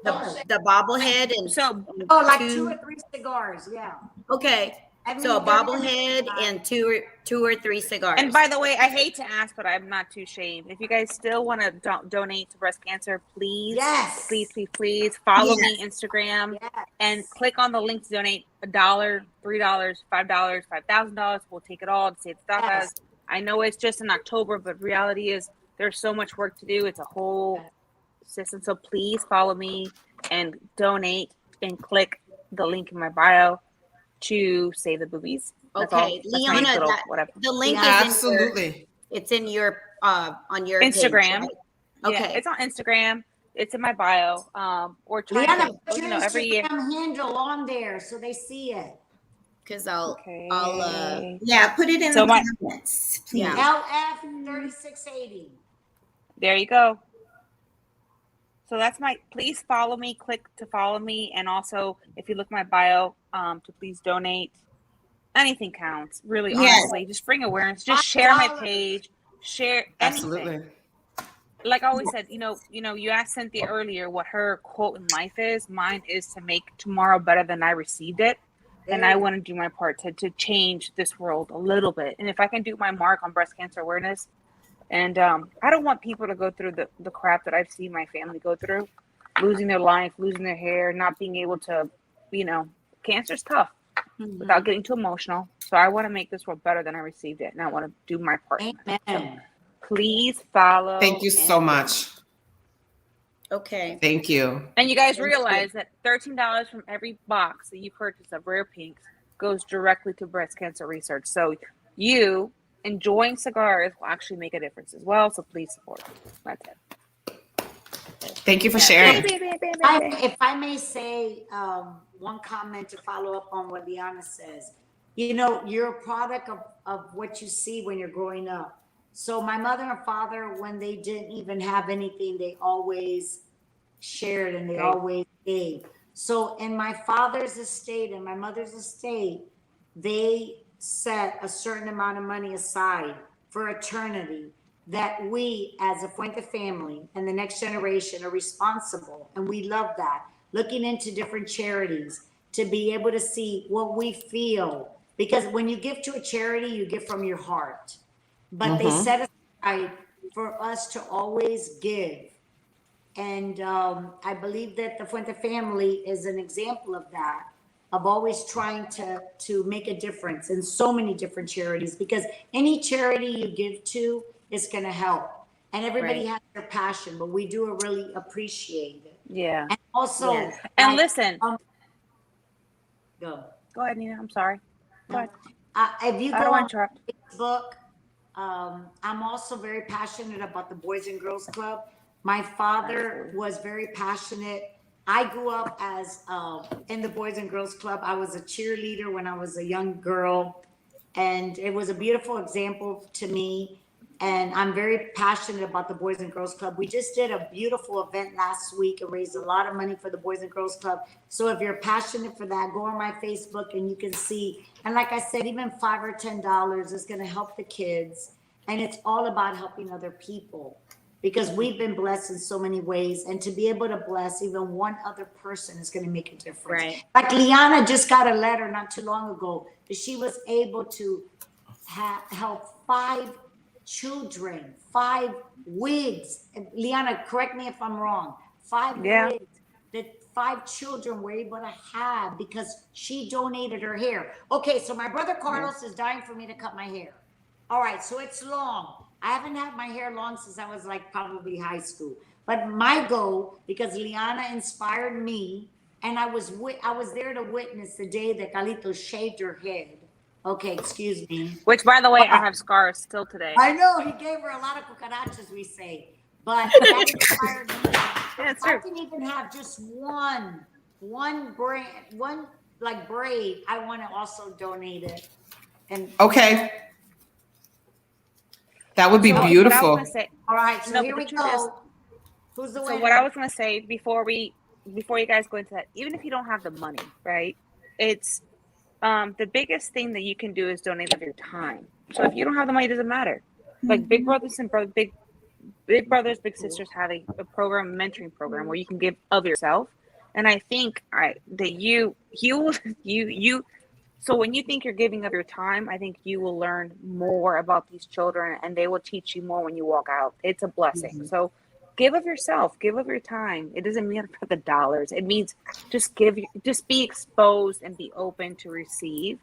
that? The bobblehead and So Oh, like 2 or 3 cigars, yeah. Okay. I mean, So a they're bobblehead not- and two or three cigars. And by the way, I hate to ask, but I'm not too ashamed. If you guys still want to donate to breast cancer, please, Yes. please follow Yes. me Instagram Yes. and click on the link to donate $1, $3, $5, $5,000. We'll take it all to save the tatas. Yes. I know it's just in October, but reality is there's so much work to do. It's a whole system. So please follow me and donate and click the link in my bio to save the boobies. That's all. Okay, That's my Lyanna, little whatever. the link is Absolutely. it's in your on your Instagram. page, right? Yeah, Okay. it's on Instagram. It's in my bio. We're trying Lyanna, to, put your every year. Instagram handle on there so they see it. Because I'll Yeah, put it in So the comments, please. Yeah. LF3680. There you go. So that's please follow me, click to follow me. And also, if you look my bio, to please donate. Anything counts, really, Yes. honestly. Just bring awareness. Just share my page. Share anything. Absolutely. Like I always said, you asked Cynthia earlier what her quote in life is. Mine is to make tomorrow better than I received it. And I want to do my part to change this world a little bit. And if I can do my mark on breast cancer awareness, and I don't want people to go through the crap that I've seen my family go through, losing their life, losing their hair, not being able to, cancer's tough without getting too emotional. So I want to make this world better than I received it. And I want to do my part. Amen. Please follow. Thank you so much. Okay. Thank you. And you guys realize that $13 from every box that you purchase of rare pinks goes directly to breast cancer research. So you enjoying cigars will actually make a difference as well. So please support. That's it. Thank you for sharing. If I may say one comment to follow up on what Lyanna says, you're a product of what you see when you're growing up. So my mother and father, when they didn't even have anything, they always shared and they always gave. So in my father's estate and my mother's estate, they set a certain amount of money aside for eternity that we as a Fuente family and the next generation are responsible. And we love that. Looking into different charities to be able to see what we feel. Because when you give to a charity, you give from your heart. But they set aside for us to always give. And I believe that the Fuente family is an example of that, of always trying to make a difference in so many different charities, because any charity you give to is going to help. And everybody has their passion, but we do really appreciate it. Yeah. And also, and listen. Go ahead, Nina. I'm sorry. Go ahead. If you I go don't on want to interrupt. Facebook, I'm also very passionate about the Boys and Girls Club. My father was very passionate. I grew up as in the Boys and Girls Club. I was a cheerleader when I was a young girl, and it was a beautiful example to me. And I'm very passionate about the Boys and Girls Club. We just did a beautiful event last week and raised a lot of money for the Boys and Girls Club. So if you're passionate for that, go on my Facebook and you can see. And like I said, even $5 or $10 is going to help the kids. And it's all about helping other people, because we've been blessed in so many ways. And to be able to bless even one other person is going to make a difference. Right. Like Lyanna just got a letter not too long ago that she was able to help 5 children, 5 wigs. And Lyanna, correct me if I'm wrong. 5 wigs that 5 children were able to have because she donated her hair. Okay, so my brother Carlos is dying for me to cut my hair. All right, so it's long. I haven't had my hair long since I was like probably high school. But my goal, because Lyanna inspired me, and I was there to witness the day that Carlito shaved her head. Okay, excuse me. Which, by the way, I have scars still today. I know, he gave her a lot of cucarachas, we say. But that inspired me. That's I true. can even have just one braid, I want to also donate it And Okay. That would be So what I was beautiful. gonna say, all right, so no, here but the we truth is, go. Who's the so winner? what I was gonna say before you guys go into that, even if you don't have the money, right? It's the biggest thing that you can do is donate of your time. So if you don't have the money, it doesn't matter. Like Big Brothers and Big Brothers, Big Sisters have a program, mentoring program, where you can give of yourself. And I think that you so when you think you're giving of your time, I think you will learn more about these children, and they will teach you more when you walk out. It's a blessing. So give of yourself, give of your time. It doesn't mean for the dollars. It means just be exposed and be open to receive.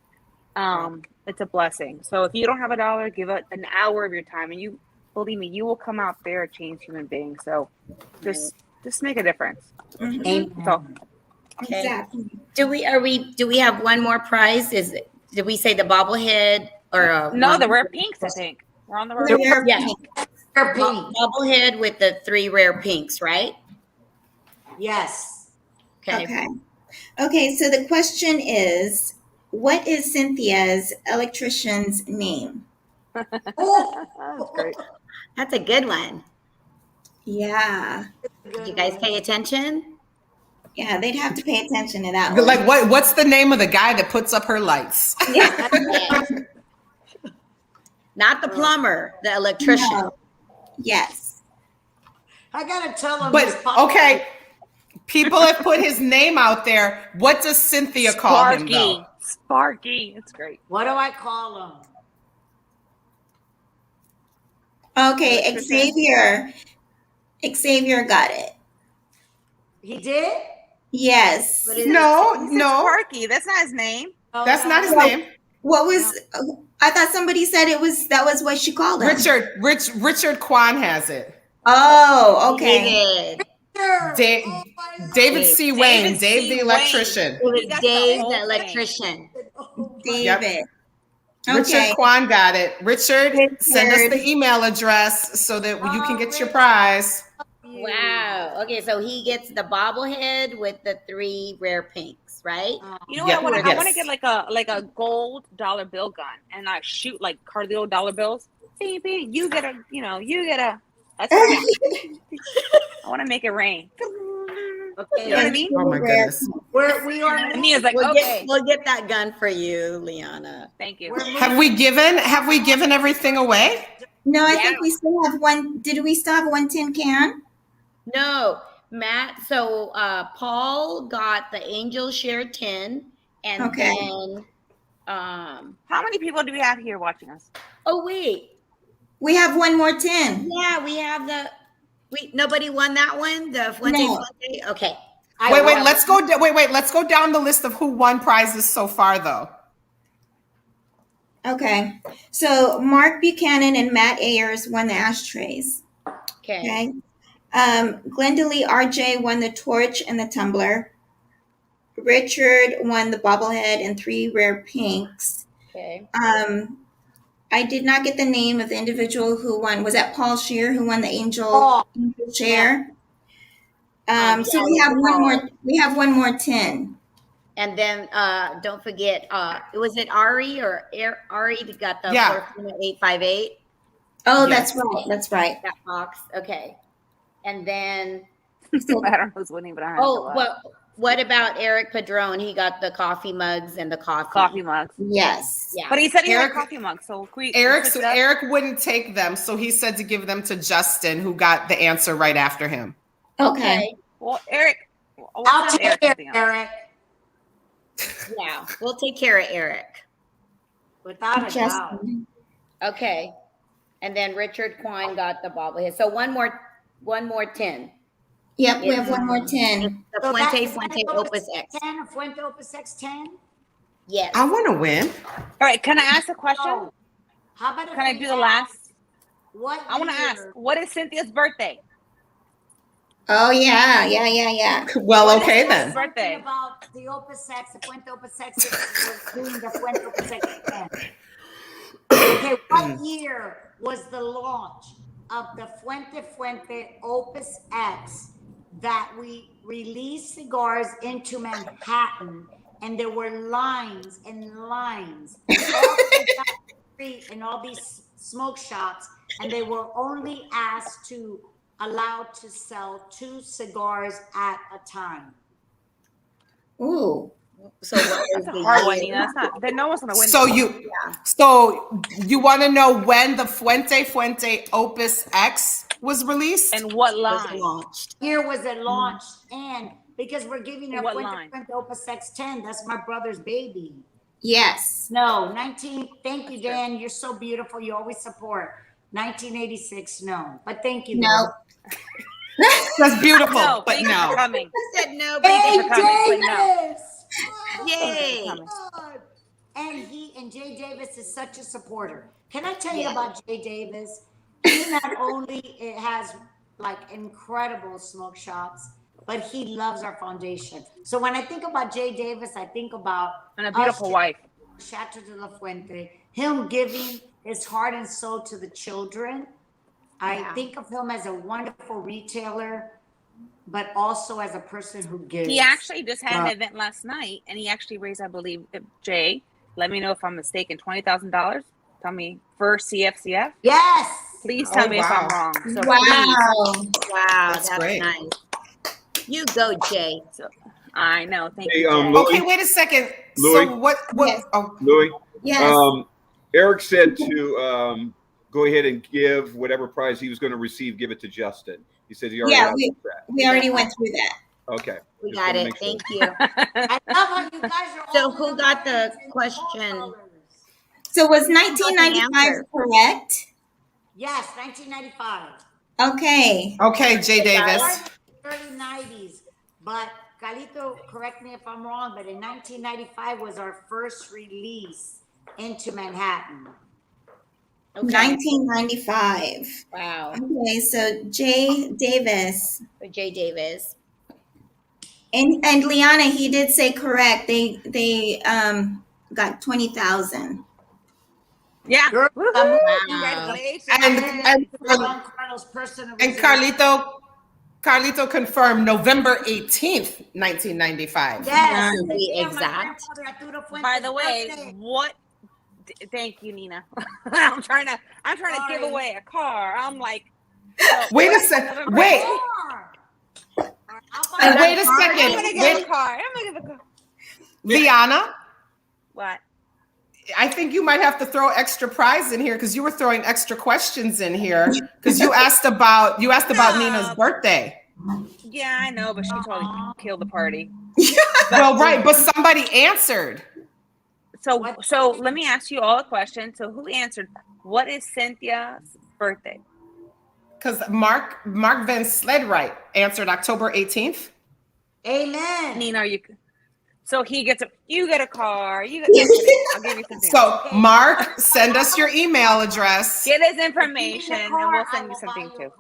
It's a blessing. So if you don't have a dollar, give it an hour of your time, and you believe me, you will come out there a changed human being. So just make a difference. So Okay. Exactly. Do we have one more prize? Did we say the bobblehead or no, the rare pinks, I think. We're on the rare The pinks. rare Yeah. pink. Rare pink. Bobblehead with the 3 rare pinks, right? Yes. Okay. Okay, so the question is, what is Cynthia's electrician's name? Oh, That's great. That's a good one. Yeah. Did you guys pay attention? Yeah, they'd have to pay attention to that one. Like what's the name of the guy that puts up her lights? Yeah. Yes. Not the plumber, the electrician. No. Yes. I gotta tell him. But okay, people have put his name out there. What does Cynthia call him though? Sparky. It's great. What do I call him? Okay, Electrician. Xavier got it. He did? Yes. What is No, He said no, Sparky. That's not his name. Oh, that's no. not his name. What was I thought somebody said that was what she called him. Richard Kwan has it. Oh, okay. David. Da- Oh, I love David it. C. Wayne, David Dave C. the Wayne. electrician. It was He got the Dave, whole the thing. electrician. Oh, my David. Richard Okay. Kwan got it. Richard, send us Richard. the email address so that you can get your prize. God. Wow. Okay, so he gets the bobblehead with the 3 rare pinks, right? You know Yeah, what? I want to yes. get like a gold dollar bill gun and like shoot like Carlito dollar bills. Beep, beep. You get a. That's what I want. I want to make it rain. Okay. You know what I mean? Oh my goodness. We are And Mia's like, We'll okay, get that gun for you, Lyanna. thank you. Have we given everything away? No, I Yeah. think we still have one. Did we still have one tin can? No, Matt. So Paul got the Angel Share 10, and Okay. then How many people do we have here watching us? oh wait, We have one more tin. yeah, we have nobody won that one. The Fuente No. Fuente. Okay. Wait, let's go. Let's go down the list of who won prizes so far, though. Okay. So Mark Buchanan and Matt Ayers won the ashtrays. Okay. Okay. Glendalee RJ won the torch and the tumbler. Richard won the bobblehead and 3 rare pinks. Okay. I did not get the name of the individual who won. Was that Paul Shear who won the angel chair? So we have one more. We have one more tin. And then don't forget, was it Ari or Ari that got the 858? Oh, Yes. that's right. That's right. That box. Okay. And then I don't know who's winning, but I have well, what about Eric Padron? He got the coffee mugs and the coffee mugs. Yes. Yeah. But he said he Eric- had coffee mugs, so Eric wouldn't take them, so he said to give them to Justin, who got the answer right after him. Okay. Well, Eric, I'll take Eric care, something else. Eric. Yeah, we'll take care of Eric. Without a doubt. Justin. Okay. And then Richard Quine got the bobblehead. So one more 10. Yep, we have one more tin. The So Fuente that's Fuente Opus X. 10, a Fuente Opus X 10? Yes. I want to win. All right, can I ask a question? Oh, how about if Can I we do the ask last? What I want to year- ask, what is Cynthia's birthday? Oh yeah. Well, What is okay Cynthia's then. birthday? Something about the Opus X, the Fuente Opus X was doing the Fuente Opus X 10. Okay, what year was the launch of the Fuente Opus X that we released cigars into Manhattan and there were lines and lines all the way down the street in all these smoke shops, and they were only asked to allowed to sell 2 cigars at a time. Ooh. So what was That's a the hard one, year? Nina. That's not. Then no one's gonna win. So you want to know when the Fuente Opus X was released? And what Was line? launched? Here was it launched, and because we're giving a What Fuente line? Fuente Opus X10, that's my brother's baby. Yes. No, 19. Thank you, Dan. You're so beautiful. You always support. 1986. No, but thank you. No. That's beautiful, No, but thank you for no. coming. I said no, Hey, but for coming, but no. Davis! Yay. God. And Jay Davis is such a supporter. Can I tell you about Jay Davis? He not only has like incredible smoke shops, but he loves our foundation. So when I think about Jay Davis, I think about And a beautiful us, wife. Chateau de la Fuente, him giving his heart and soul to the children. I think of him as a wonderful retailer, but also as a person who gives. He actually just had an event last night, and he actually raised, I believe, Jay. Let me know if I'm mistaken. $20,000. Tell me for CFCF. Yes. Please tell me if I'm wrong. So please. Wow. Wow, That's that's great. nice. You go, Jay. So, I know. Thank Hey, you, Jay. Louis, Okay, wait a second. Louis? So what? Yes. Oh, Louis, Yes. Eric said to go ahead and give whatever prize he was going to receive, give it to Justin. He said he already Yeah, has that. we already went through that. Okay. We Just got wanna it. make sure. Thank you. I love how you guys are So all who in the got the lines and question? colors. So was the 1995 answer? correct? Yes, 1995. Okay. okay, Jay Davis. Early 90s. But Calito, correct me if I'm wrong, but in 1995 was our first release into Manhattan. Okay. 1995. Wow. Okay, so Jay Davis For Jay Davis. and Lyanna, he did say correct. They got 20,000. Yeah. Girl, Woohoo! Wow. Congratulations. And Juan Carlos person of and his- Carlito confirmed November 18th, 1995. Yes. To be Yeah, my exact. grandfather, Arturo Fuentes' By the way, birthday. what? Thank you, Nina. I'm trying to give Sorry. away a car. I'm like, Wait a second. Wait. And Wait a I'm second. gonna get a car. I'm gonna get a car. Lyanna, What? I think you might have to throw extra prize in here because you were throwing extra questions in here because you asked about Nina's birthday. Yeah, I know, but she totally killed the party. Well, right, but somebody answered. So let me ask you all a question. So who answered? What is Cynthia's birthday? Because Mark Van Sledright answered October 18th. Amen. Nina, so he gets you get a car. You get. No, I'm kidding. I'll give you something. So Mark, send us your email address. Get his information, and we'll send you something too.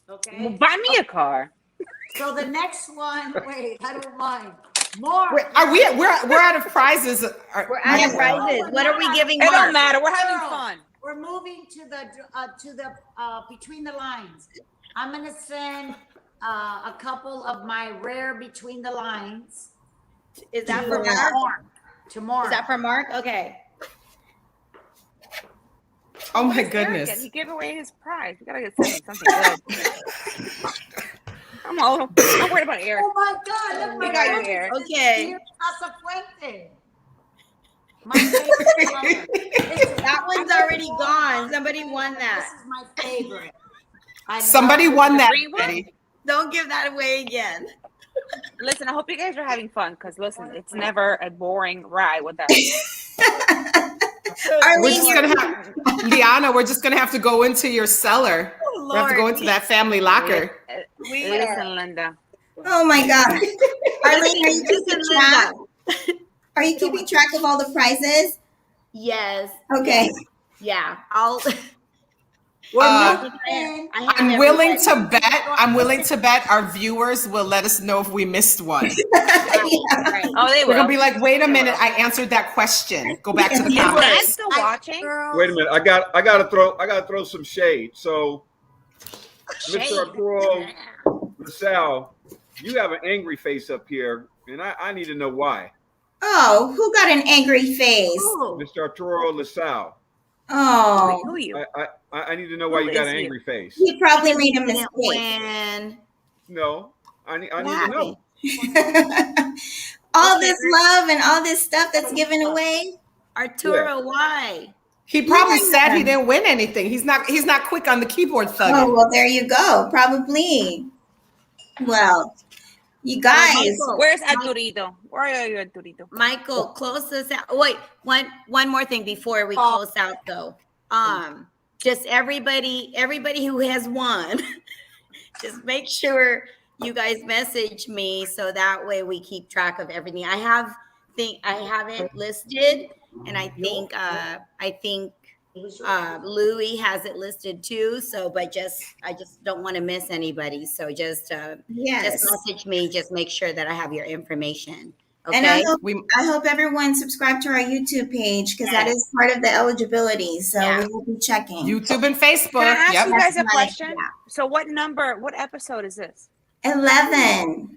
Okay. Buy me a car. So the next one, wait, I don't mind. More. We're out of prizes. We're out of prizes. What are we giving It Mark? don't matter. We're having Girl, fun. We're moving to the between the lines. I'm gonna send a couple of my rare between the lines. Is that to for Mark? To Mark. Is that for Mark? Okay. Oh my Eric, goodness. he gave away his prize. We gotta get something good. I'm worried about Eric. Oh my God! Look, We my got you, God, Eric. this is Okay. Dear Casa Fuente. My favorite color. That one's already gone. Somebody won This that. is my favorite. I Somebody love won The that green one? already. Don't give that away again. Listen, I hope you guys are having fun because listen, it's never a boring ride with us. We're just gonna have Lyanna. We're just gonna have to go into your cellar. Oh, We have to go Lord. into that family locker. Listen, Linda. Oh my God. Arlene, are you Listen, keeping track? Linda. Are you keeping track of all the prizes? Yes. Okay. Yeah. I'll. We're moving. I have I'm willing everybody. to bet our viewers will let us know if we missed one. Right. Oh, they We're will. gonna be like, wait a minute, I answered that question. Go back to the Is Dad comments. still watching? Wait a minute. I gotta throw some shade. So, Shade. Mr. Arturo LaSalle, You have an angry face up here, and I need to know why. Oh, who got an angry face? Oh, Mr. Arturo LaSalle. Oh, Who are you? I need to know why Who you got is an you? angry face. he probably because made he a didn't mistake. win. No, I What need to know. happened? All Okay, this love and all this stuff that's given away. Arturo, why? He probably Yeah. said he didn't win anything. He's not quick on the keyboard Oh, thugging. well, there you go. Probably. Well, you guys. Michael, Where's Arturito? Where are you, Arturito? Michael, close this out. Wait, one more thing before we close out though. Just everybody who has won, just make sure you guys message me so that way we keep track of everything. I have it listed, and I think Louis has it listed too. So, but I just don't want to miss anybody. So just Yes. message me. Just make sure that I have your information. Okay. And I hope everyone subscribe to our YouTube page because that is part of the eligibility. So we will be checking. YouTube and Facebook. Can I ask you guys a That's question? right. So what episode is this? 11.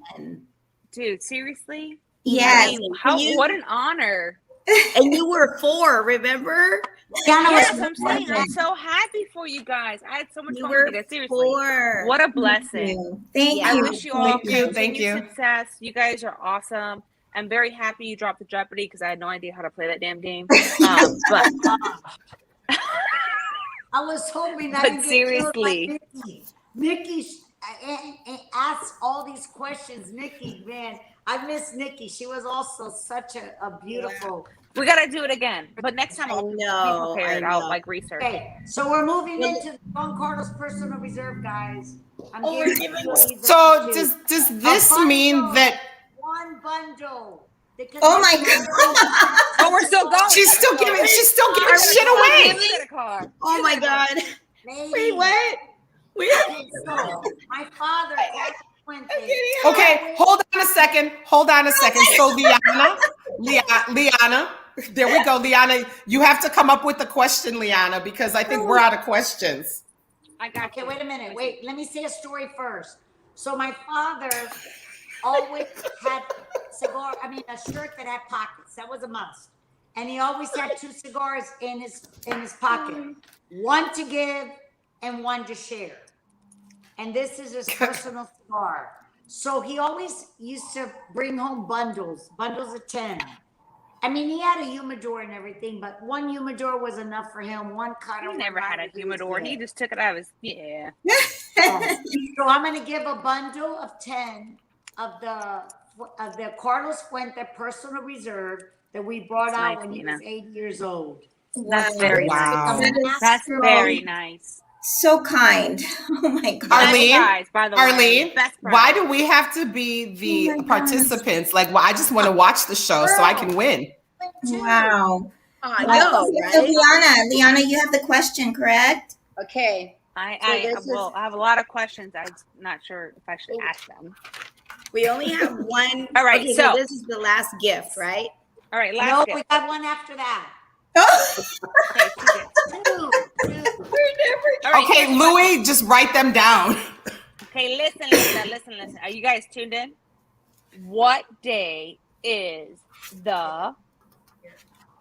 Dude, seriously? Yes. I mean, what an honor. And you were 4, remember? Yes, I'm saying I'm so happy for you guys. I had so much You fun were with you guys. Seriously. 4. What a blessing. Thank Yeah. you. I wish you all Thank you. success. You guys are awesome. I'm very happy you dropped the Jeopardy because I had no idea how to play that damn game. But I was hoping I But didn't get seriously. killed by Nikki. Nikki asked all these questions. Nikki, man, I miss Nikki. She was also such a beautiful. we gotta do it again. But next time I'll know, be prepared. I know. I'll like research. Okay, so we're moving into the Don Carlos personal reserve, guys. I'm giving you So these does this mean that one bundle? Because Oh my God. Oh, we're still going. she's still giving shit away? Oh my God. Ladies, Wait, what? so, my father, Fuente, Okay, hold on a second. So Lyanna, there we go. Lyanna, you have to come up with a question, Lyanna, because I think we're out of questions. I got Okay, you. wait a minute. Wait, let me say a story first. So my father always had a shirt that had pockets. That was a must. And he always had 2 cigars in his pocket. One to give and one to share. And this is his personal cigar. So he always used to bring home bundles of 10. I mean, he had a humidor and everything, but one humidor was enough for him. One cutter. He never had a humidor. He just took it out of his So I'm going to give a bundle of 10 of the Carlos Fuente personal reserve that we brought That's out nice, when he Nina. was 8 years old. That's very Wow. nice. That's very nice. So kind. Oh my God. Arlene, Best prize, by the way. Arlene, Best prize. why do we have to be the participants? Like, well, I just want to watch the show so I can win. Wow. I know, So right? Lyanna, you have the question, correct? Okay. I So have a lot of questions. I'm not sure if I should ask them. We only have one. All right, Okay, so- this is the last gift, right? All right, No, last we gift. got one after that. Oh, Okay, 2 gifts. Two. All right, Okay, here's Louis, just write them down. Okay, listen. Are you guys tuned in? What day is the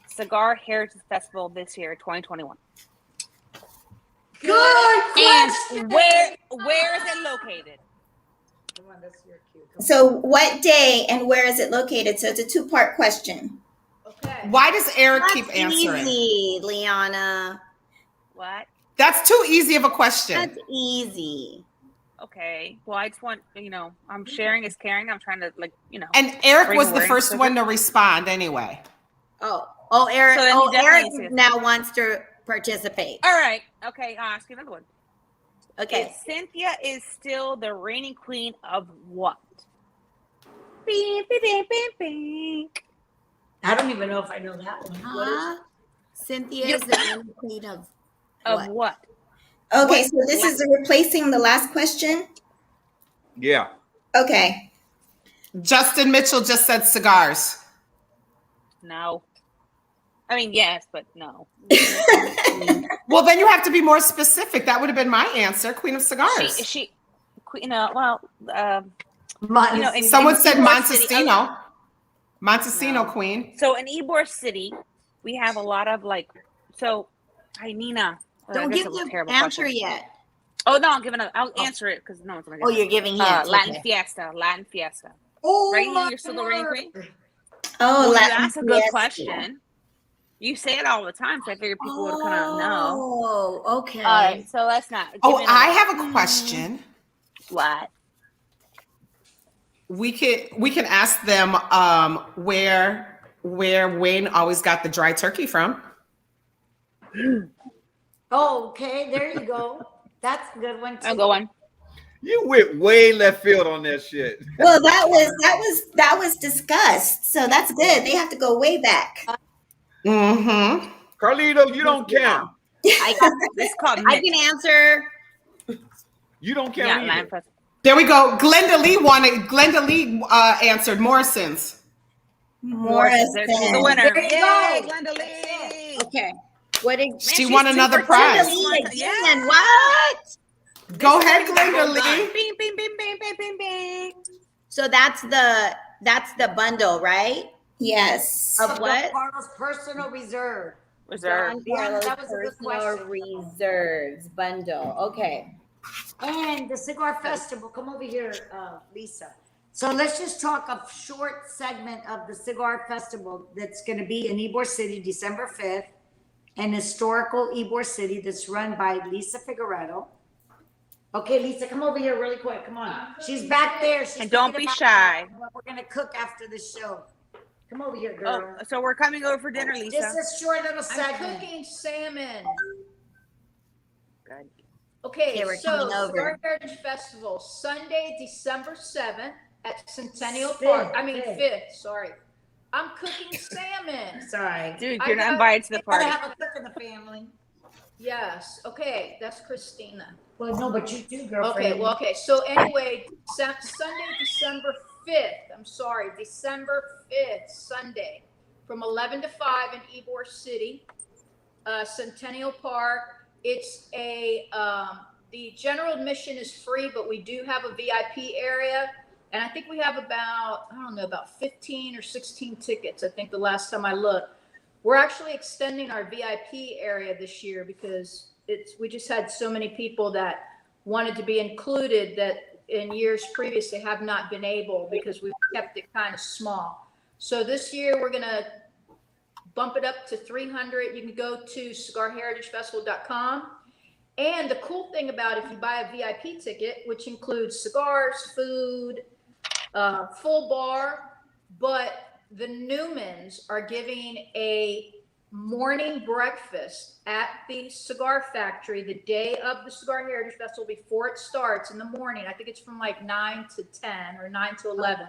Cigar Heritage Festival this year, 2021? Good And question. where is it located? so what day and where is it located? So it's a 2-part question. Okay. Why does Eric That's keep answering? easy, Lyanna. What? That's too easy of a question. That's easy. Okay. Well, I just want, I'm sharing is caring. I'm trying to, And Eric Bring was the awareness first to one to respond anyway. Oh, Eric. So then he Eric definitely says- now wants to participate. All right. Okay. I'll ask you another one. Okay. If Cynthia is still the reigning queen of what? I don't even know if I know that one. What is Huh? Cynthia is the queen of Of what? what? Okay, so this is replacing the last question. Yeah. Okay. Justin Mitchell just said cigars. No. I mean, yes, but no. Well, then you have to be more specific. That would have been my answer, Queen of Cigars. You know, in Someone said Ybor City- Montesino. Montesino No. Queen. So in Ybor City, we have a lot of like. So, hi Nina. Don't That's give a the terrible answer question. yet. Oh no, I'll answer it because no one's gonna get Oh, it. you're giving hints. Latin Okay. Fiesta, Latin Fiesta. Oh Right my here, you're still the reigning word. queen. Oh, Well, you Latin asked a good Fiesta. question. You say it all the time, so I figured people would kind of know. Oh, okay. All right, so let's not. Oh, I have a question. What? We can ask them where Wayne always got the dry turkey from. Oh, okay, there you go. That's a good one too. I'll go on. You went way left field on that shit. Well, that was discussed. So that's good. They have to go way back. Mm-hmm. Carlito, you don't count. This is called I can answer. You don't count Yeah, either. Latin Fiesta. There we go. Glenda Lee answered Morrison's. Morrison. She's the winner. There you Yay, go. Glenda Lee. Okay. What did She won another super prize. talented. again? What? Go ahead, Glenda Lee. Bing, bing, bing, bing, bing, bing, bing. So that's the bundle, right? Yes. Of what? Carlos Personal Reserve. Reserve. Don Yeah, Carlos that was a good Personal question. Reserves bundle. Okay. And the Cigar Festival. Come over here, Lisa. So let's just talk a short segment of the Cigar Festival that's going to be in Ybor City, December 5th, an historical Ybor City that's run by Lisa Figueredo. Okay, Lisa, come over here really quick. Come on. She's back there. She's And don't thinking be about shy. what we're going to cook after the show. Come over here, girl. Oh, so we're coming over for dinner, Lisa. Just a short little I'm segment. cooking salmon. Good. Okay, we're so coming over. Cigar Heritage Festival, Sunday, December 7th at Centennial Fifth, Park. I mean, fifth. 5th, sorry. I'm cooking salmon. Sorry. Dude, I you're not got- invited to the Gotta party. have a cook in the family. Yes, okay, that's Christina. Well, no, but you do, girlfriend. Okay, well, okay, so anyway, Sunday, December 5th, I'm sorry, December 5th, Sunday, from 11 to 5 in Ybor City, Centennial Park. It's the general admission is free, but we do have a VIP area. And I think we have about 15 or 16 tickets. I think the last time I looked. We're actually extending our VIP area this year because we just had so many people that wanted to be included that in years previous they have not been able because we've kept it kind of small. So this year we're gonna bump it up to 300. You can go to cigarheritagefestival.com. And the cool thing about if you buy a VIP ticket, which includes cigars, food, full bar, but the Newmans are giving a morning breakfast at the Cigar Factory the day of the Cigar Heritage Festival before it starts in the morning. I think it's from like 9 to 10 or 9 to 11.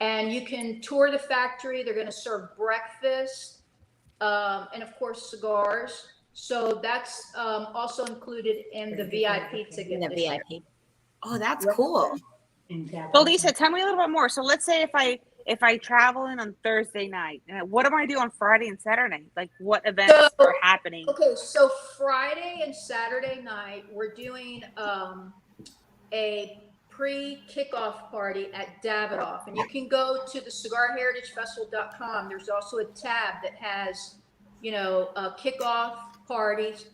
And you can tour the factory. They're going to serve breakfast and, of course, cigars. So that's also included in the VIP ticket. In the this year. VIP. Oh, that's cool. Well, Lisa, tell me a little bit more. So let's say if I travel in on Thursday night, what am I do on Friday and Saturday? Like what events are happening? Okay, so Friday and Saturday night, we're doing a pre-kickoff party at Davidoff. And you can go to the cigarheritagefestival.com. There's also a tab that has, kickoff parties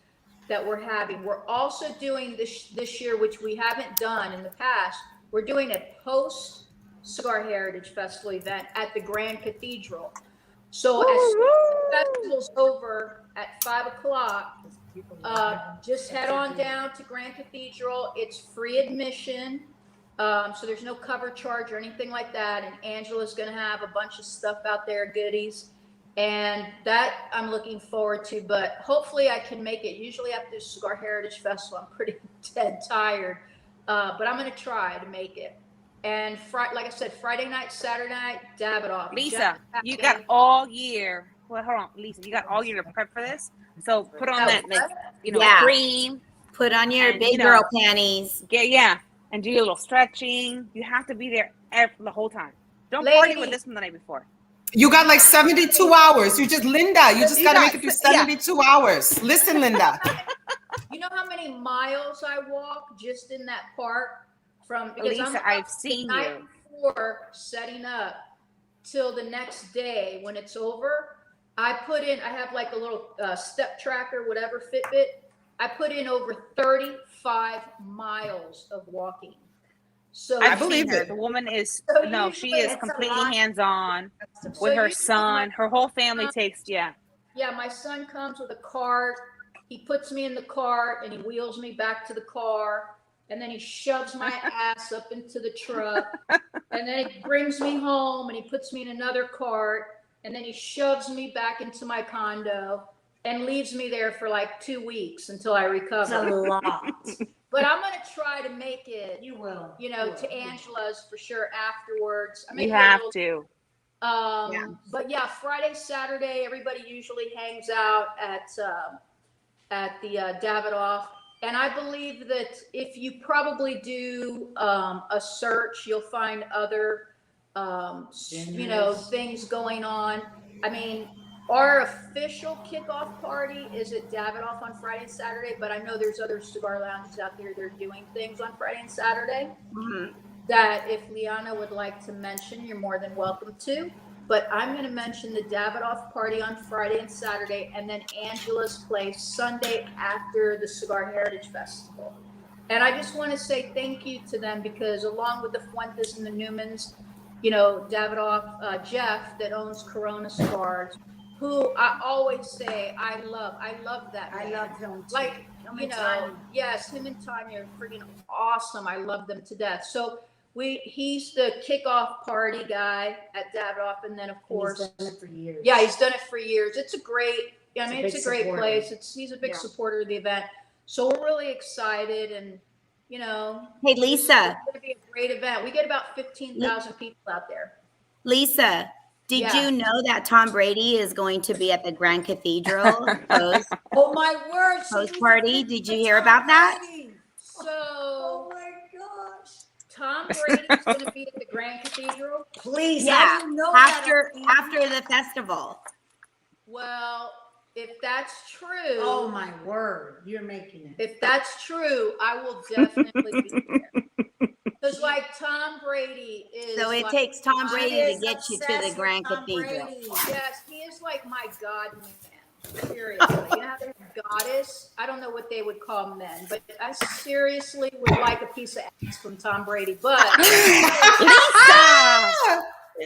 that we're having. We're also doing this year, which we haven't done in the past. We're doing a post Cigar Heritage Festival event at the Grand Cathedral. So as soon as the festival's over at 5 o'clock, just head on down to Grand Cathedral. It's free admission. So there's no cover charge or anything like that. And Angela's going to have a bunch of stuff out there, goodies. And that I'm looking forward to, but hopefully I can make it. Usually after the Cigar Heritage Festival, I'm pretty dead tired. But I'm going to try to make it. And like I said, Friday night, Saturday night, Davidoff. Lisa, you got all year. Well, hold on, Lisa, you got all year to prep for this. So put on that, cream. Put on your And, big girl panties. Yeah, and do a little stretching. You have to be there the whole time. Don't Lady. party with this one the night before. You got like 72 hours. You just got to make it through 72 hours. Listen, Linda. You know how many miles I walk just in that park? Because Lisa, I've seen you. before setting up till the next day when it's over, I have like a little step tracker, whatever, Fitbit. I put in over 35 miles of walking. So I've believe seen her. it. The woman is So she usually is it's a completely lot. hands-on So with her usually son. Her whole family takes yeah, my son comes with a cart. He puts me in the cart and he wheels me back to the car. And then he shoves my ass up into the truck. And then he brings me home and he puts me in another cart. And then he shoves me back into my condo and leaves me there for like 2 weeks until I It's a recover. lot. But I'm going to try to make it, You will. to Angela's for sure afterwards. I make You it a have little- to. But yeah, Friday, Saturday, everybody usually hangs out at the Davidoff. And I believe that if you probably do a search, you'll find other, things going on. I mean, our official kickoff party is at Davidoff on Friday and Saturday, but I know there's other cigar lounges out there that are doing things on Friday and Saturday that if Lyanna would like to mention, you're more than welcome to. But I'm going to mention the Davidoff party on Friday and Saturday, and then Angela's place Sunday after the Cigar Heritage Festival. And I just want to say thank you to them because along with the Fuentes and the Newmans, Davidoff, Jeff that owns Corona Cigars, who I always say I love that man. I love him too. Like, yes, him and Tanya are freaking awesome. I love them to death. So he's the kickoff party guy at Davidoff, and then of course, he's done it for years. Yeah, he's done it for years. It's a great supporter. place. He's a big supporter of the event. So we're really excited, and Hey, Lisa. it's going to be a great event. We get about 15,000 people out there. Lisa, did Yeah. you know that Tom Brady is going to be at the Grand Cathedral Oh my word! post party? Did you hear about that? So, Oh my gosh! Tom Brady's going to be at the Grand Cathedral. Please, Yeah, how do you know after that? the festival. Well, if that's true. Oh my word! You're making it. If that's true, I will definitely be there. Because Tom Brady is. So it takes Tom Brady to get you to the Grand Cathedral. Yes, he is like my God man. Seriously. You know how they have goddess? I don't know what they would call men, but I seriously would like a piece of ass from Tom Brady. But Lisa!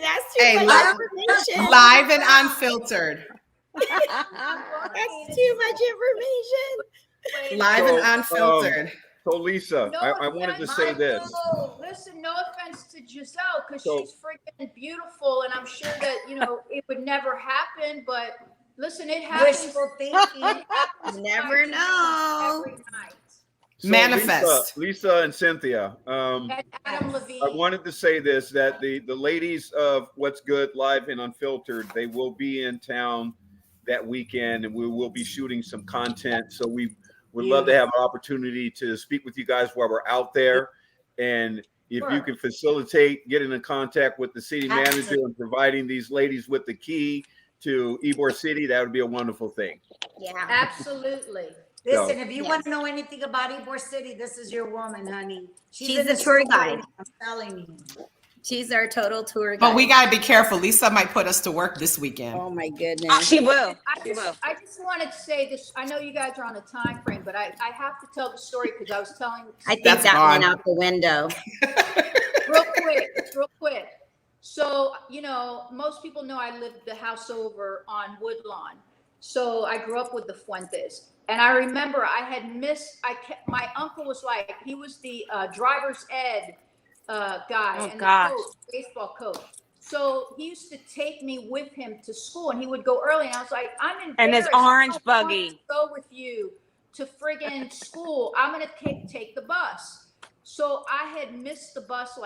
That's too much information. Live and unfiltered. That's too much information. Live and unfiltered. So Lisa, I wanted to say this. Listen, no offense to Giselle, because So- she's freaking beautiful, and I'm sure that it would never happen. But listen, it happens. Wishful thinking. Never know. Every night. So Manifest. Lisa and Cynthia. And Adam Levine. I wanted to say this, that the ladies of What's Good Live and Unfiltered, they will be in town that weekend, and we will be shooting some content. So we would love to have an opportunity to speak with you guys while we're out there. And if you can facilitate getting in contact with the city manager and providing these ladies with the key to Ybor City, that would be a wonderful thing. Yeah. Absolutely. Listen, if you want to know anything about Ybor City, this is your woman, honey. She's in the tour guide. I'm telling you. She's our total tour guide. But we got to be careful. Lisa might put us to work this weekend. Oh my goodness. She will. I just wanted to say this. I know you guys are on a time frame, but I have to tell the story because I was telling. I think That's that gone. went out the window. real quick. So, most people know I lived the house over on Woodlawn. So I grew up with the Fuentes. And I remember I had missed, my uncle was he was the driver's ed guy and the coach, baseball coach. So he used to take me with him to school, and he would go early. And I was like, I'm embarrassed. And his orange I don't want buggy. to go with you to friggin' school. I'm going to take the bus. So I had missed the bus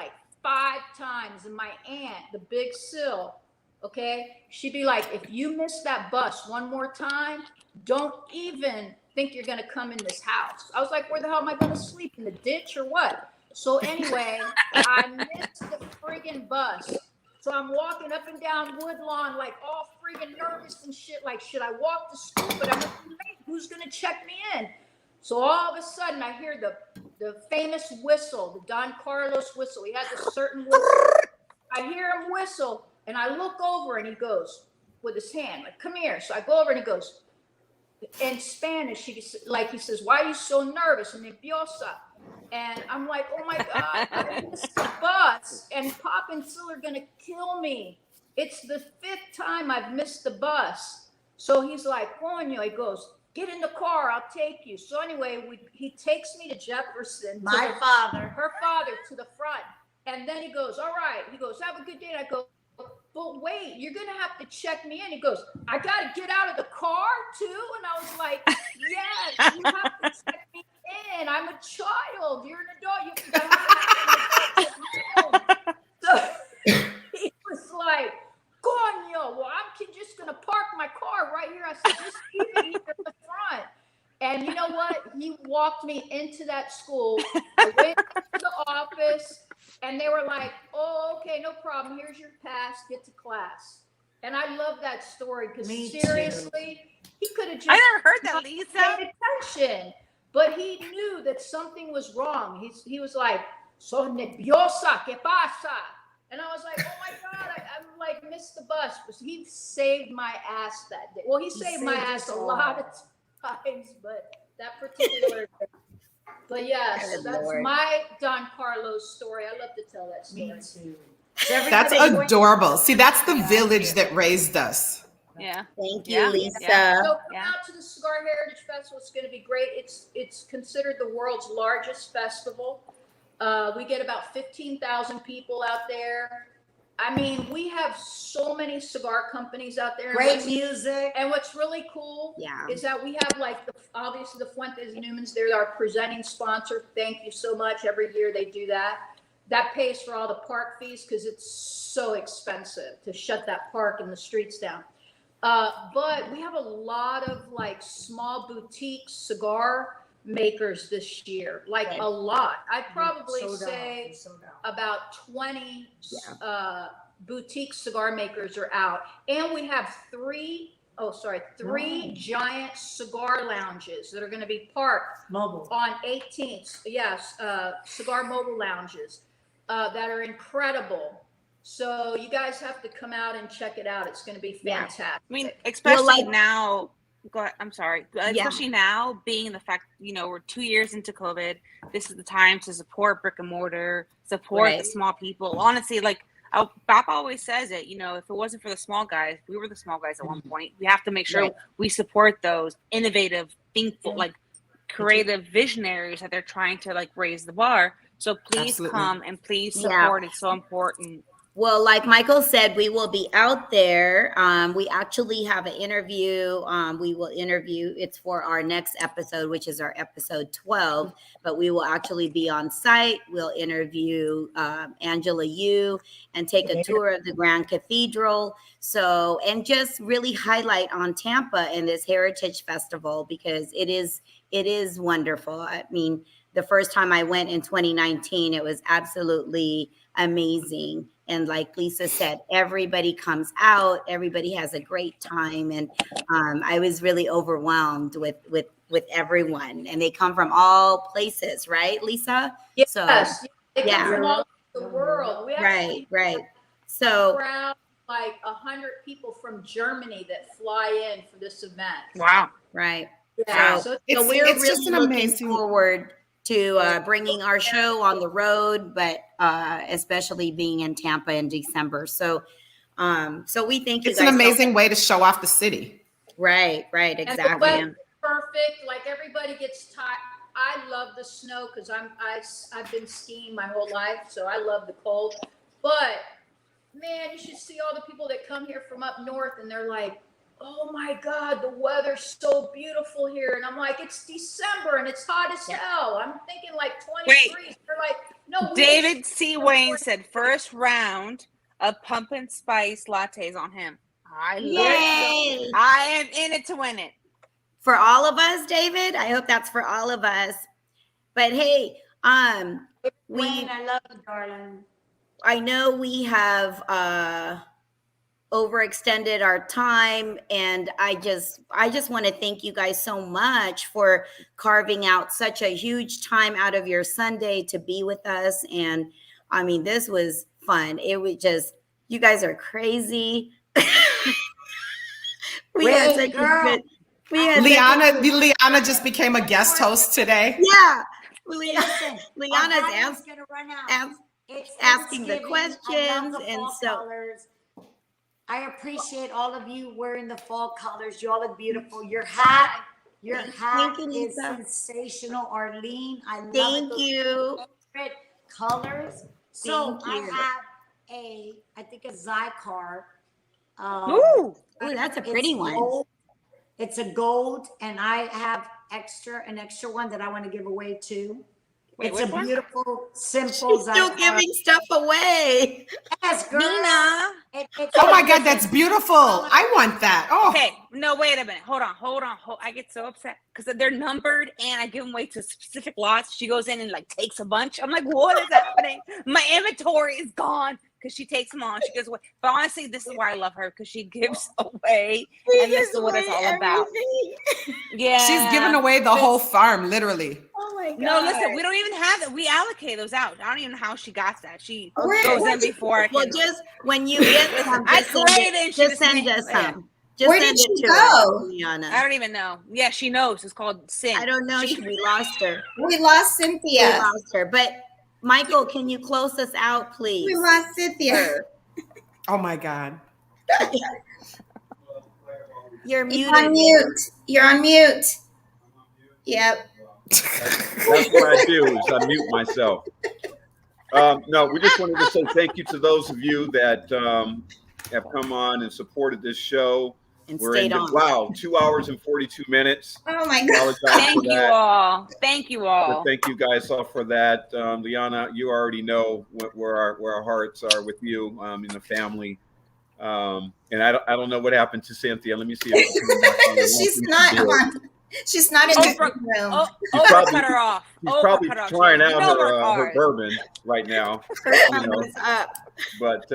5 times, and my aunt, the big Sill, okay, she'd be like, if you miss that bus one more time, don't even think you're going to come in this house. I was like, where the hell am I going to sleep, in the ditch or what? So anyway, I missed the friggin' bus. So I'm walking up and down Woodlawn, all friggin' nervous and shit. Should I walk to school? But I'm like, late. Who's going to check me in? So all of a sudden, I hear the famous whistle, the Don Carlos whistle. He has a certain whistle. I hear him whistle, and I look over, and he goes with his hand, like, come here. So I go over, and he goes, in Spanish, he says, why are you so nervous? Nerviosa. And I'm like, oh my God, I missed the bus, and Pop and Sil are gonna kill me. It's the 5th time I've missed the bus. So he's like, Coño, he goes, get in the car, I'll take you. So anyway, he takes me to Jefferson, My father. her father, to the front. And then he goes, all right. He goes, have a good day. And I go, but wait, you're going to have to check me in. He goes, I got to get out of the car too? And I was like, yes, you have to check me in. I'm a child. You're an adult. So he was like, Coño, well, I'm just going to park my car right here. I said, just keep it here in the front. And you know what? He walked me into that school. I went to the office, and they were like, oh, okay, no problem. Here's your pass. Get to class. And I love that story because seriously, he could have just I never heard that, Lisa. paid attention. But he knew that something was wrong. He was like, so nerviosa, ¿qué pasa? And I was like, oh my God, I'm like, missed the bus. He saved my ass that day. Well, he saved my ass a lot of times, but that particular day. But yeah, so that's my Don Carlos story. I love to tell that story. Me too. That's adorable. See, that's the village that raised us. Yeah. Thank you, Yeah. Lisa. Yeah. So come out to the Cigar Heritage Festival. It's going to be great. It's considered the world's largest festival. We get about 15,000 people out there. I mean, we have so many cigar companies out there. Great music. And what's really cool is that we have like obviously the Fuentes and Newmans. They're our presenting sponsor. Thank you so much. Every year they do that. That pays for all the park fees because it's so expensive to shut that park and the streets down. But we have a lot of like small boutique cigar makers this year, like a lot. I'd probably say about 20 boutique cigar makers are out. And we have three giant cigar lounges that are going to be parked on 18th. Yes, cigar mobile lounges that are incredible. So you guys have to come out and check it out. It's going to be fantastic. I mean, especially now. Go ahead, I'm sorry. Especially now, being the fact, we're 2 years into COVID, this is the time to support brick and mortar, support the small people. Honestly, like Bob always says it, if it wasn't for the small guys, we were the small guys at one point. We have to make sure we support those innovative, thinkful, like creative visionaries that they're trying to like raise the bar. So please come and please support. It's so important. Well, like Michael said, we will be out there. We actually have an interview. We will interview. It's for our next episode, which is our episode 12. But we will actually be on site. We'll interview Angela Yu and take a tour of the Grand Cathedral. So, and just really highlight on Tampa and this Heritage Festival because it is wonderful. I mean, the first time I went in 2019, it was absolutely amazing. And like Lisa said, everybody comes out, everybody has a great time. And I was really overwhelmed with everyone. And they come from all places, right, Lisa? Yes, so, they come from all over the world. We right. So around like 100 people from Germany that fly in for this event. Wow. Right. Yeah. So we're really looking forward to bringing our show on the road, but especially being in Tampa in December. So we think it's an amazing way to show off the city. Right, exactly. And the weather's perfect. Like everybody gets tired. I love the snow because I've been skiing my whole life, so I love the cold. But man, you should see all the people that come here from up north, and they're like, oh my God, the weather's so beautiful here. And I'm like, it's December and it's hot as hell. I'm thinking like 20 degrees. They're like, no. David C. Wayne said first round of pumpkin spice lattes on him. I am in it to win it. For all of us, David. I hope that's for all of us. But hey, Wayne, I love you, darling. I know we have overextended our time, and I just want to thank you guys so much for carving out such a huge time out of your Sunday to be with us. And I mean, this was fun. It was just, you guys are crazy. We had such girl. a good. We had Lyanna just became a guest host today. Yeah, Listen, Lyanna's gonna run out. It's asking the Thanksgiving. questions, I love the and fall so colors. I appreciate all of you wearing the fall colors. You all look beautiful. Your hat Thank you, is Lisa. sensational, Arlene. I love Thank it. Those you. favorite colors. So Thank you. I have I think a Zycar. Ooh. Ooh, that's a pretty one. Gold. It's a gold, and I have an extra one that I want to give away too. Wait, It's which a one? beautiful, simple She's still Zycar. giving stuff away. Yes, girl. Nina. Oh my God, that's beautiful. I want that. Oh. Okay, no, wait a minute. Hold on. I get so upset because they're numbered and I give them away to specific lots. She goes in and like takes a bunch. I'm like, what is happening? My inventory is gone because she takes them on. She gives away. But honestly, this is why I love her, because she gives away, and this is what it's all about. Yeah, She's giving away the whole farm, literally. Oh my God. No, listen, we don't even have that. We allocate those out. I don't even know how she got that. She Where- goes where in did- before I Well, can. just when you get some, I just send created it. and she Just just send made- us yeah. some. Just Where send did it she to go? us, I Lyanna. don't even know. Yeah, she knows. It's called Sin. I don't know. We lost her. We lost We Cynthia. lost her. But Michael, can you close us out, please? We lost Cynthia. Oh my God. You're You're muted. on mute. You're on mute. Yep. That's what I do, is I mute myself. No, we just wanted to say thank you to those of you that have come on and supported this show. And We're stayed in, on. wow, 2 hours and 42 minutes. Oh my God. Apologize Thank for you that. all. Thank you But all. thank you guys all for that. Lyanna, you already know where our hearts are with you in the family. And I don't know what happened to Cynthia. Let me see if She's not on. She's not in the Oprah, room. Oprah probably- cut her off. She's Oprah probably cut her off. trying You out know we're her cars. bourbon right now. Her thumb is up. But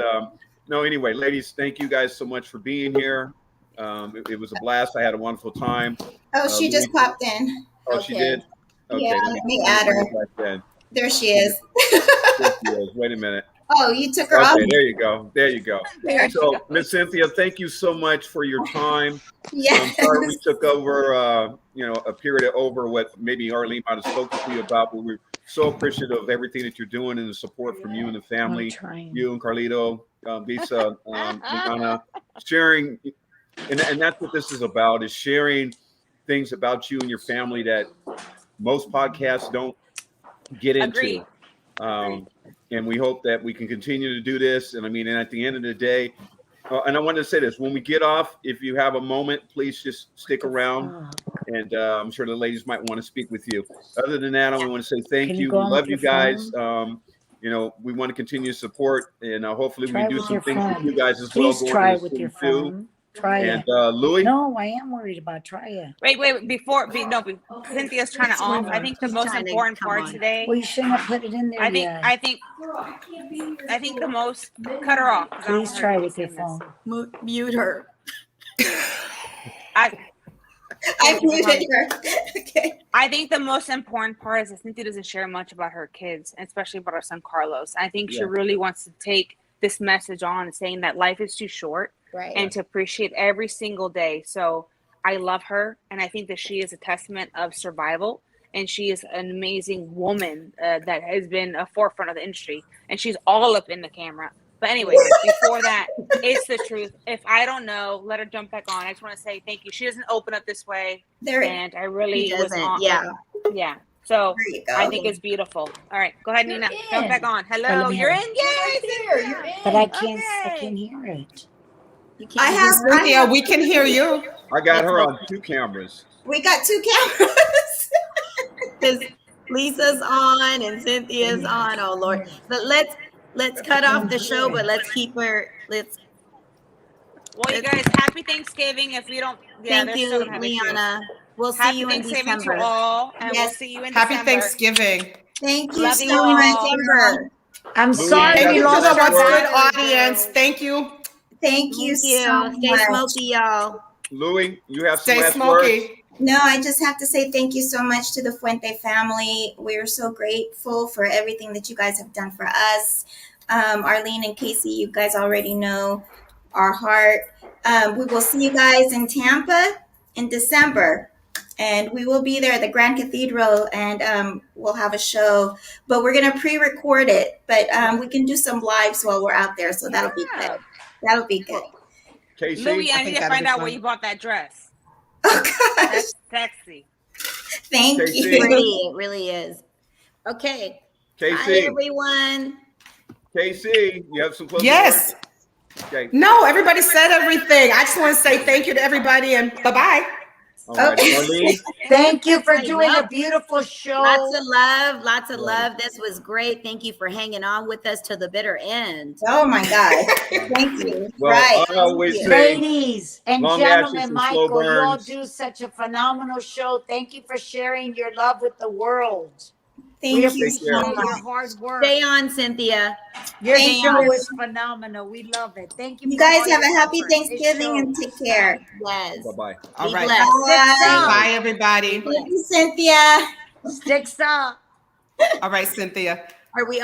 no, anyway, ladies, thank you guys so much for being here. It was a blast. I had a wonderful time. Oh, she just Louis- popped in. Oh, she Okay. did? Okay. Yeah, let me add her. Right then. There she is. There she is. Wait a minute. Oh, you took her off. Okay, there you go. There you go. There she So, goes. Miss Cynthia, thank you so much for your time. I'm Yes. sorry we took over, a period over what maybe Arlene might have spoken to you about, but we're so appreciative of everything that you're doing and the support from you and the family, you and Carlito, Lisa, Lyanna, sharing, and that's what this is about, is sharing things about you and your family that most podcasts don't get into. Agreed. And we hope that we can continue to do this. And I mean, and at the end of the day, and I wanted to say this, when we get off, if you have a moment, please just stick around. And I'm sure the ladies might want to speak with you. Other than that, I want to say thank you. We love you guys. We want to continue to support, and hopefully we do some things with you guys as well. Please try with your phone. Try And it. Louis? No, I am worried about try it. Wait, before Cynthia's trying to off. I think the She's most trying to important come part on. today. Well, you shouldn't have put it in there yet. I think the most cut her off. 'cause I don't Please want her try to be with your saying this. phone. Mute her. I muted her. Okay. I think the most important part is that Cynthia doesn't share much about her kids, especially about her son Carlos. I think she really wants to take this message on, saying that life is too short, Right. and to appreciate every single day. So I love her, and I think that she is a testament of survival, and she is an amazing woman that has been a forefront of the industry, and she's all up in the camera. But anyway, before that, it's the truth. If I don't know, let her jump back on. I just want to say thank you. She doesn't open up this way, and I really She was doesn't, on. yeah. So There you go. I think it's beautiful. All right, go ahead, Nina. Jump back on. Hello, let me you're in. have Yay, Cynthia. You're in. But I can't Okay. hear it. You can't I have. Cynthia, we can hear you. I got her on 2 cameras. We got 2 cameras. because Lisa's on and Cynthia's on. Oh Lord. But let's cut off the show, but let's keep her. Well, you guys, happy Thanksgiving. If we don't, Thank they're you, still gonna have issues. Lyanna. We'll see Happy you in Thanksgiving December. to all, and we'll Yes. see you in Happy December. Thanksgiving. Thank you Love so you all. much. December. I'm Louis, sorry thank we you Thank you lost to our what's good battery. audience. Thank you. Thank you Thank you. so Stay much. smoky, y'all. Louis, you have some Stay last words? smoky. No, I just have to say thank you so much to the Fuente family. We're so grateful for everything that you guys have done for us. Arlene and Casey, you guys already know our heart. We will see you guys in Tampa in December. And we will be there at the Grand Cathedral, and we'll have a show. But we're gonna pre-record it. But we can do some lives while we're out there, so that'll be good. That'll be good. Casey, Louis, I think need to that'll find be out fun. where you bought that dress. Oh gosh, That's sexy. thank Casey. you. Pretty, it really is. Okay. Bye, Casey, everyone. Casey, you have some closing Yes. words? Okay. No, everybody said everything. I just want to say thank you to everybody and bye-bye. All right. Arlene, Thank you for I doing know. a beautiful show. Lots of love. Lots of Right. love. This was great. Thank you for hanging on with us to the bitter end. Oh my God, thank you. well, Right. I always Thank you. say, Ladies and long ashes gentlemen, and slow Michael, you all burns. do such a phenomenal show. Thank you for sharing your love with the world. Thank We you appreciate so your much. hard work. Stay on, Cynthia. Your Thank show you. is phenomenal. We love it. Thank you. You for guys all have your a happy effort. This Thanksgiving and show- take care. Yes. Bye-bye. All Be right. blessed. Bye. Bye, everybody. Thank you, Cynthia. Sticks up. All right, Cynthia. Are we